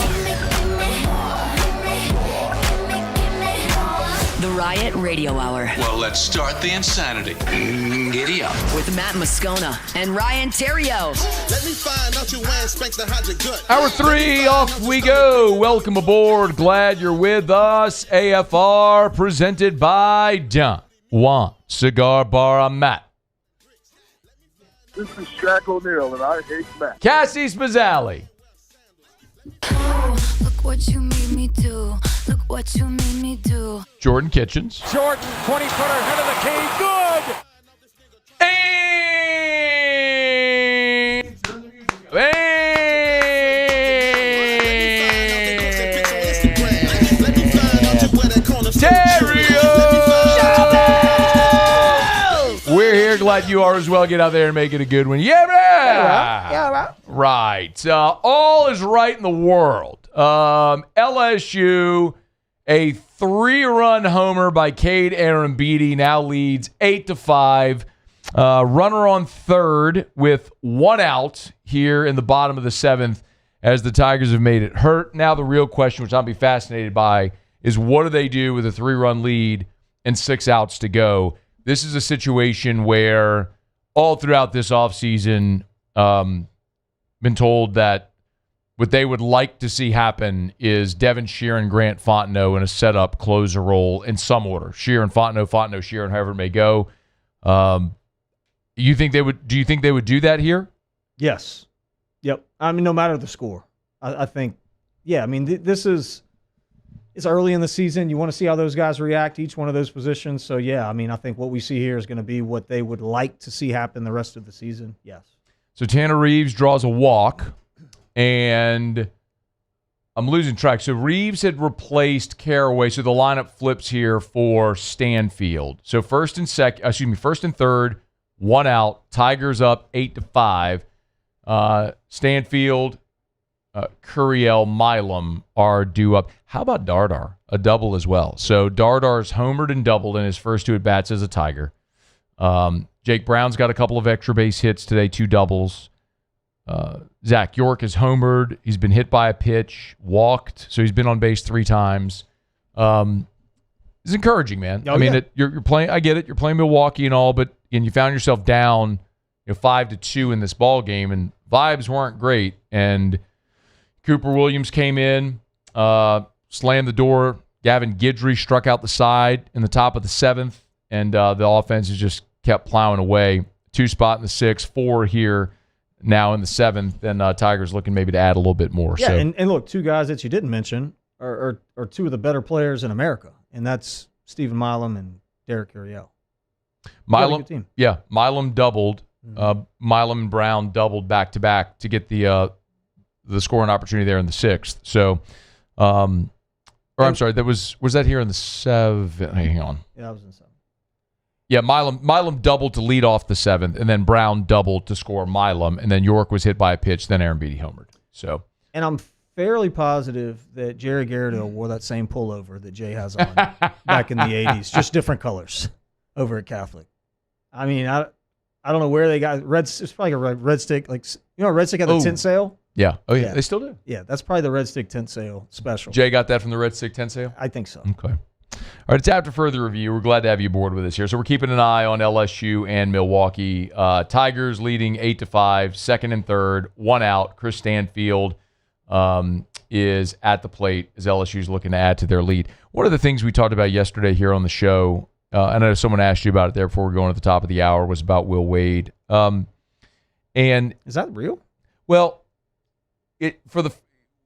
The Riot Radio Hour. Well, let's start the insanity. Giddy up. With Matt Moscona and Ryan Terrio. Let me find out you wearing Spanx the Hydra good. Hour 3, off we go. Welcome aboard. Glad you're with us. AFR presented by Don Juan Cigar Bar. I'm Matt. This is Shaq O'Neal, and I hate Matt. Cassie Spazzali. Oh, look what you made me do. Look what you made me do. Jordan Kitchens. Jordan, 20-footer, head of the cane, good! We're here, glad you are as well. Get out there and make it a good one. Yeah, man! Yeah, right. All is right in the world. LSU, a 3-run homer by Cade Arambidi, now leads 8-5. Runner on third with 1 out here in the bottom of the 7th as the Tigers have made it hurt. Now the real question, which I'll be fascinated by, is what do they do with a 3-run lead and 6 outs to go? This is a situation where all throughout this offseason, been told that what they would like to see happen is Devin Sheeran, Grant Fontenot in a setup closer role in some order. Sheeran, Fontenot, Sheeran, however it may go. Do you think they would do that here? Yes. Yep. I mean, no matter the score. I think, yeah, I mean, it's early in the season. You want to see how those guys react, each one of those positions. So, yeah, I mean, I think what we see here is going to be what they would like to see happen the rest of the season. Yes. So Tanner Reeves draws a walk, and I'm losing track. So Reeves had replaced Caraway, so the lineup flips here for Stanfield. So first and third, 1 out. Tigers up 8-5. Stanfield, Curiel, Milam are due up. How about Dardar? A double as well. So Dardar's homered and doubled in his first 2 at-bats as a Tiger. Jake Brown's got a couple of extra base hits today, 2 doubles. Zach York is homered. He's been hit by a pitch, walked, so he's been on base 3 times. It's encouraging, man. You're playing. I get it. You're playing Milwaukee and all, but you found yourself down 5-2 in this ball game, and vibes weren't great. And Cooper Williams came in, slammed the door. Gavin Guidry struck out the side in the top of the 7th, and the offense has just kept plowing away. 2 spot in the 6th, 4 here now in the 7th, and Tigers looking maybe to add a little bit more. Yeah, so. and look, 2 guys that you didn't mention are 2 of the better players in America, and that's Stephen Milam and Derek Curiel. Milam, good team. Yeah, Milam doubled. Milam and Brown doubled back-to-back to get the scoring opportunity there in the 6th. So, I'm sorry, was that here in the 7th? Hang on. Yeah, that was in the 7th. Yeah, Milam doubled to lead off the 7th, and then Brown doubled to score Milam, and then York was hit by a pitch, then Aaron Beatty homered. So, and I'm fairly positive that Jerry Garrido wore that same pullover that Jay has on back in the 80s, just different colors over at Catholic. I mean, I don't know where they got red. It's probably a red stick, like Red Stick had the tent sale. Yeah. Oh yeah, they still do. Yeah, that's probably the Red Stick tent sale special. Jay got that from the Red Stick tent sale? I think so. Okay. All right, it's after further review. We're glad to have you aboard with us here. So we're keeping an eye on LSU and Milwaukee. Tigers leading 8-5, second and third, 1 out. Chris Stanfield is at the plate as LSU's looking to add to their lead. One of the things we talked about yesterday here on the show, I know someone asked you about it there before we're going at the top of the hour, was about Will Wade. And is that real? Well,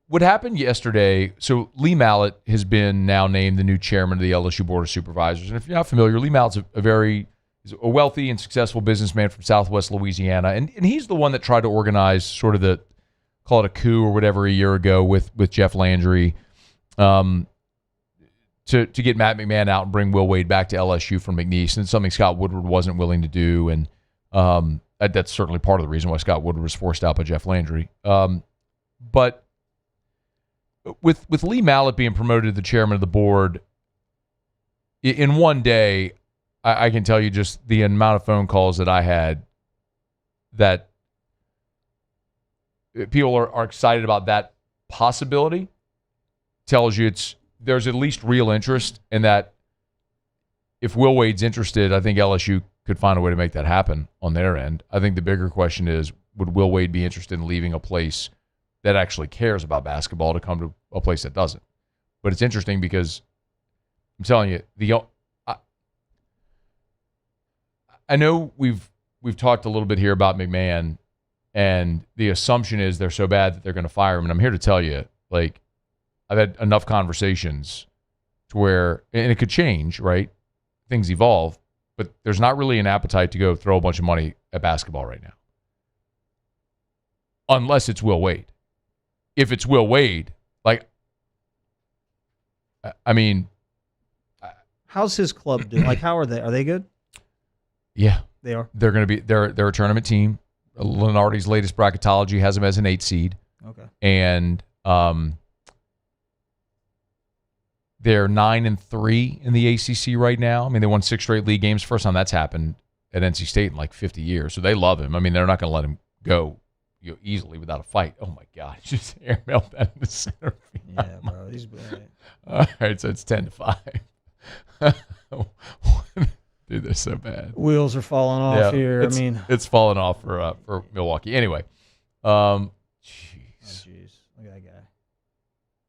what happened yesterday, so Lee Mallett has been now named the new chairman of the LSU Board of Supervisors. And if you're not familiar, Lee Mallett's a wealthy and successful businessman from Southwest Louisiana. And he's the one that tried to organize sort of call it a coup or whatever a year ago with Jeff Landry to get Matt McMahon out and bring Will Wade back to LSU from McNeese. And it's something Scott Woodward wasn't willing to do. And that's certainly part of the reason why Scott Woodward was forced out by Jeff Landry. But with Lee Mallett being promoted to the chairman of the board, in one day, I can tell you just the amount of phone calls that I had that people are excited about that possibility tells you there's at least real interest in that. If Will Wade's interested, I think LSU could find a way to make that happen on their end. I think the bigger question is, would Will Wade be interested in leaving a place that actually cares about basketball to come to a place that doesn't? But it's interesting because I'm telling you, I know we've talked a little bit here about McMahon, and the assumption is they're so bad that they're going to fire him. And I'm here to tell you, like, I've had enough conversations to where, and it could change, right? Things evolve, but there's not really an appetite to go throw a bunch of money at basketball right now. Unless it's Will Wade. If it's Will Wade, like, I mean, how's his club doing? Like, how are they? Are they good? Yeah, they are. They're going to be. They're a tournament team. Lenardi's latest bracketology has them as an 8 seed. Okay. And they're 9-3 in the ACC right now. I mean, they won 6 straight league games. First time that's happened at NC State in like 50 years. So they love him. I mean, they're not going to let him go easily without a fight. Oh my God, just airmailed that in the center field. Yeah, bro, he's brilliant. All right, so it's 10-5. Dude, they're so bad. Wheels are falling off here. It's falling off for Milwaukee. Anyway, jeez, look at that guy.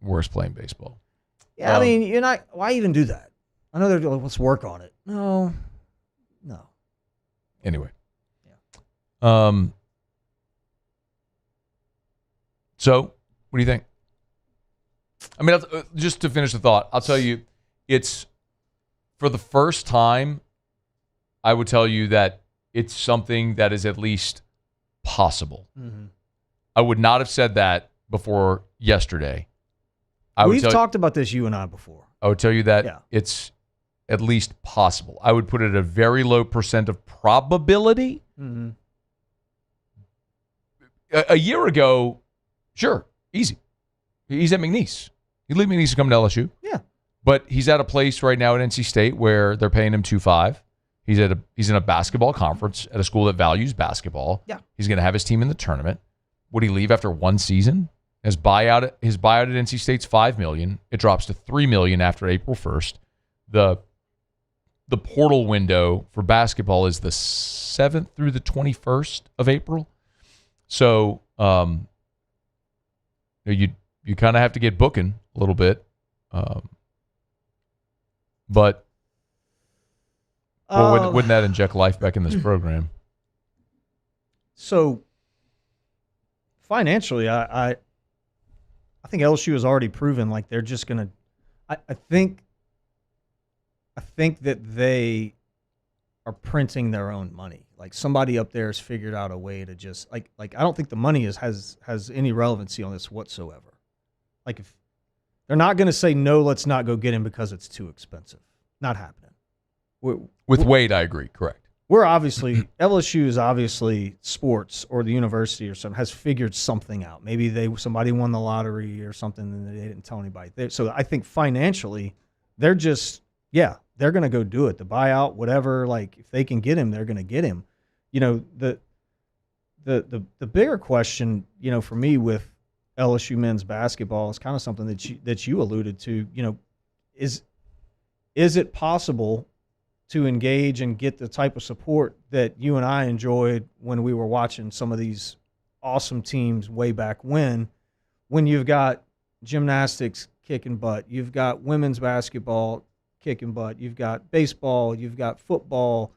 Worst playing baseball. Yeah, I mean, you're not. Why even do that? I know they're like, let's work on it. No. Anyway. Yeah. So, what do you think? I mean, just to finish the thought, I'll tell you, it's for the first time, I would tell you that it's something that is at least possible. Mm-hmm. I would not have said that before yesterday. We've talked about this, you and I, before. I would tell you that it's at least possible. I would put it at a very low percent of probability. Mm-hmm. A year ago, sure, easy. He's at McNeese. He'd leave McNeese to come to LSU. Yeah. But he's at a place right now at NC State where they're paying him $2.5. He's in a basketball conference at a school that values basketball. Yeah. He's going to have his team in the tournament. Would he leave after one season? His buyout at NC State's $5 million. It drops to $3 million after April 1st. The portal window for basketball is the 7th through the 21st of April. So you kind of have to get booking a little bit. But wouldn't that inject life back in this program? So financially, I think LSU has already proven like they're just going to. I think that they are printing their own money. Like somebody up there has figured out a way to just like I don't think the money has any relevancy on this whatsoever. Like if they're not going to say no, let's not go get him because it's too expensive. Not happening. With Wade, I agree. Correct. We're obviously LSU is obviously sports or the university or something has figured something out. Maybe somebody won the lottery or something and they didn't tell anybody. So I think financially, they're just they're going to go do it. The buyout, whatever. Like if they can get him, they're going to get him. You know the bigger question, you know, for me with LSU men's basketball is kind of something that you alluded to. You know, is it possible to engage and get the type of support that you and I enjoyed when we were watching some of these awesome teams way back when you've got gymnastics kicking butt, you've got women's basketball kicking butt, you've got baseball, you've got football,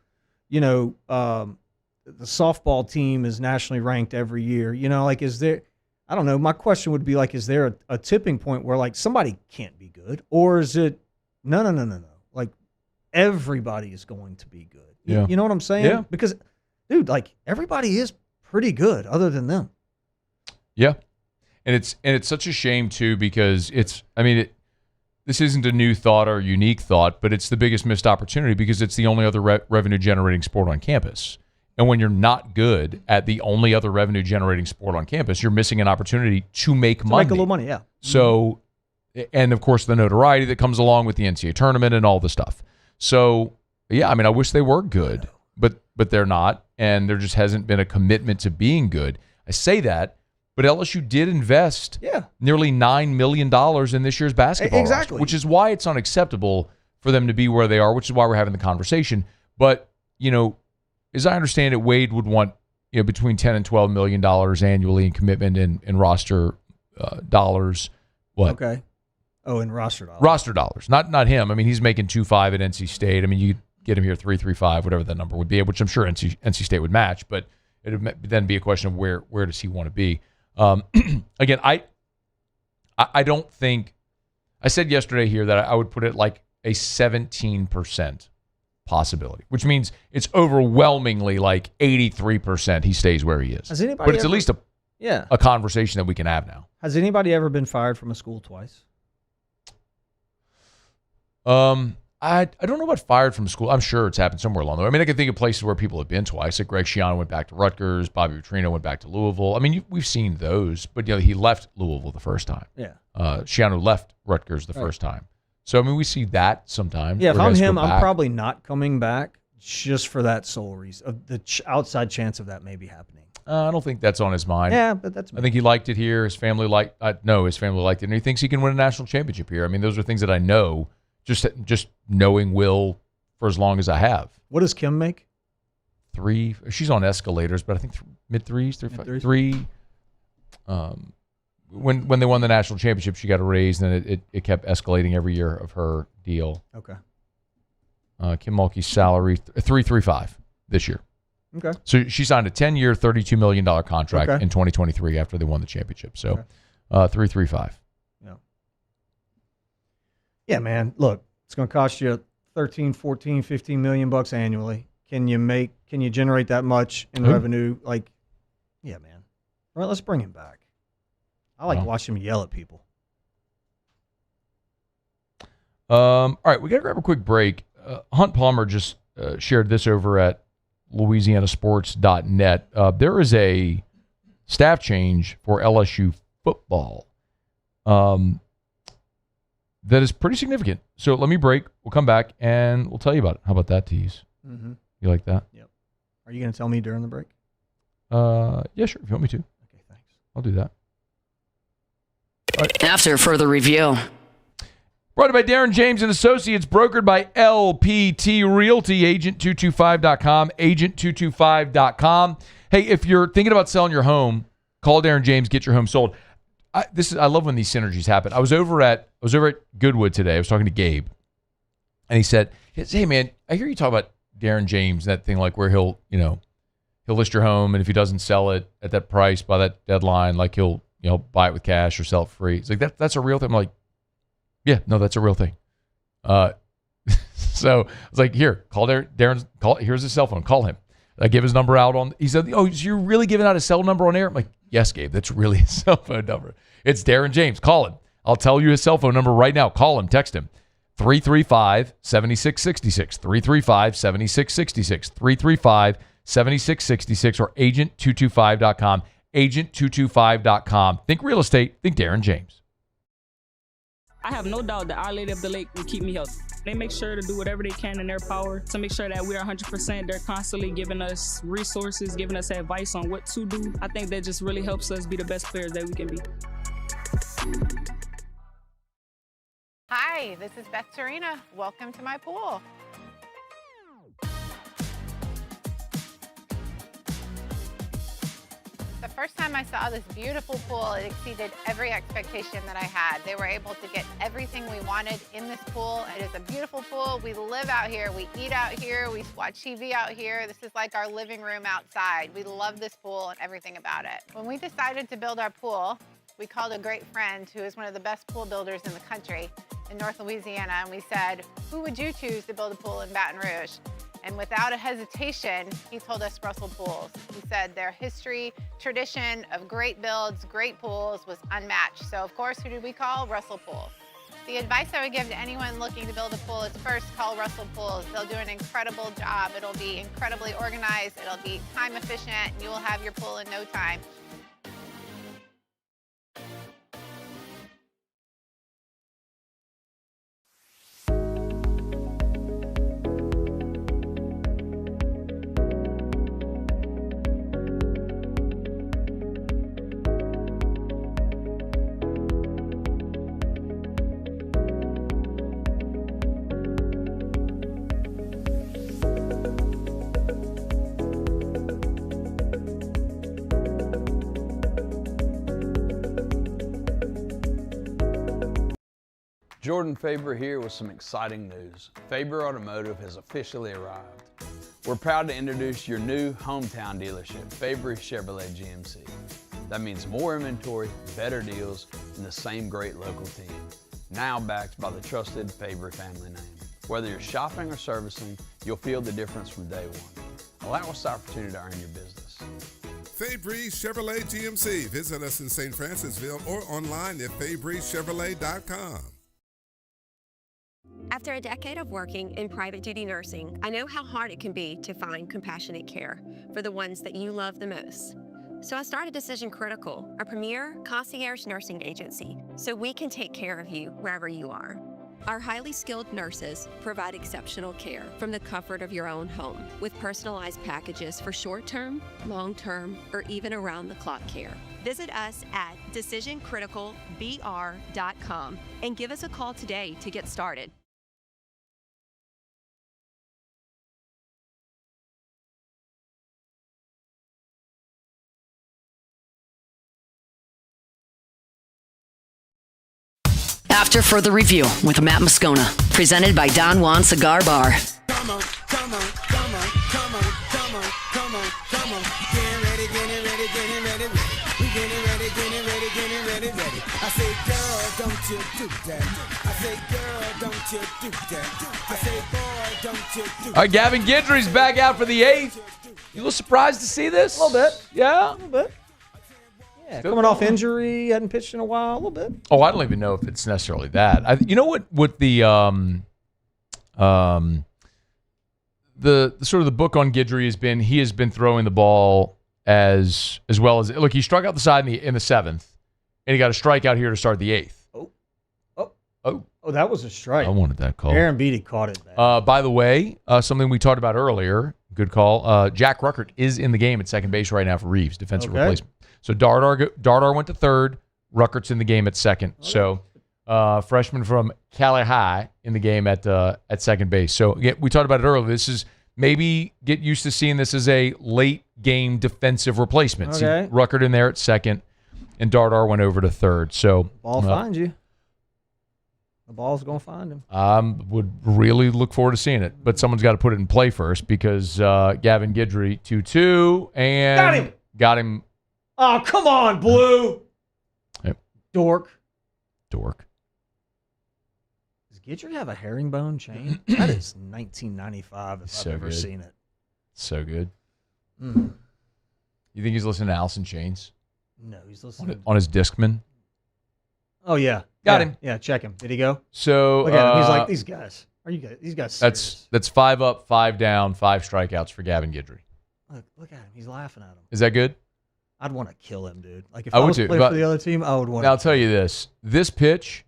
you know, the softball team is nationally ranked every year. You know, like is there, I don't know, my question would be like, is there a tipping point where like somebody can't be good, or is it no. Like everybody is going to be good. Yeah. You know what I'm saying? Yeah. Because, dude, like everybody is pretty good other than them. Yeah. And it's such a shame too, because this isn't a new thought or unique thought, but it's the biggest missed opportunity because it's the only other revenue generating sport on campus. And when you're not good at the only other revenue generating sport on campus, you're missing an opportunity to make money. Make a little money, yeah. So, and of course the notoriety that comes along with the NCAA tournament and all the stuff. So, yeah, I mean, I wish they were good, but they're not, and there just hasn't been a commitment to being good. I say that, but LSU did invest nearly $9 million in this year's basketball roster, which is why it's unacceptable for them to be where they are, which is why we're having the conversation. But, you know, as I understand it, Wade would want, you know, between $10 and $12 million annually in commitment in roster dollars. What? Okay. Oh, in roster dollars. Roster dollars, not him. I mean, he's making $2.5 at NC State. I mean, you get him here $3.35, whatever that number would be, which I'm sure NC State would match. But it would then be a question of where does he want to be? Again, I don't think. I said yesterday here that I would put it like a 17% possibility, which means it's overwhelmingly like 83% he stays where he is. Has anybody but it's at least a conversation that we can have now. Has anybody ever been fired from a school twice? I don't know about fired from school. I'm sure it's happened somewhere along the way. I mean, I can think of places where people have been twice. Like Greg Schiano went back to Rutgers. Bobby Petrino went back to Louisville. I mean, we've seen those, but you know, he left Louisville the first time. Yeah. Schiano left Rutgers the first time. So I mean, we see that sometimes. Yeah, if I'm him, I'm probably not coming back just for that sole reason of the outside chance of that maybe happening. I don't think that's on his mind. Yeah, but that's. I think he liked it here. His family liked it, and he thinks he can win a national championship here. I mean, those are things that I know. Just knowing Will for as long as I have. What does Kim make? 3. She's on escalators, but I think mid-threes, 3. When they won the national championship, she got a raise, and then it kept escalating every year of her deal. Okay. Kim Mulkey's salary $3.35 this year. Okay. So she signed a 10-year, $32 million contract in 2023 after they won the championship. So $3.35. Yeah, man. Look, it's going to cost you 13, 14, 15 million bucks annually. Can you generate that much in revenue? Like Yeah, man. All right, let's bring him back. I like watching him yell at people. All right, we got to grab a quick break. Hunt Palmer just shared this over at LouisianaSports.net. There is a staff change for LSU football that is pretty significant. So let me break. We'll come back, and we'll tell you about it. How about that tease? Mm-hmm. You like that? Yep. Are you going to tell me during the break? Yeah, sure, if you want me to. Okay, thanks. I'll do that. After further review. Brought to you by Darren James and Associates, brokered by LPT Realty, agent225.com, agent225.com. Hey, if you're thinking about selling your home, call Darren James, get your home sold. I love when these synergies happen. I was over at Goodwood today. I was talking to Gabe, and he said, "Hey man, I hear you talk about Darren James, that thing like where he'll list your home, and if he doesn't sell it at that price by that deadline, like he'll buy it with cash or sell it free." It's like that's a real thing. I'm like, yeah, no, that's a real thing. So I was like, here, call Darren's call. Here's his cell phone. Call him. I give his number out on. He said, "Oh, so you're really giving out his cell number on air?" I'm like, "Yes, Gabe, that's really his cell phone number. It's Darren James. Call him. I'll tell you his cell phone number right now. Call him. Text him. 335-7666. 335-7666. 335-7666 or agent225.com. Agent225.com. Think real estate. Think Darren James. I have no doubt that Our Lady of the Lake will keep me healthy. They make sure to do whatever they can in their power to make sure that we're 100%. They're constantly giving us resources, giving us advice on what to do. I think that just really helps us be the best players that we can be. Hi, this is Beth Serena. Welcome to my pool. The first time I saw this beautiful pool, it exceeded every expectation that I had. They were able to get everything we wanted in this pool. It is a beautiful pool. We live out here, we eat out here, we watch TV out here. This is like our living room outside. We love this pool and everything about it. When we decided to build our pool, we called a great friend who is one of the best pool builders in the country in North Louisiana, and we said, who would you choose to build a pool in Baton Rouge? And without a hesitation, he told us Russell Pools. He said their history, tradition of great builds, great pools was unmatched. So of course, who did we call? Russell Pools. The advice I would give to anyone looking to build a pool is first call Russell Pools. They'll do an incredible job. It'll be incredibly organized. It'll be time efficient. And you will have your pool in no time. Jordan Faber here with some exciting news. Faber Automotive has officially arrived. We're proud to introduce your new hometown dealership, Faber Chevrolet GMC. That means more inventory, better deals, and the same great local team. Now backed by the trusted Faber family name. Whether you're shopping or servicing, you'll feel the difference from day one. Allow us the opportunity to earn your business. Fabry Chevrolet GMC. Visit us in St. Francisville or online at FabryChevrolet.com. After a decade of working in private duty nursing, I know how hard it can be to find compassionate care for the ones that you love the most. So I started Decision Critical, a premier concierge nursing agency, so we can take care of you wherever you are. Our highly skilled nurses provide exceptional care from the comfort of your own home with personalized packages for short-term, long-term, or even around-the-clock care. Visit us at decisioncriticalbr.com and give us a call today to get started. After further review with Matt Moscona, presented by Don Juan Cigar Bar. Come on, come on, come on, come on, come on, come on, come on. Getting ready, getting ready, getting ready, ready. We getting ready, getting ready, getting ready, ready. I say, girl, don't you do that. I say, girl, don't you do that. I say, boy, don't you do that. All right, Gavin Guidry's back out for the 8th. You a little surprised to see this? A little bit. Yeah? A little bit. Yeah, Still coming off going. injury, hadn't pitched in a while, a little bit. Oh, I don't even know if it's necessarily that. You know what the sort of the book on Guidry has been, he has been throwing the ball as well as, look, he struck out the side in the 7th, and he got a strikeout here to start the 8th. Oh, that was a strike. I wanted that call. Aaron Beatty caught it back. By the way, something we talked about earlier, good call. Jack Ruckert is in the game at second base right now for Reeves, defensive replacement. So Dardar went to third. Ruckert's in the game at second. So freshman from Cali High in the game at second base. So again, we talked about it earlier. This is maybe get used to seeing this as a late game defensive replacement. Okay. See Ruckert in there at second, and Dardar went over to third. So Ball finds you. The ball's going to find him. Would really look forward to seeing it, but someone's got to put it in play first because Gavin Guidry 2-2 and got him. Oh, come on, Blue. Yep. Dork. Does Guidry have a herringbone chain? That is 1995 if So I've ever good. seen it. So good. Mm. You think he's listening to Alice in Chains? No, he's listening. On his Discman? Oh, yeah. Got Yeah, him. Yeah, check him. Did he go? So Look at him. He's like, these guys. Are you guys? These guys serious? That's 5 up, 5 down, 5 strikeouts for Gavin Guidry. Look at him. He's laughing at him. Is that good? I'd want to kill him, dude. Like, if I I would was too, playing but- for the other team, I would want Now, I'll to. tell you this. This pitch,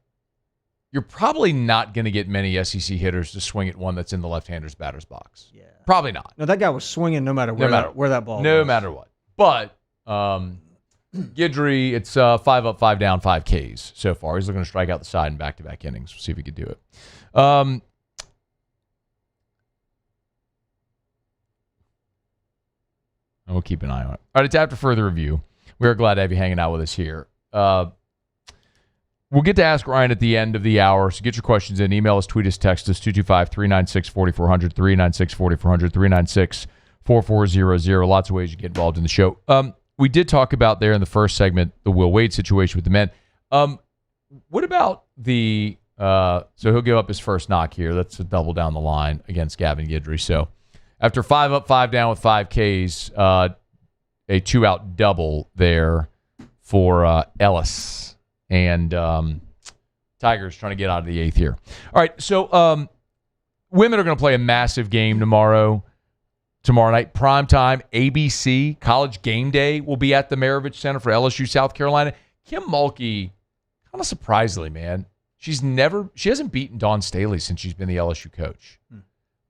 you're probably not going to get many SEC hitters to swing at one that's in the left-hander's batter's box. Yeah. Probably not. No, that guy was swinging no matter where that ball No was. matter what. But Guidry, it's 5 up, 5 down, 5 Ks so far. He's looking to strike out the side in back-to-back innings. We'll see if he can do it. And we'll keep an eye on it. All right, it's after further review. We are glad to have you hanging out with us here. We'll get to Ask Ryan at the end of the hour, so get your questions in. Email us, tweet us, text us, 225-396-4400, 396-4400, 396-4400. Lots of ways you get involved in the show. We did talk about there in the first segment the Will Wade situation with the men. What about the so he'll give up his first knock here. That's a double down the line against Gavin Guidry. So after 5 up, 5 down with 5 Ks, a 2-out double there for Ellis. And Tigers trying to get out of the 8th here. All right, so women are going to play a massive game tomorrow night. Primetime, ABC, College Game Day will be at the Maravich Center for LSU, South Carolina. Kim Mulkey, kind of surprisingly, man, she hasn't beaten Dawn Staley since she's been the LSU coach.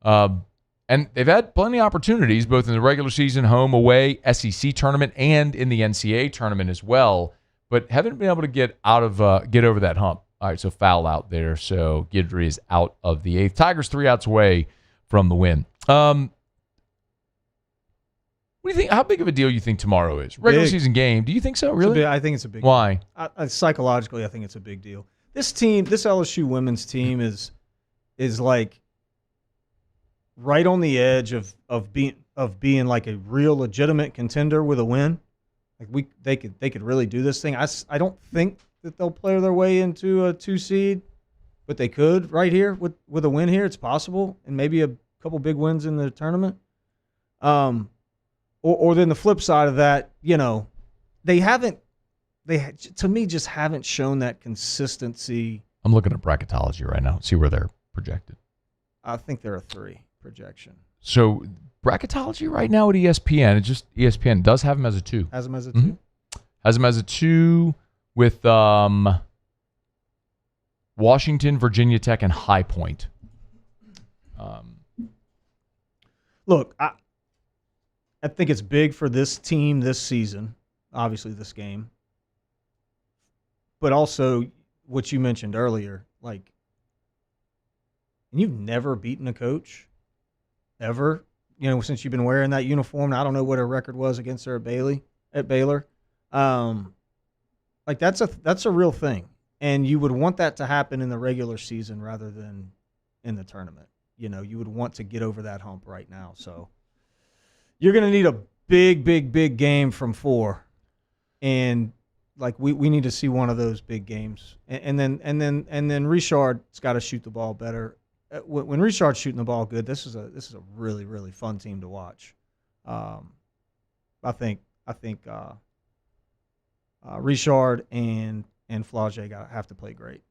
And they've had plenty of opportunities, both in the regular season, home, away, SEC tournament, and in the NCAA tournament as well, but haven't been able to get over that hump. All right, so foul out there. So Guidry is out of the 8th. Tigers 3 outs away from the win. What do you think? How big of a deal you think tomorrow is? Regular season game. Do you think so? Really? I think it's a big. Why? Deal. Psychologically, I think it's a big deal. This team, this LSU women's team, is like right on the edge of being like a real legitimate contender with a win. Like they could really do this thing. I don't think that they'll play their way into a 2 seed, but they could right here with a win here. It's possible, and maybe a couple big wins in the tournament. Or then the flip side of that, they to me just haven't shown that consistency. I'm looking at bracketology right now. See where they're projected. I think they're a 3 projection. So bracketology right now at ESPN, ESPN does have them as a 2. Has them as a 2? Mm-hmm. Has them as a 2 with Washington, Virginia Tech, and High Point. Look, I think it's big for this team this season, obviously this game, but also what you mentioned earlier, like, you've never beaten a coach ever, since you've been wearing that uniform. I don't know what her record was against her at Baylor. Like that's a real thing, and you would want that to happen in the regular season rather than in the tournament. You would want to get over that hump right now. So you're going to need a big game from 4, and like we need to see one of those big games, and then Richard's got to shoot the ball better. When Richard's shooting the ball good, this is a really, really fun team to watch. I think Richard and Flau'jae have to play great.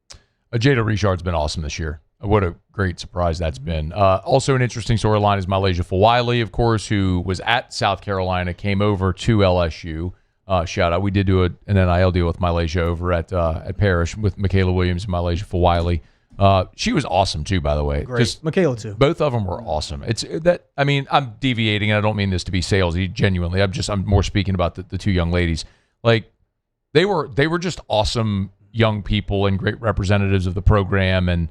Jada Richard's been awesome this year. What a great surprise that's been. Also, an interesting storyline is Malaysia Fulwiley, of course, who was at South Carolina, came over to LSU. Shout out. We did do an NIL deal with Malaysia over at Parrish with Michaela Williams and Malaysia Fulwiley. She was awesome too, by the way. Great. Just Michaela too. Both of them were awesome. It's that. I mean, I'm deviating, and I don't mean this to be salesy. Genuinely, I'm more speaking about the two young ladies. Like they were just awesome young people and great representatives of the program, and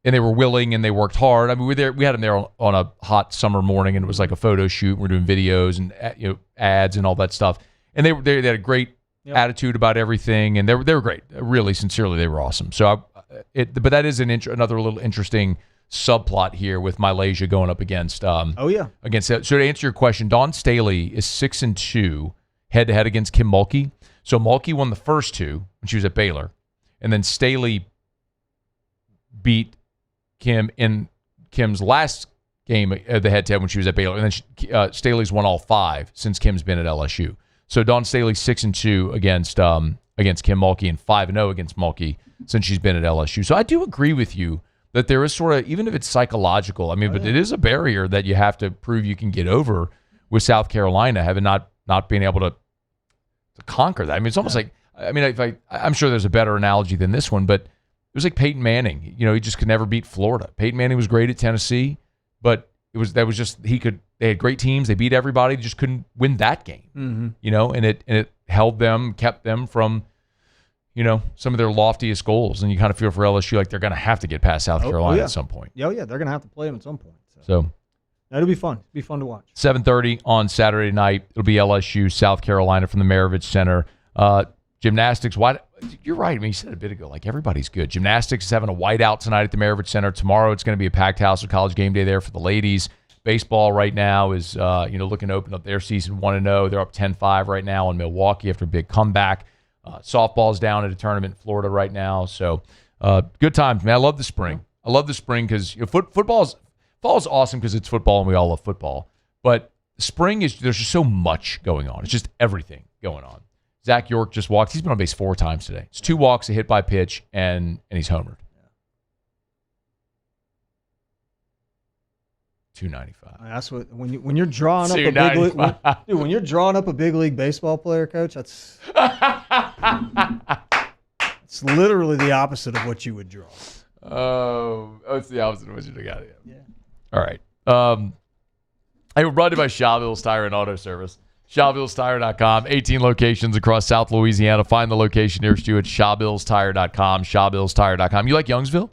they were willing and they worked hard. I mean, we had them there on a hot summer morning, and it was like a photo shoot. We're doing videos and ads and all that stuff, and they had a great attitude about everything, and they were great. Really, sincerely, they were awesome. So, but that is another little interesting subplot here with Malaysia going up against. Against. So to answer your question, Dawn Staley is 6-2 head-to-head against Kim Mulkey. So Mulkey won the first two when she was at Baylor, and then Staley beat Kim in Kim's last game of the head-to-head when she was at Baylor, and then Staley's won all 5 since Kim's been at LSU. So Dawn Staley 6-2 against Kim Mulkey and 5-0 against Mulkey since she's been at LSU. So I do agree with you that there is sort of, even if it's psychological, I mean, but it is a barrier that you have to prove you can get over with South Carolina, having not being able to conquer that. I mean, it's almost like, I mean, I'm sure there's a better analogy than this one, but it was like Peyton Manning. He just could never beat Florida. Peyton Manning was great at Tennessee, but they had great teams. They beat everybody. They just couldn't win that game. Mm-hmm. And it held them, kept them from, some of their loftiest goals. And you kind of feel for LSU like they're going to have to get past South Carolina at some point. Yeah, they're going to have to play them at some point. So it'll be fun. It'll be fun to watch. 7:30 on Saturday night. It'll be LSU, South Carolina from the Maravich Center. Gymnastics, you're right. I mean, you said it a bit ago, like everybody's good. Gymnastics is having a whiteout tonight at the Maravich Center. Tomorrow it's going to be a packed house with College Game Day there for the ladies. Baseball right now is looking to open up their season 1-0. They're up 10-5 right now in Milwaukee after a big comeback. Softball's down at a tournament in Florida right now. So good times, man. I love the spring. I love the spring because fall is awesome because it's football and we all love football. But spring there's just so much going on. It's just everything going on. Zach York just walked. He's been on base 4 times today. It's 2 walks, a hit by pitch, and he's homered. 295. That's what when you're drawing up a big league, when you're drawing up a big league baseball player, coach. That's it's literally the opposite of what you would draw. Oh, it's the opposite of what you got. Yeah. All right. Hey, we're brought to you by Chambliss Tire and Auto Service. ShawBillsTire.com. 18 locations across South Louisiana. Find the location nearest you at ShawBillsTire.com. ShawBillsTire.com. You like Youngsville?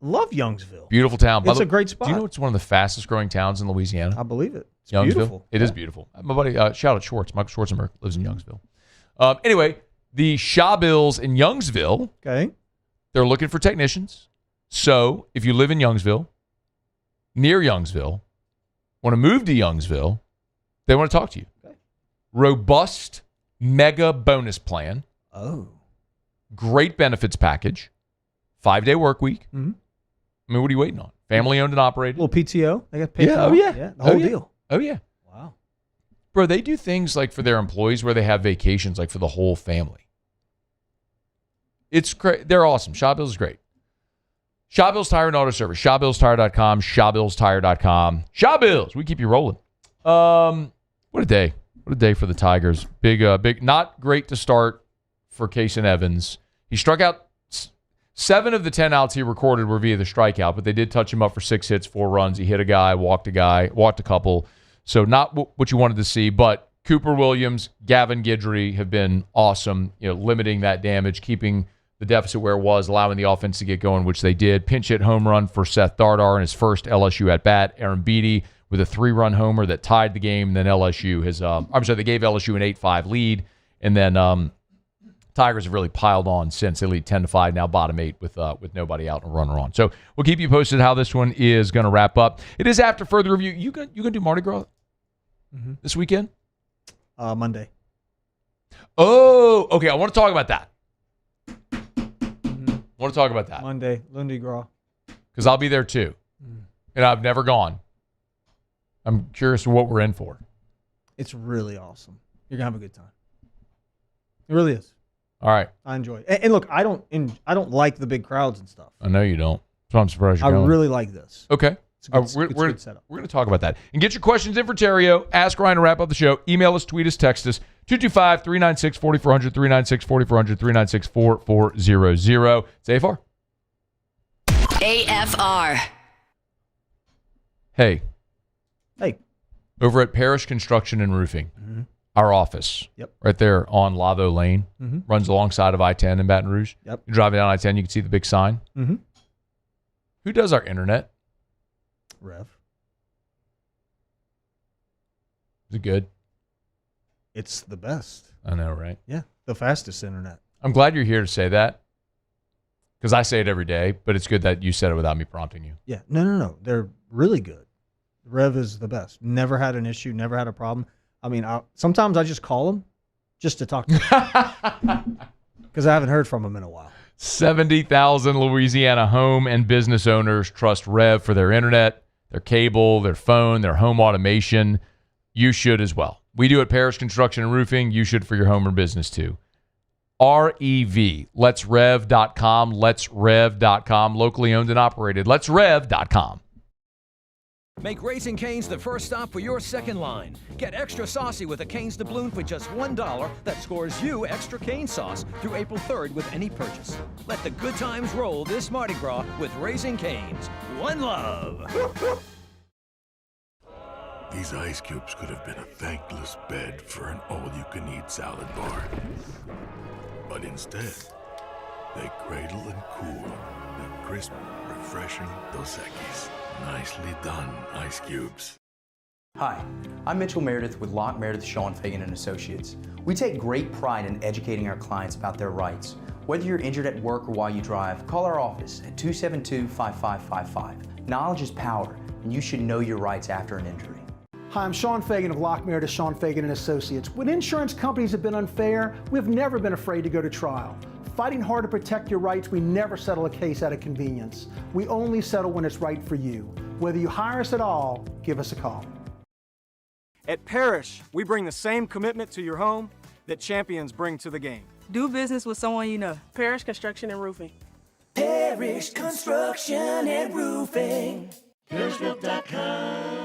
Love Youngsville. Beautiful town. It's a great spot. Do you know it's one of the fastest growing towns in Louisiana? I believe it. It's Youngsville. beautiful. It is beautiful. My buddy, shout out Schwartz. Michael Schwarzenberg lives in Youngsville. Anyway, the Shawbills in Youngsville. Okay. They're looking for technicians. So if you live in Youngsville, near Youngsville, want to move to Youngsville, they want to talk to you. Okay. Robust mega bonus plan. Oh. Great benefits package. 5-day work week. Mm-hmm. I mean, what are you waiting on? Family owned and operated. Little PTO. They got paid. Yeah. Oh, yeah. The whole deal. Oh, yeah. Wow. Bro, they do things like for their employees where they have vacations like for the whole family. It's great. They're awesome. Shawbills is great. Shawbills Tire and Auto Service. ShawBillsTire.com. ShawBillsTire.com. Shawbills. We keep you rolling. What a day. What a day for the Tigers. Big. Not great to start for Kason Evans. He struck out 7 of the 10 outs he recorded were via the strikeout, but they did touch him up for 6 hits, 4 runs. He hit a guy, walked a couple. So not what you wanted to see, but Cooper Williams, Gavin Guidry have been awesome, limiting that damage, keeping the deficit where it was, allowing the offense to get going, which they did. Pinch hit home run for Seth Dardar in his first LSU at-bat. Aaron Beatty with a 3-run homer that tied the game. And then LSU they gave LSU an 8-5 lead. And then Tigers have really piled on since. They lead 10-5, now bottom 8 with nobody out and a runner on. So we'll keep you posted how this one is going to wrap up. It is after further review. You gonna do Mardi Gras this weekend? Monday. Oh, okay. I want to talk about that. I want to talk about that. Monday, Lundi Gras. Because I'll be there too. And I've never gone. I'm curious what we're in for. It's really awesome. You're gonna have a good time. It really is. All right. I enjoy it. And look, I don't like the big crowds and stuff. I know you don't. So I'm surprised you're I going. really like this. Okay. It's a good setup. We're going to talk about that. And get your questions in for Terrio. Ask Ryan to wrap up the show. Email us, tweet us, text us. 225-396-4400, 396-4400, 396-4400. It's AFR. AFR. Hey. Hey. Over at Parish Construction and Roofing, our office, right there on Lavo Lane, runs alongside of I-10 in Baton Rouge. Yep. You're driving down I-10, you can see the big sign. Mm-hmm. Who does our internet? Rev. Is it good? It's the best. I know, right? Yeah, the fastest internet. I'm glad you're here to say that because I say it every day, but it's good that you said it without me prompting you. Yeah, no. They're really good. Rev is the best. Never had an issue, never had a problem. I mean, sometimes I just call them just to talk to them because I haven't heard from them in a while. 70,000 Louisiana home and business owners trust Rev for their internet, their cable, their phone, their home automation. You should as well. We do at Parish Construction and Roofing. You should for your home or business too. REV, letsrev.com, letsrev.com, locally owned and operated. Letsrev.com. Make Raising Cane's the first stop for your second line. Get extra saucy with a Cane's doubloon for just $1 that scores you extra cane sauce through April 3rd with any purchase. Let the good times roll this Mardi Gras with Raising Cane's. One love. These ice cubes could have been a thankless bed for an all-you-can-eat salad bar. But instead, they cradle and cool the crisp, refreshing Dos Equis. Nicely done, ice cubes. Hi, I'm Mitchell Meredith with Locke Meredith, Sean Fagan & Associates. We take great pride in educating our clients about their rights. Whether you're injured at work or while you drive, call our office at 272-5555. Knowledge is power, and you should know your rights after an injury. Hi, I'm Sean Fagan of Locke Meredith, Sean Fagan & Associates. When insurance companies have been unfair, we've never been afraid to go to trial. Fighting hard to protect your rights, we never settle a case out of convenience. We only settle when it's right for you. Whether you hire us at all, give us a call. At Parish, we bring the same commitment to your home that champions bring to the game. Do business with someone you know. Parish Construction and Roofing. Parish Construction and Roofing. ParishRoof.com.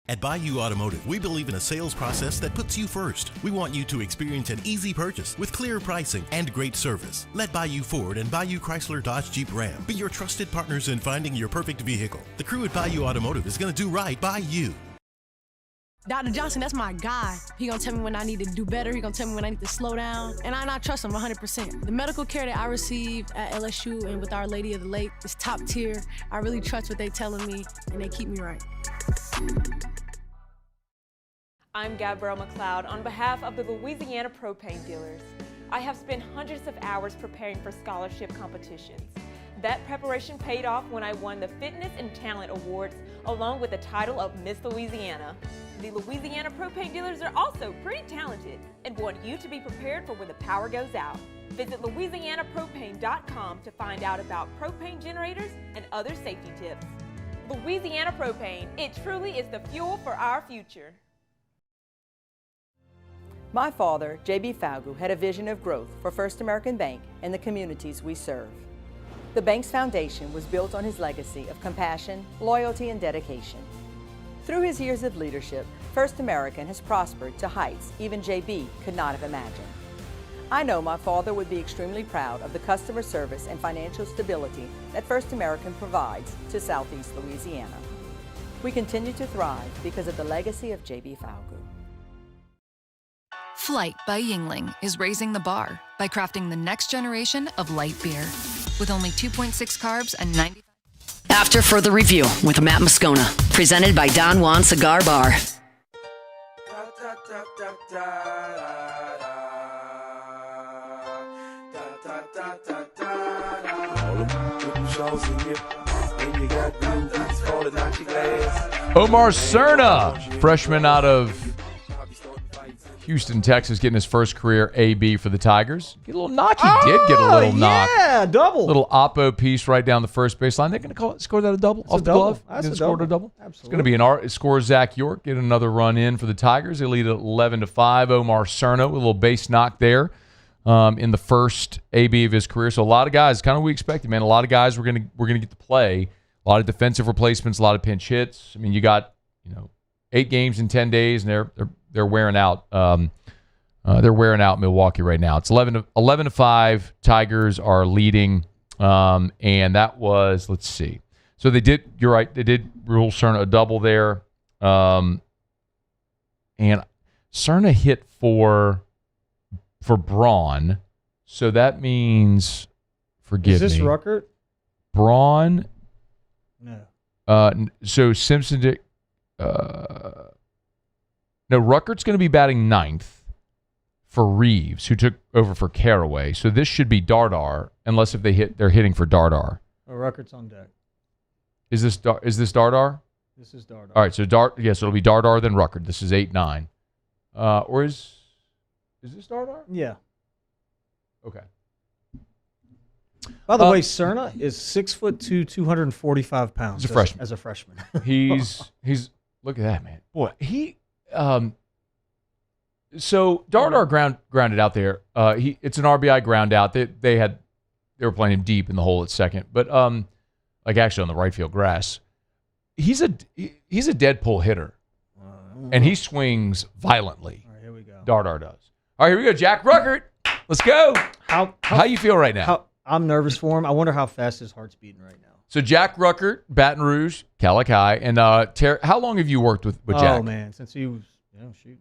At Bayou Automotive, we believe in a sales process that puts you first. We want you to experience an easy purchase with clear pricing and great service. Let Bayou Ford and Bayou Chrysler Dodge Jeep Ram be your trusted partners in finding your perfect vehicle. The crew at Bayou Automotive is going to do right by you. Dr. Johnson, that's my guy. He gonna tell me when I need to do better. He gonna tell me when I need to slow down. And I trust him 100%. The medical care that I received at LSU and with Our Lady of the Lake is top tier. I really trust what they telling me, and they keep me right. I'm Gabrielle McLeod on behalf of the Louisiana Propane Dealers. I have spent hundreds of hours preparing for scholarship competitions. That preparation paid off when I won the Fitness and Talent Awards along with the title of Miss Louisiana. The Louisiana Propane Dealers are also pretty talented and want you to be prepared for when the power goes out. Visit LouisianaPropane.com to find out about propane generators and other safety tips. Louisiana Propane, it truly is the fuel for our future. My father, J.B. Falgu, had a vision of growth for First American Bank and the communities we serve. The bank's foundation was built on his legacy of compassion, loyalty, and dedication. Through his years of leadership, First American has prospered to heights even J.B. could not have imagined. I know my father would be extremely proud of the customer service and financial stability that First American provides to Southeast Louisiana. We continue to thrive because of the legacy of J.B. Falgu. Flight by Yingling is raising the bar by crafting the next generation of light beer. With only 2.6 carbs and 90... After Further Review with Matt Moscona, presented by Don Juan Cigar Bar. Omar Cerna, freshman out of Houston, Texas, getting his first career AB for the Tigers. Get a little knock. He did get a little knock. Yeah, double. Little oppo piece right down the first baseline. They're going to score that a double off the glove. That's a scored double. a double. Absolutely. It's going to be an art. It scores Zach York. Get another run in for the Tigers. They lead at 11-5. Omar Cerno, a little base knock there in the first AB of his career. So a lot of guys, kind of we expected, man. A lot of guys we're gonna get to play. A lot of defensive replacements, a lot of pinch hits. I mean, you got 8 games in 10 days, and they're wearing out. They're wearing out Milwaukee right now. It's 11-5. Tigers are leading, and that was, let's see. So they did. You're right. They did rule Cerna a double there, and Cerna hit for Braun. So that means, forgive me. Is this Ruckert? Braun. No. So Simpson did. No, Ruckert's going to be batting 9th for Reeves, who took over for Carraway. So this should be Dardar, unless if they're hitting for Dardar. Oh, Ruckert's on deck. Is this Dardar? This is Dardar. All right, so so it'll be Dardar then Ruckert. This is 8-9. Or is this Dardar? Yeah. Okay. By the way, Cerna is 6'2", 245 pounds. He's a freshman. As a freshman. he's look at that, man. Boy, he so Dardar grounded out there. It's an RBI ground out. They were playing him deep in the hole at second, but like actually on the right field grass. He's a dead pull hitter, and he swings violently. All right, here we go. Dardar does. All right, here we go. Jack Ruckert. Let's go. How you feel right now? I'm nervous for him. I wonder how fast his heart's beating right now. So Jack Ruckert, Baton Rouge, Calicut, and how long have you worked with Jack? Oh man, since he was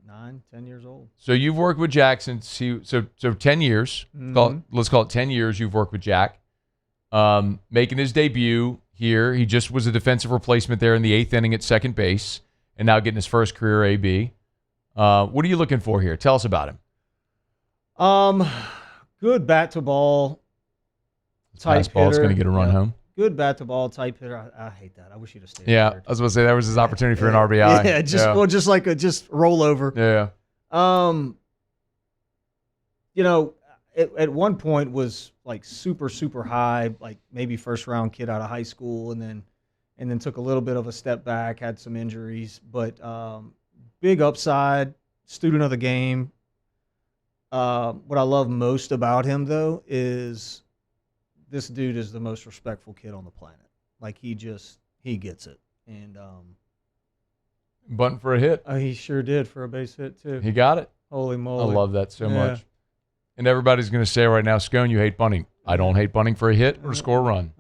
9, 10 years old. So you've worked with Jack since so 10 years. Mm-hmm. Let's call it 10 years. You've worked with Jack, making his debut here. He just was a defensive replacement there in the 8th inning at second base, and now getting his first career AB. What are you looking for here? Tell us about him. Good bat to ball. Type fastball is hitter. going to get a run home. Good bat to ball type hitter. I hate that. I wish he'd have stayed. Yeah, third. I was going to say that was his opportunity for an RBI. Yeah, just like a rollover. Yeah. At one point was like super high, like maybe first round kid out of high school, and then took a little bit of a step back, had some injuries, but big upside, student of the game. What I love most about him though is this dude is the most respectful kid on the planet. Like he gets it. And bunting for a hit. He sure did for a base hit too. He got it. Holy moly. I love that so much. And everybody's going to say right now, Scone, you hate bunting. I don't hate bunting for a hit or to score a run.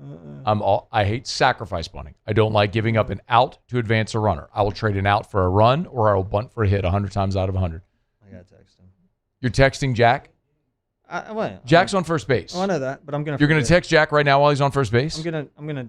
I hate sacrifice bunting. I don't like giving up an out to advance a runner. I will trade an out for a run, or I will bunt for a hit 100 times out of 100. I got to text him. You're texting Jack? Jack's on first base. Oh, I know that, but I'm gonna. You're gonna text Jack right now while he's on first base. I'm gonna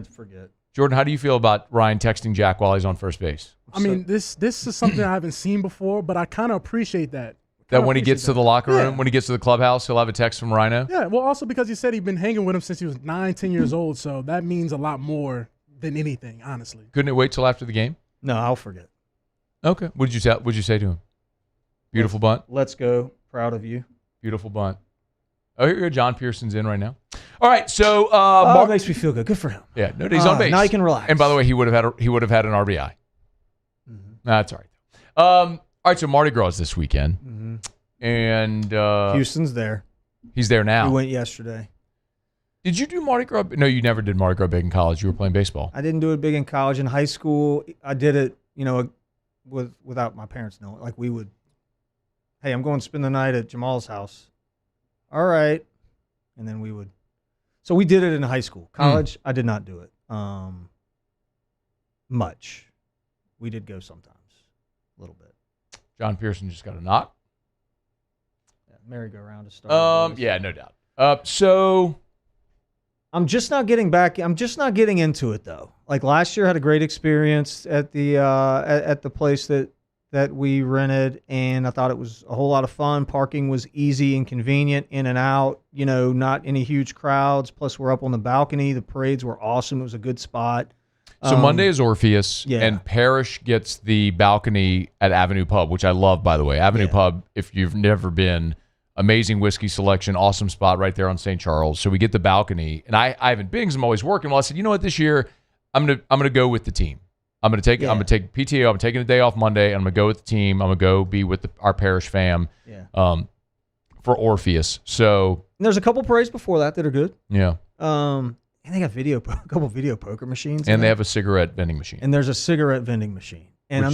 forget. Jordan, how do you feel about Ryan texting Jack while he's on first base? I mean, this is something I haven't seen before, but I kind of appreciate that. That when he gets to the locker room, when he gets to the clubhouse, he'll have a text from Rhino? Yeah, well, also because he said he'd been hanging with him since he was 9, 10 years old, so that means a lot more than anything, honestly. Couldn't it wait till after the game? No, I'll forget. Okay. What'd you say to him? Beautiful bunt? Let's go. Proud of you. Beautiful bunt. Oh, here you go. John Pearson's in right now. All right, so it makes me feel good. Good for him. Yeah, no, he's on base. Now he can relax. And by the way, he would have had an RBI. Mm-hmm. That's all right. All right, so Mardi Gras is this weekend. Mm-hmm. And Houston's there. He's there now. We went yesterday. Did you do Mardi Gras? No, you never did Mardi Gras big in college. You were playing baseball. I didn't do it big in college. In high school, I did it, without my parents knowing. Like we would, hey, I'm going to spend the night at Jamal's house. All right. And then we would. So we did it in high school. College, I did not do it much. We did go sometimes, a little bit. John Pearson just got a knock. Merry-go-round to start. Yeah, no doubt. So I'm just not getting into it though. Like last year, I had a great experience at the at the place that we rented, and I thought it was a whole lot of fun. Parking was easy and convenient, in and out. Not any huge crowds. Plus, we're up on the balcony. The parades were awesome. It was a good spot. So Monday is Orpheus, yeah. and Parrish gets the balcony at Avenue Pub, which I love, by the way. Avenue Pub, if you've never been, amazing whiskey selection, awesome spot right there on St. Charles. So we get the balcony, and I haven't been because I'm always working. Well, I said, you know what, this year I'm gonna go with the team. I'm gonna take PTO. I'm taking a day off Monday, and I'm gonna go with the team. I'm gonna go be with our Parrish fam. For Orpheus. So and there's a couple parades before that are good. Yeah. And they got a couple video poker machines. And they have a cigarette vending machine. And there's a cigarette vending machine. And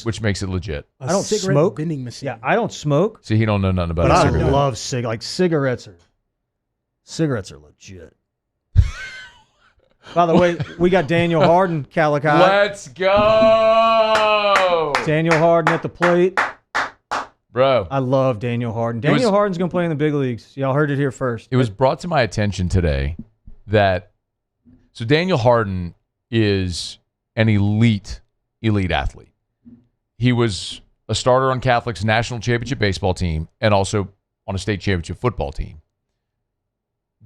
which makes it legit. I don't smoke. Vending machine. Yeah, I don't smoke. See, he don't know nothing about but cigarettes. I love cigarettes are legit. By the way, we got Daniel Harden, Calico. Let's go. Daniel Harden at the plate. Bro. I love Daniel Harden. Daniel Harden's going to play in the big leagues. Y'all heard it here first. It was brought to my attention today that so Daniel Harden is an elite athlete. He was a starter on Catholic's national championship baseball team and also on a state championship football team.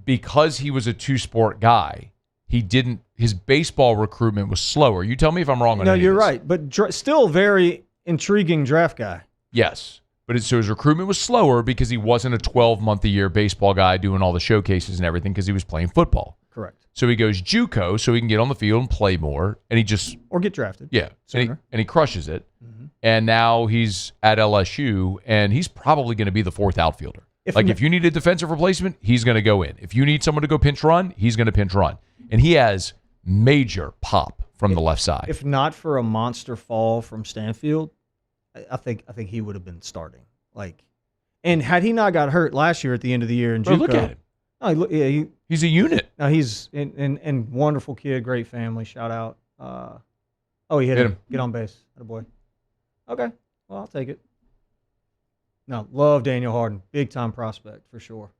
Because he was a two-sport guy, his baseball recruitment was slower. You tell me if I'm wrong on any of you're this. right, but still very intriguing draft guy. Yes. But so his recruitment was slower because he wasn't a 12-month-a-year baseball guy doing all the showcases and everything because he was playing football. Correct. So he goes JUCO so he can get on the field and play more, and he just or get drafted. Yeah, and he crushes it. Mm-hmm. And now he's at LSU, and he's probably going to be the fourth outfielder. If you need a defensive replacement, he's going to go in. If you need someone to go pinch run, he's going to pinch run, and he has major pop from the left side. If not for a monster fall from Stanfield, I think he would have been starting. And had he not got hurt last year at the end of the year in JUCO, look at him. Oh, he's a unit. No, he's and wonderful kid, great family. Shout out. He hit him. Get on base. Attaboy. Okay, well I'll take it. No, love Daniel Harden, big time prospect for sure.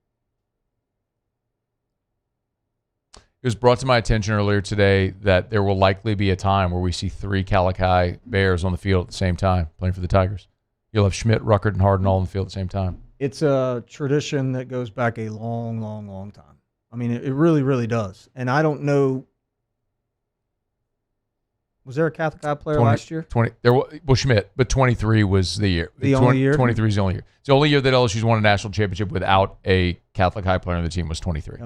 It was brought to my attention earlier today that there will likely be a time where we see 3 Calico Bears on the field at the same time playing for the Tigers. You'll have Schmidt, Ruckert, and Harden all on the field at the same time. It's a tradition that goes back a long, long, long time. I mean, it really, really does. And I don't know. Was there a Catholic High player last year? Schmidt, but 23 was the year. The only year? 23 is the only year. It's the only year that LSU's won a national championship without a Catholic High player on the team was 23.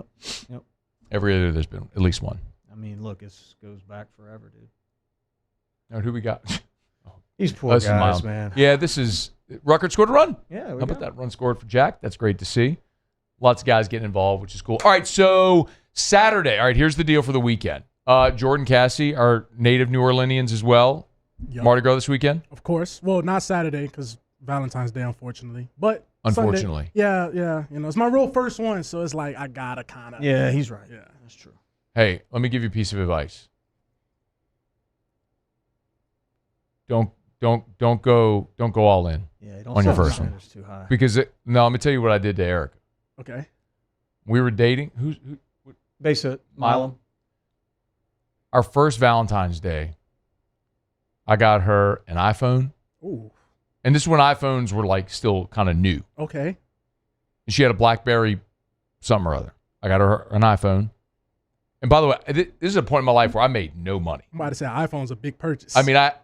Yep. Every other there's been at least one. I mean, look, this goes back forever, dude. Now, who we got? These poor guys, man. Yeah, this is Ruckert scored a run. Yeah, how about that run scored for Jack? That's great to see. Lots of guys getting involved, which is cool. All right, so Saturday. All right, here's the deal for the weekend. Jordan Cassie, our native New Orleanians as well. Yep. Mardi Gras this weekend? Of course. Well, not Saturday because Valentine's Day, unfortunately. But unfortunately. Sunday, yeah. It's my real first one, so it's like I gotta kind of. Yeah, he's right. Yeah, that's true. Hey, let me give you a piece of advice. Don't go all in. Yeah, don't on your set the first one. standards too high. Because let me tell you what I did to Eric. Okay. We were dating. Who? Base it. Milam. Our first Valentine's Day, I got her an iPhone. Ooh. And this is when iPhones were like still kind of new. Okay. And she had a BlackBerry something or other. I got her an iPhone. And by the way, this is a point in my life where I made no money. I'm about to say iPhone's a big purchase. I mean, I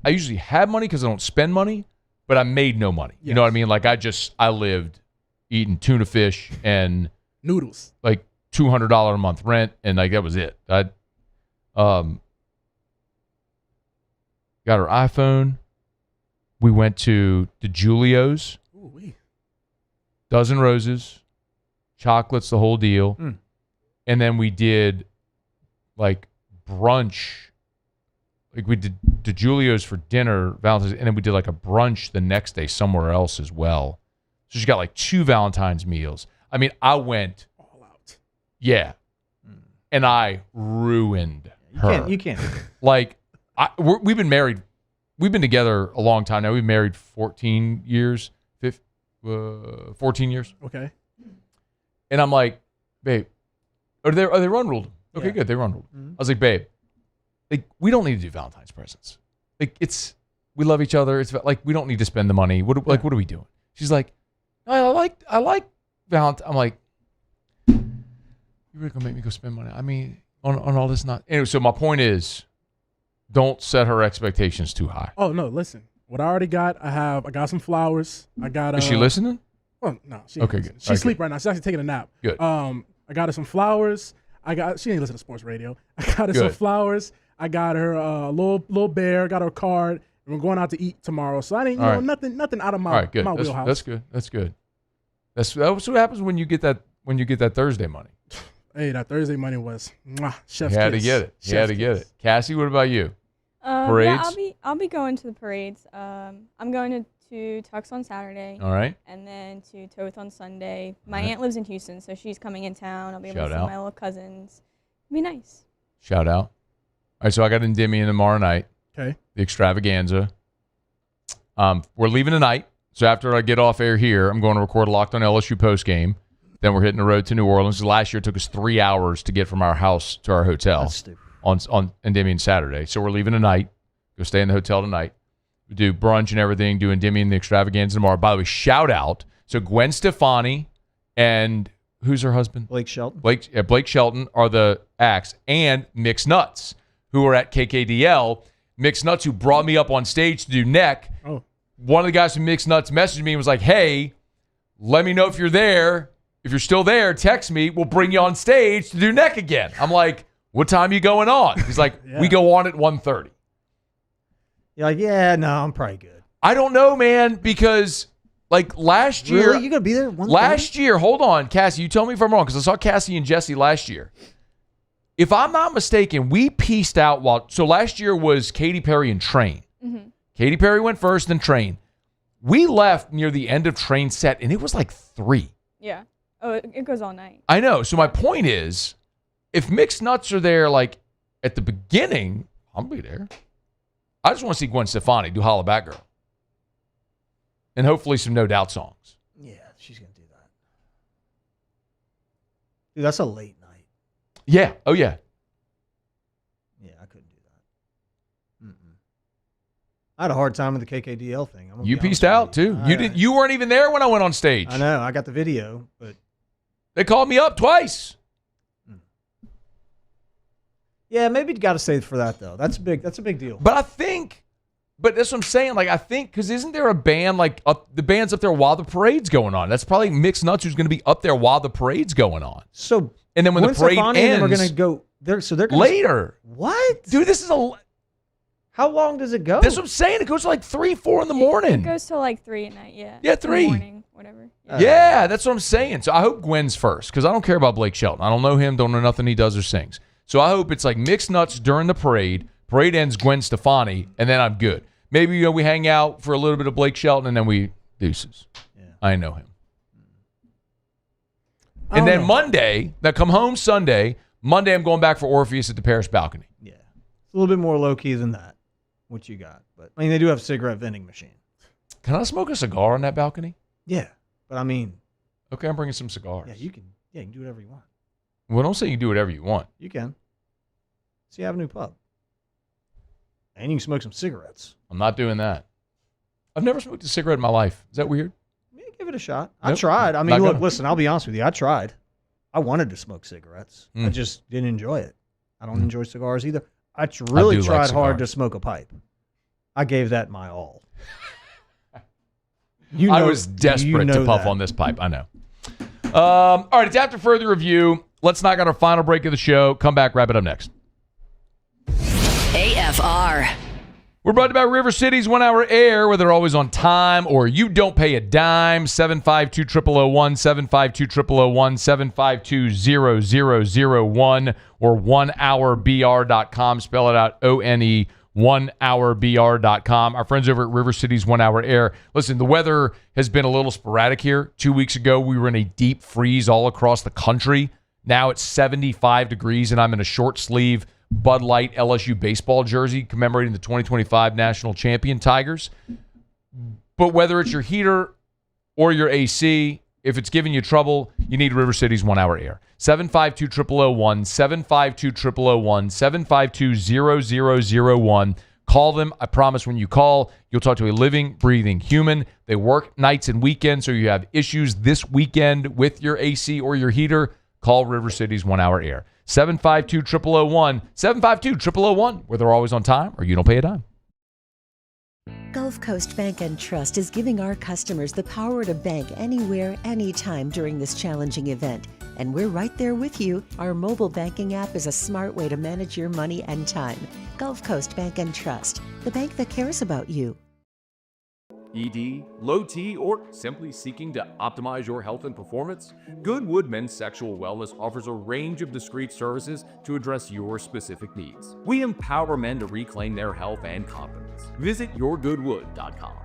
usually had money because I don't spend money, but I made no money. You know what I mean? Like I lived eating tuna fish and noodles, like $200 a month rent, and like that was it. I got her iPhone. We went to Julio's. Ooh-wee. Dozen roses, chocolates, the whole deal. And then we did like brunch. Like we did Julio's for dinner, Valentine's, and then we did like a brunch the next day somewhere else as well. So she got like 2 Valentine's meals. I mean, I went all out. Yeah. And I ruined her. You can't. Like, we've been married. We've been together a long time now. We've been married 14 years. 14 years. Okay. And I'm like, babe, they run ruled. Okay, good. They run ruled. I was like, babe, like we don't need to do Valentine's presents. Like we love each other. It's like we don't need to spend the money. What are we doing? She's like, I like Valentine. I'm like, you're really gonna make me go spend money? I mean, on all this? Not anyway. So my point is, don't set her expectations too high. Oh no, listen. What I already got, I got some flowers. I got. Is she listening? Well, no. She Okay, good. She's asleep right now. She's actually taking a nap. Good. I got her some flowers. She ain't listen to sports radio. I got her some Good. flowers. I got her a little bear. Got her a card. And we're going out to eat tomorrow. So I didn't, All right. nothing out of my, All right, good. my That's, wheelhouse. that's good. That's good. That's what happens when you get that Thursday money. Hey, that Thursday money was chef's You had to kiss. get it. You had Chef's to get kiss. it. Cassie, what about you? Yeah, Parades? I'll be going to the parades. I'm going to Tux on Saturday. All right. And then to Toth on Sunday. My All right. aunt lives in Houston, so she's coming in town. I'll be able Shout to see out. my little cousins. It'll be nice. Shout out. All right, so I got Endymion tomorrow night. Okay. The extravaganza. We're leaving tonight. So after I get off air here, I'm going to record Locked on LSU postgame. Then we're hitting the road to New Orleans. Last year it took us 3 hours to get from our house to our hotel. That's stupid. On Endymion Saturday. So we're leaving tonight. Go stay in the hotel tonight. We do brunch and everything, do Endymion the extravaganza tomorrow. By the way, shout out. So Gwen Stefani and who's her husband? Blake Shelton. Blake Shelton are the acts, and Mixed Nuts, who are at KKDL. Mixed Nuts, who brought me up on stage to do neck. Oh. One of the guys from Mixed Nuts messaged me and was like, hey, let me know if you're there. If you're still there, text me. We'll bring you on stage to do neck again. I'm like, what time are you going on? He's like, we go on at 1:30. You're like, yeah, no, I'm probably good. I don't know, man, because like last year. Really? You going to be there? 1:30? Last year, hold on, Cassie, you tell me if I'm wrong, because I saw Cassie and Jesse last year. If I'm not mistaken, we pieced out so last year was Katy Perry and Train. Mm-hmm. Katy Perry went first, then Train. We left near the end of Train set, and it was like 3. Yeah. Oh, it goes all night. I know. So my point is, if Mixed Nuts are there like at the beginning, I'll be there. I just want to see Gwen Stefani do Holla Back Girl. And hopefully some No Doubt songs. Yeah, she's going to do that. Dude, that's a late night. Yeah. Oh, yeah. Yeah, I couldn't do that. I had a hard time with the KKDL thing. I'm gonna You be honest pieced with out, you. too. You weren't even there when I went on stage. I know. I got the video, but they called me up twice. yeah, maybe you got to save for that though. That's big. That's a big deal. But that's what I'm saying. Like, I think, because isn't there a band, like, the band's up there while the parade's going on? That's probably Mixed Nuts who's going to be up there while the parade's going on. So, and then when Gwen the parade Stefani ends, and them are going to go there. So they're gonna later. What? Dude, this is How long does it go? That's what I'm saying. It goes to like 3, 4 in the morning. It goes till like 3 at night, yeah. Yeah, In the 3. morning, whatever. Yeah, that's what I'm saying. So I hope Gwen's first, because I don't care about Blake Shelton. I don't know him, don't know nothing he does or sings. So I hope it's like Mixed Nuts during the parade. Parade ends Gwen Stefani, and then I'm good. Maybe we hang out for a little bit of Blake Shelton, and then we deuces. Yeah. I know him. And then Monday, come home Sunday. Monday, I'm going back for Orpheus at the Parish Balcony. Yeah, it's a little bit more low key than that. What you got? But I mean, they do have a cigarette vending machine. Can I smoke a cigar on that balcony? Yeah, but I mean, okay, I'm bringing some cigars. Yeah, you can. Yeah, you can do whatever you want. Well, don't say you can do whatever you want. You can. Sea Avenue Pub. And you can smoke some cigarettes. I'm not doing that. I've never smoked a cigarette in my life. Is that weird? Yeah, give it a shot. Nope. I tried. I mean, Not look, gonna. listen, I'll be honest with you. I tried. I wanted to smoke cigarettes. I Mm. just didn't enjoy it. I don't enjoy cigars either. I really do like tried hard to cigars. smoke a pipe. I gave that my all. I was desperate to puff on this pipe. I know. All right, it's after further review. Let's knock out our final break of the show. Come back, wrap it up next. AFR. We're brought to you by River City's 1 Hour Air, whether they're always on time or you don't pay a dime. 752-0001, 752-0001, 752-0001, or 1hourbr.com. Spell it out, O-N-E, 1hourbr.com. Our friends over at River City's 1 Hour Air. Listen, the weather has been a little sporadic here. 2 weeks ago, we were in a deep freeze all across the country. Now it's 75 degrees, and I'm in a short sleeve Bud Light LSU baseball jersey commemorating the 2025 national champion Tigers. But whether it's your heater or your AC, if it's giving you trouble, you need River City's 1 Hour Air. 752-0001, 752-0001, 752-0001. Call them. I promise when you call, you'll talk to a living, breathing human. They work nights and weekends, so you have issues this weekend with your AC or your heater, call River City's 1 Hour Air. 752-0001, 752-0001, where they're always on time or you don't pay a dime. Gulf Coast Bank and Trust is giving our customers the power to bank anywhere, anytime during this challenging event. And we're right there with you. Our mobile banking app is a smart way to manage your money and time. Gulf Coast Bank and Trust, the bank that cares about you. ED, low T, or simply seeking to optimize your health and performance? Goodwood Men's Sexual Wellness offers a range of discreet services to address your specific needs. We empower men to reclaim their health and confidence. Visit yourgoodwood.com.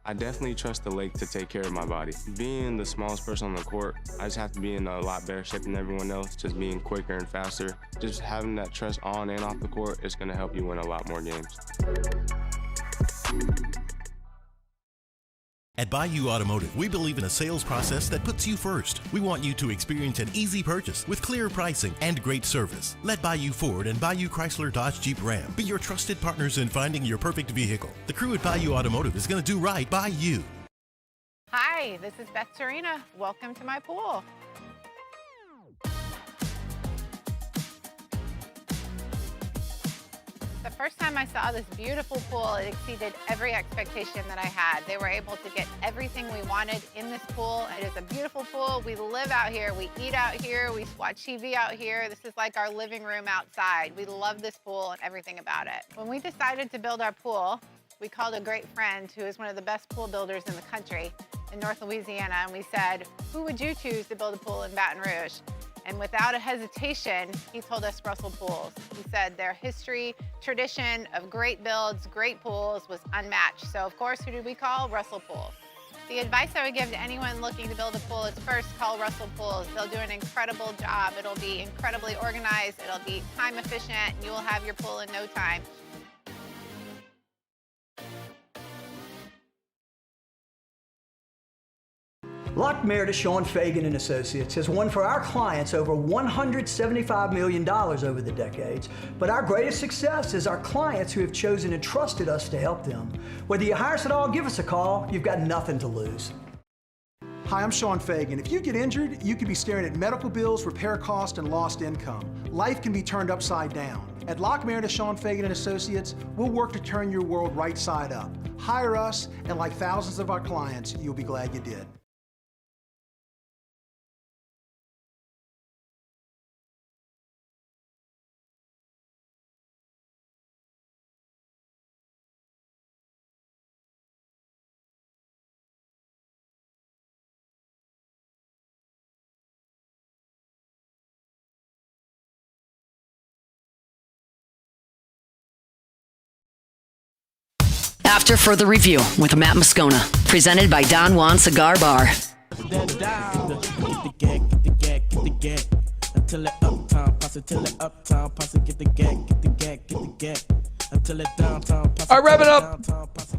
I definitely trust the lake to take care of my body. Being the smallest person on the court, I just have to be in a lot better shape than everyone else, just being quicker and faster. Just having that trust on and off the court is going to help you win a lot more games. At Bayou Automotive, we believe in a sales process that puts you first. We want you to experience an easy purchase with clear pricing and great service. Let Bayou Ford and Bayou Chrysler Dodge Jeep Ram be your trusted partners in finding your perfect vehicle. The crew at Bayou Automotive is going to do right by you. Hi, this is Beth Serena. Welcome to my pool. The first time I saw this beautiful pool, it exceeded every expectation that I had. They were able to get everything we wanted in this pool. It is a beautiful pool. We live out here, we eat out here, we watch TV out here. This is like our living room outside. We love this pool and everything about it. When we decided to build our pool, we called a great friend who is one of the best pool builders in the country in North Louisiana, and we said, who would you choose to build a pool in Baton Rouge? And without a hesitation, he told us Russell Pools. He said their history, tradition of great builds, great pools was unmatched. So of course, who did we call? Russell Pools. The advice I would give to anyone looking to build a pool is first call Russell Pools. They'll do an incredible job. It'll be incredibly organized. It'll be time efficient. And you will have your pool in no time. Lock Meredith, Sean Fagan and Associates has won for our clients over $175 million over the decades. But our greatest success is our clients who have chosen and trusted us to help them. Whether you hire us at all, give us a call. You've got nothing to lose. Hi, I'm Sean Fagan. If you get injured, you could be staring at medical bills, repair costs, and lost income. Life can be turned upside down. At Lock Meredith, Sean Fagan and Associates, we'll work to turn your world right side up. Hire us, and like thousands of our clients, you'll be glad you did. After further review with Matt Moscona, presented by Don Juan Cigar Bar. All right, wrapping up.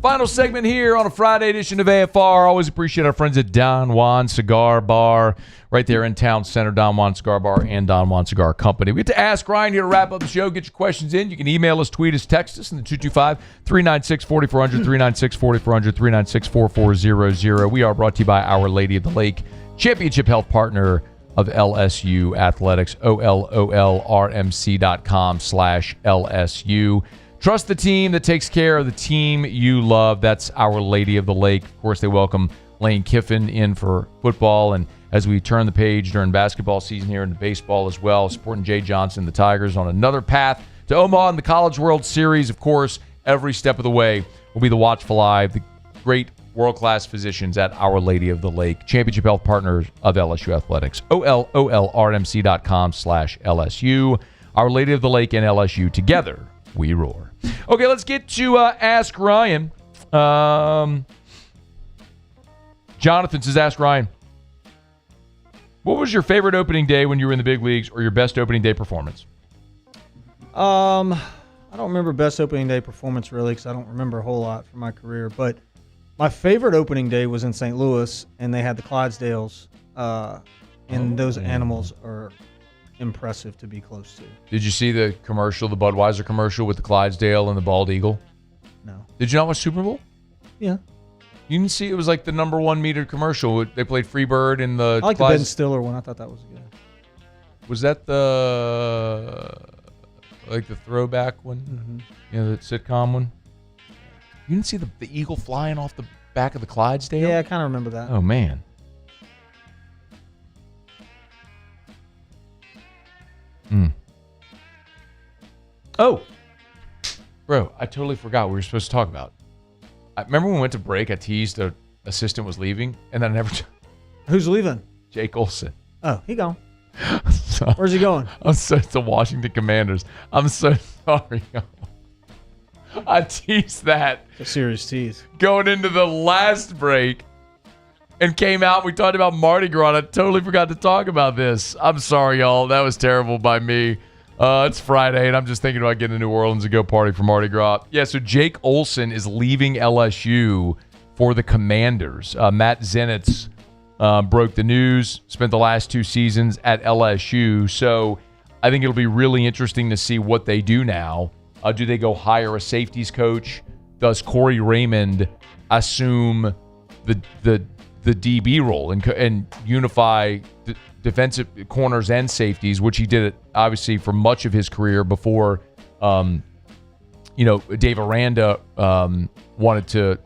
Final segment here on a Friday edition of AFR. Always appreciate our friends at Don Juan Cigar Bar, right there in Town Center. Don Juan Cigar Bar and Don Juan Cigar Company. We get to Ask Ryan here to wrap up the show. Get your questions in. You can email us, tweet us, text us in the 225-396-4400, 396-4400, 396-4400. We are brought to you by Our Lady of the Lake, championship health partner of LSU Athletics, OLOLRMC.com/LSU. Trust the team that takes care of the team you love. That's Our Lady of the Lake. Of course, they welcome Lane Kiffin in for football. And as we turn the page during basketball season here into baseball as well, supporting Jay Johnson, the Tigers, on another path to Omaha in the College World Series. Of course, every step of the way will be the watchful eye of the great world-class physicians at Our Lady of the Lake, championship health partners of LSU Athletics, OLOLRMC.com/LSU. Our Lady of the Lake and LSU, together we roar. Okay, let's get to Ask Ryan. Jonathan says, Ask Ryan, what was your favorite opening day when you were in the big leagues, or your best opening day performance? I don't remember best opening day performance really, because I don't remember a whole lot from my career. But my favorite opening day was in St. Louis, and they had the Clydesdales, and those animals are impressive to be close to. Did you see the commercial, the Budweiser commercial with the Clydesdale and the bald eagle? No. Did you not watch Super Bowl? Yeah. You didn't see it was like the number 1 meter commercial. They played Freebird in the I like the Ben Stiller one. I thought that was good. Was that the throwback one? Mm-hmm. You know, the sitcom one? You didn't see the eagle flying off the back of the Clydesdale? Yeah, I kind of remember that. Oh, man. Oh, bro, I totally forgot what we were supposed to talk about. I remember when we went to break, I teased an assistant was leaving, and then I never... Who's leaving? Jake Olson. Oh, he gone. So, where's he going? The Washington Commanders. I'm so sorry. I teased that. A serious tease. Going into the last break and came out. We talked about Mardi Gras. And I totally forgot to talk about this. I'm sorry, y'all. That was terrible by me. It's Friday, and I'm just thinking about getting to New Orleans and go party for Mardi Gras. Yeah, so Jake Olson is leaving LSU for the Commanders. Matt Zenitz broke the news, spent the last 2 seasons at LSU. So I think it'll be really interesting to see what they do now. Do they go hire a safeties coach? Does Corey Raymond assume the DB role and unify defensive corners and safeties, which he did obviously for much of his career before, Dave Aranda wanted to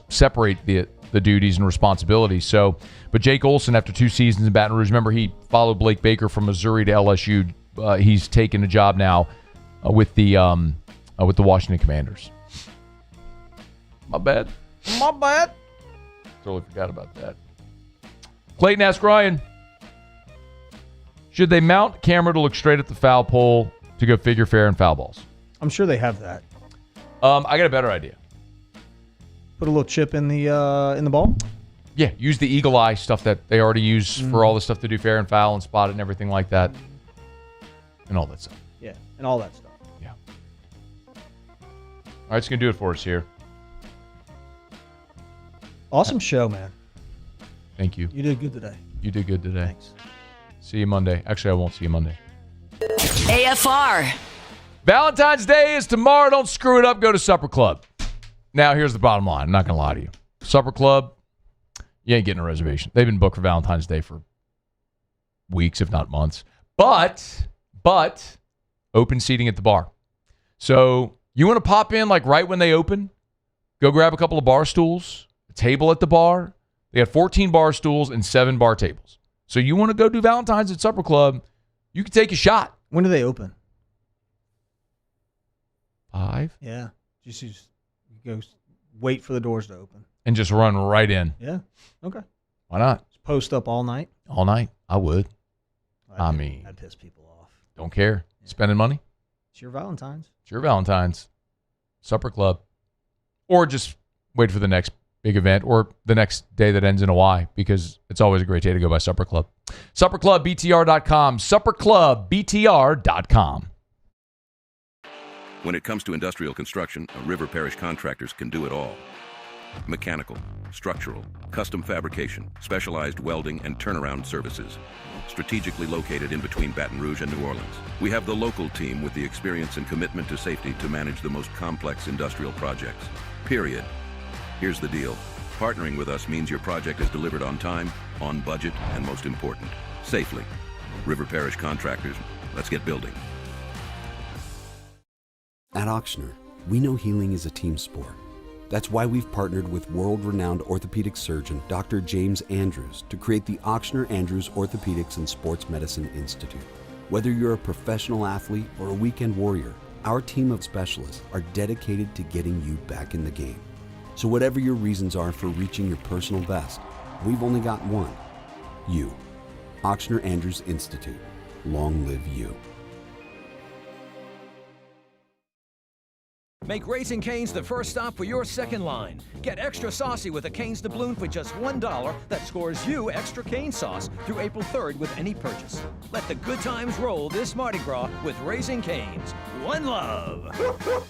separate the duties and responsibilities. So, but Jake Olson, after 2 seasons in Baton Rouge, remember he followed Blake Baker from Missouri to LSU. He's taken a job now with the Washington Commanders. My bad. Totally forgot about that. Clayton asked Ryan, should they mount a camera to look straight at the foul pole to go figure fair and foul balls? I'm sure they have that. I got a better idea. Put a little chip in the ball? Yeah, use the eagle eye stuff that they already use for all the stuff to do fair and foul and spot it and everything like that. And all that stuff. Yeah, and all that stuff. Yeah. All right, it's going to do it for us here. Awesome show, man. Thank you. You did good today. You did good today. Thanks. See you Monday. Actually, I won't see you Monday. AFR. Valentine's Day is tomorrow. Don't screw it up. Go to Supper Club. Now, here's the bottom line. I'm not going to lie to you. Supper Club, you ain't getting a reservation. They've been booked for Valentine's Day for weeks, if not months. But open seating at the bar. So you want to pop in like right when they open? Go grab a couple of bar stools, a table at the bar. They got 14 bar stools and 7 bar tables. So you want to go do Valentine's at Supper Club, you can take a shot. When do they open? 5? Yeah. Just go wait for the doors to open. And just run right in. Yeah. Okay. Why not? Just post up all night. All night? I would. I'd piss people off. Don't care. Yeah. Spending money? It's your Valentine's. It's your Valentine's. Supper Club. Or just wait for the next big event or the next day that ends in a Y, because it's always a great day to go by Supper Club. SupperClubBTR.com. SupperClubBTR.com. When it comes to industrial construction, River Parish Contractors can do it all. Mechanical, structural, custom fabrication, specialized welding, and turnaround services. Strategically located in between Baton Rouge and New Orleans, we have the local team with the experience and commitment to safety to manage the most complex industrial projects. Period. Here's the deal. Partnering with us means your project is delivered on time, on budget, and most important, safely. River Parish Contractors, let's get building. At Auctioner, we know healing is a team sport. That's why we've partnered with world-renowned orthopedic surgeon Dr. James Andrews to create the Auctioner Andrews Orthopedics and Sports Medicine Institute. Whether you're a professional athlete or a weekend warrior, our team of specialists are dedicated to getting you back in the game. So whatever your reasons are for reaching your personal best, we've only got one. You. Auctioner Andrews Institute. Long live you. Make Raising Cane's the first stop for your second line. Get extra saucy with a Cane's doubloon for just $1 that scores you extra cane sauce through April 3rd with any purchase. Let the good times roll this Mardi Gras with Raising Cane's. One love.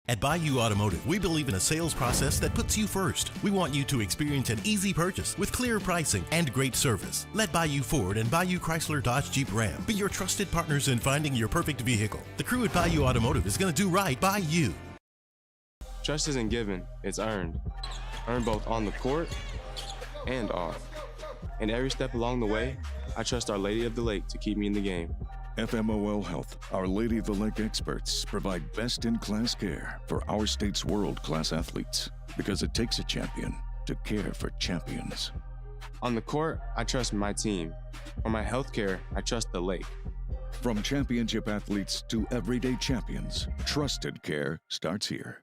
At Bayou Automotive, we believe in a sales process that puts you first. We want you to experience an easy purchase with clear pricing and great service. Let Bayou Ford and Bayou Chrysler Dodge Jeep Ram be your trusted partners in finding your perfect vehicle. The crew at Bayou Automotive is going to do right by you. Trust isn't given, it's earned. Earned both on the court and off. And every step along the way, I trust Our Lady of the Lake to keep me in the game. FMOL Health, Our Lady of the Lake experts provide best-in-class care for our state's world-class athletes because it takes a champion to care for champions. On the court, I trust my team. For my health care, I trust the lake. From championship athletes to everyday champions, trusted care starts here.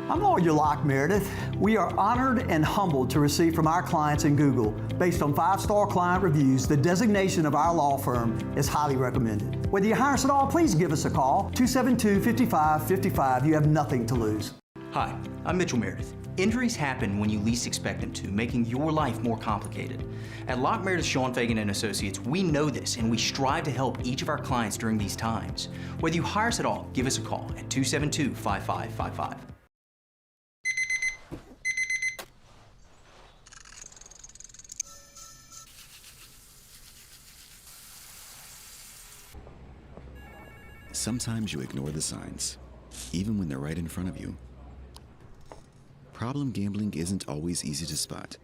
I'm Lawyer Locke Meredith. We are honored and humbled to receive from our clients in Google, based on 5-star client reviews, the designation of our law firm is highly recommended. Whether you hire us at all, please give us a call, 272-5555. You have nothing to lose. Hi, I'm Mitchell Meredith. Injuries happen when you least expect them to, making your life more complicated. At Locke Meredith Sean Fagan and Associates, we know this and we strive to help each of our clients during these times. Whether you hire us at all, give us a call at 272-5555. Sometimes you ignore the signs, even when they're right in front of you. Problem gambling isn't always easy to spot.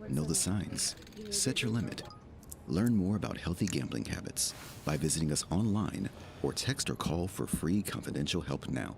Know the signs. Set your limit. Learn more about healthy gambling habits by visiting us online or text or call for free confidential help now.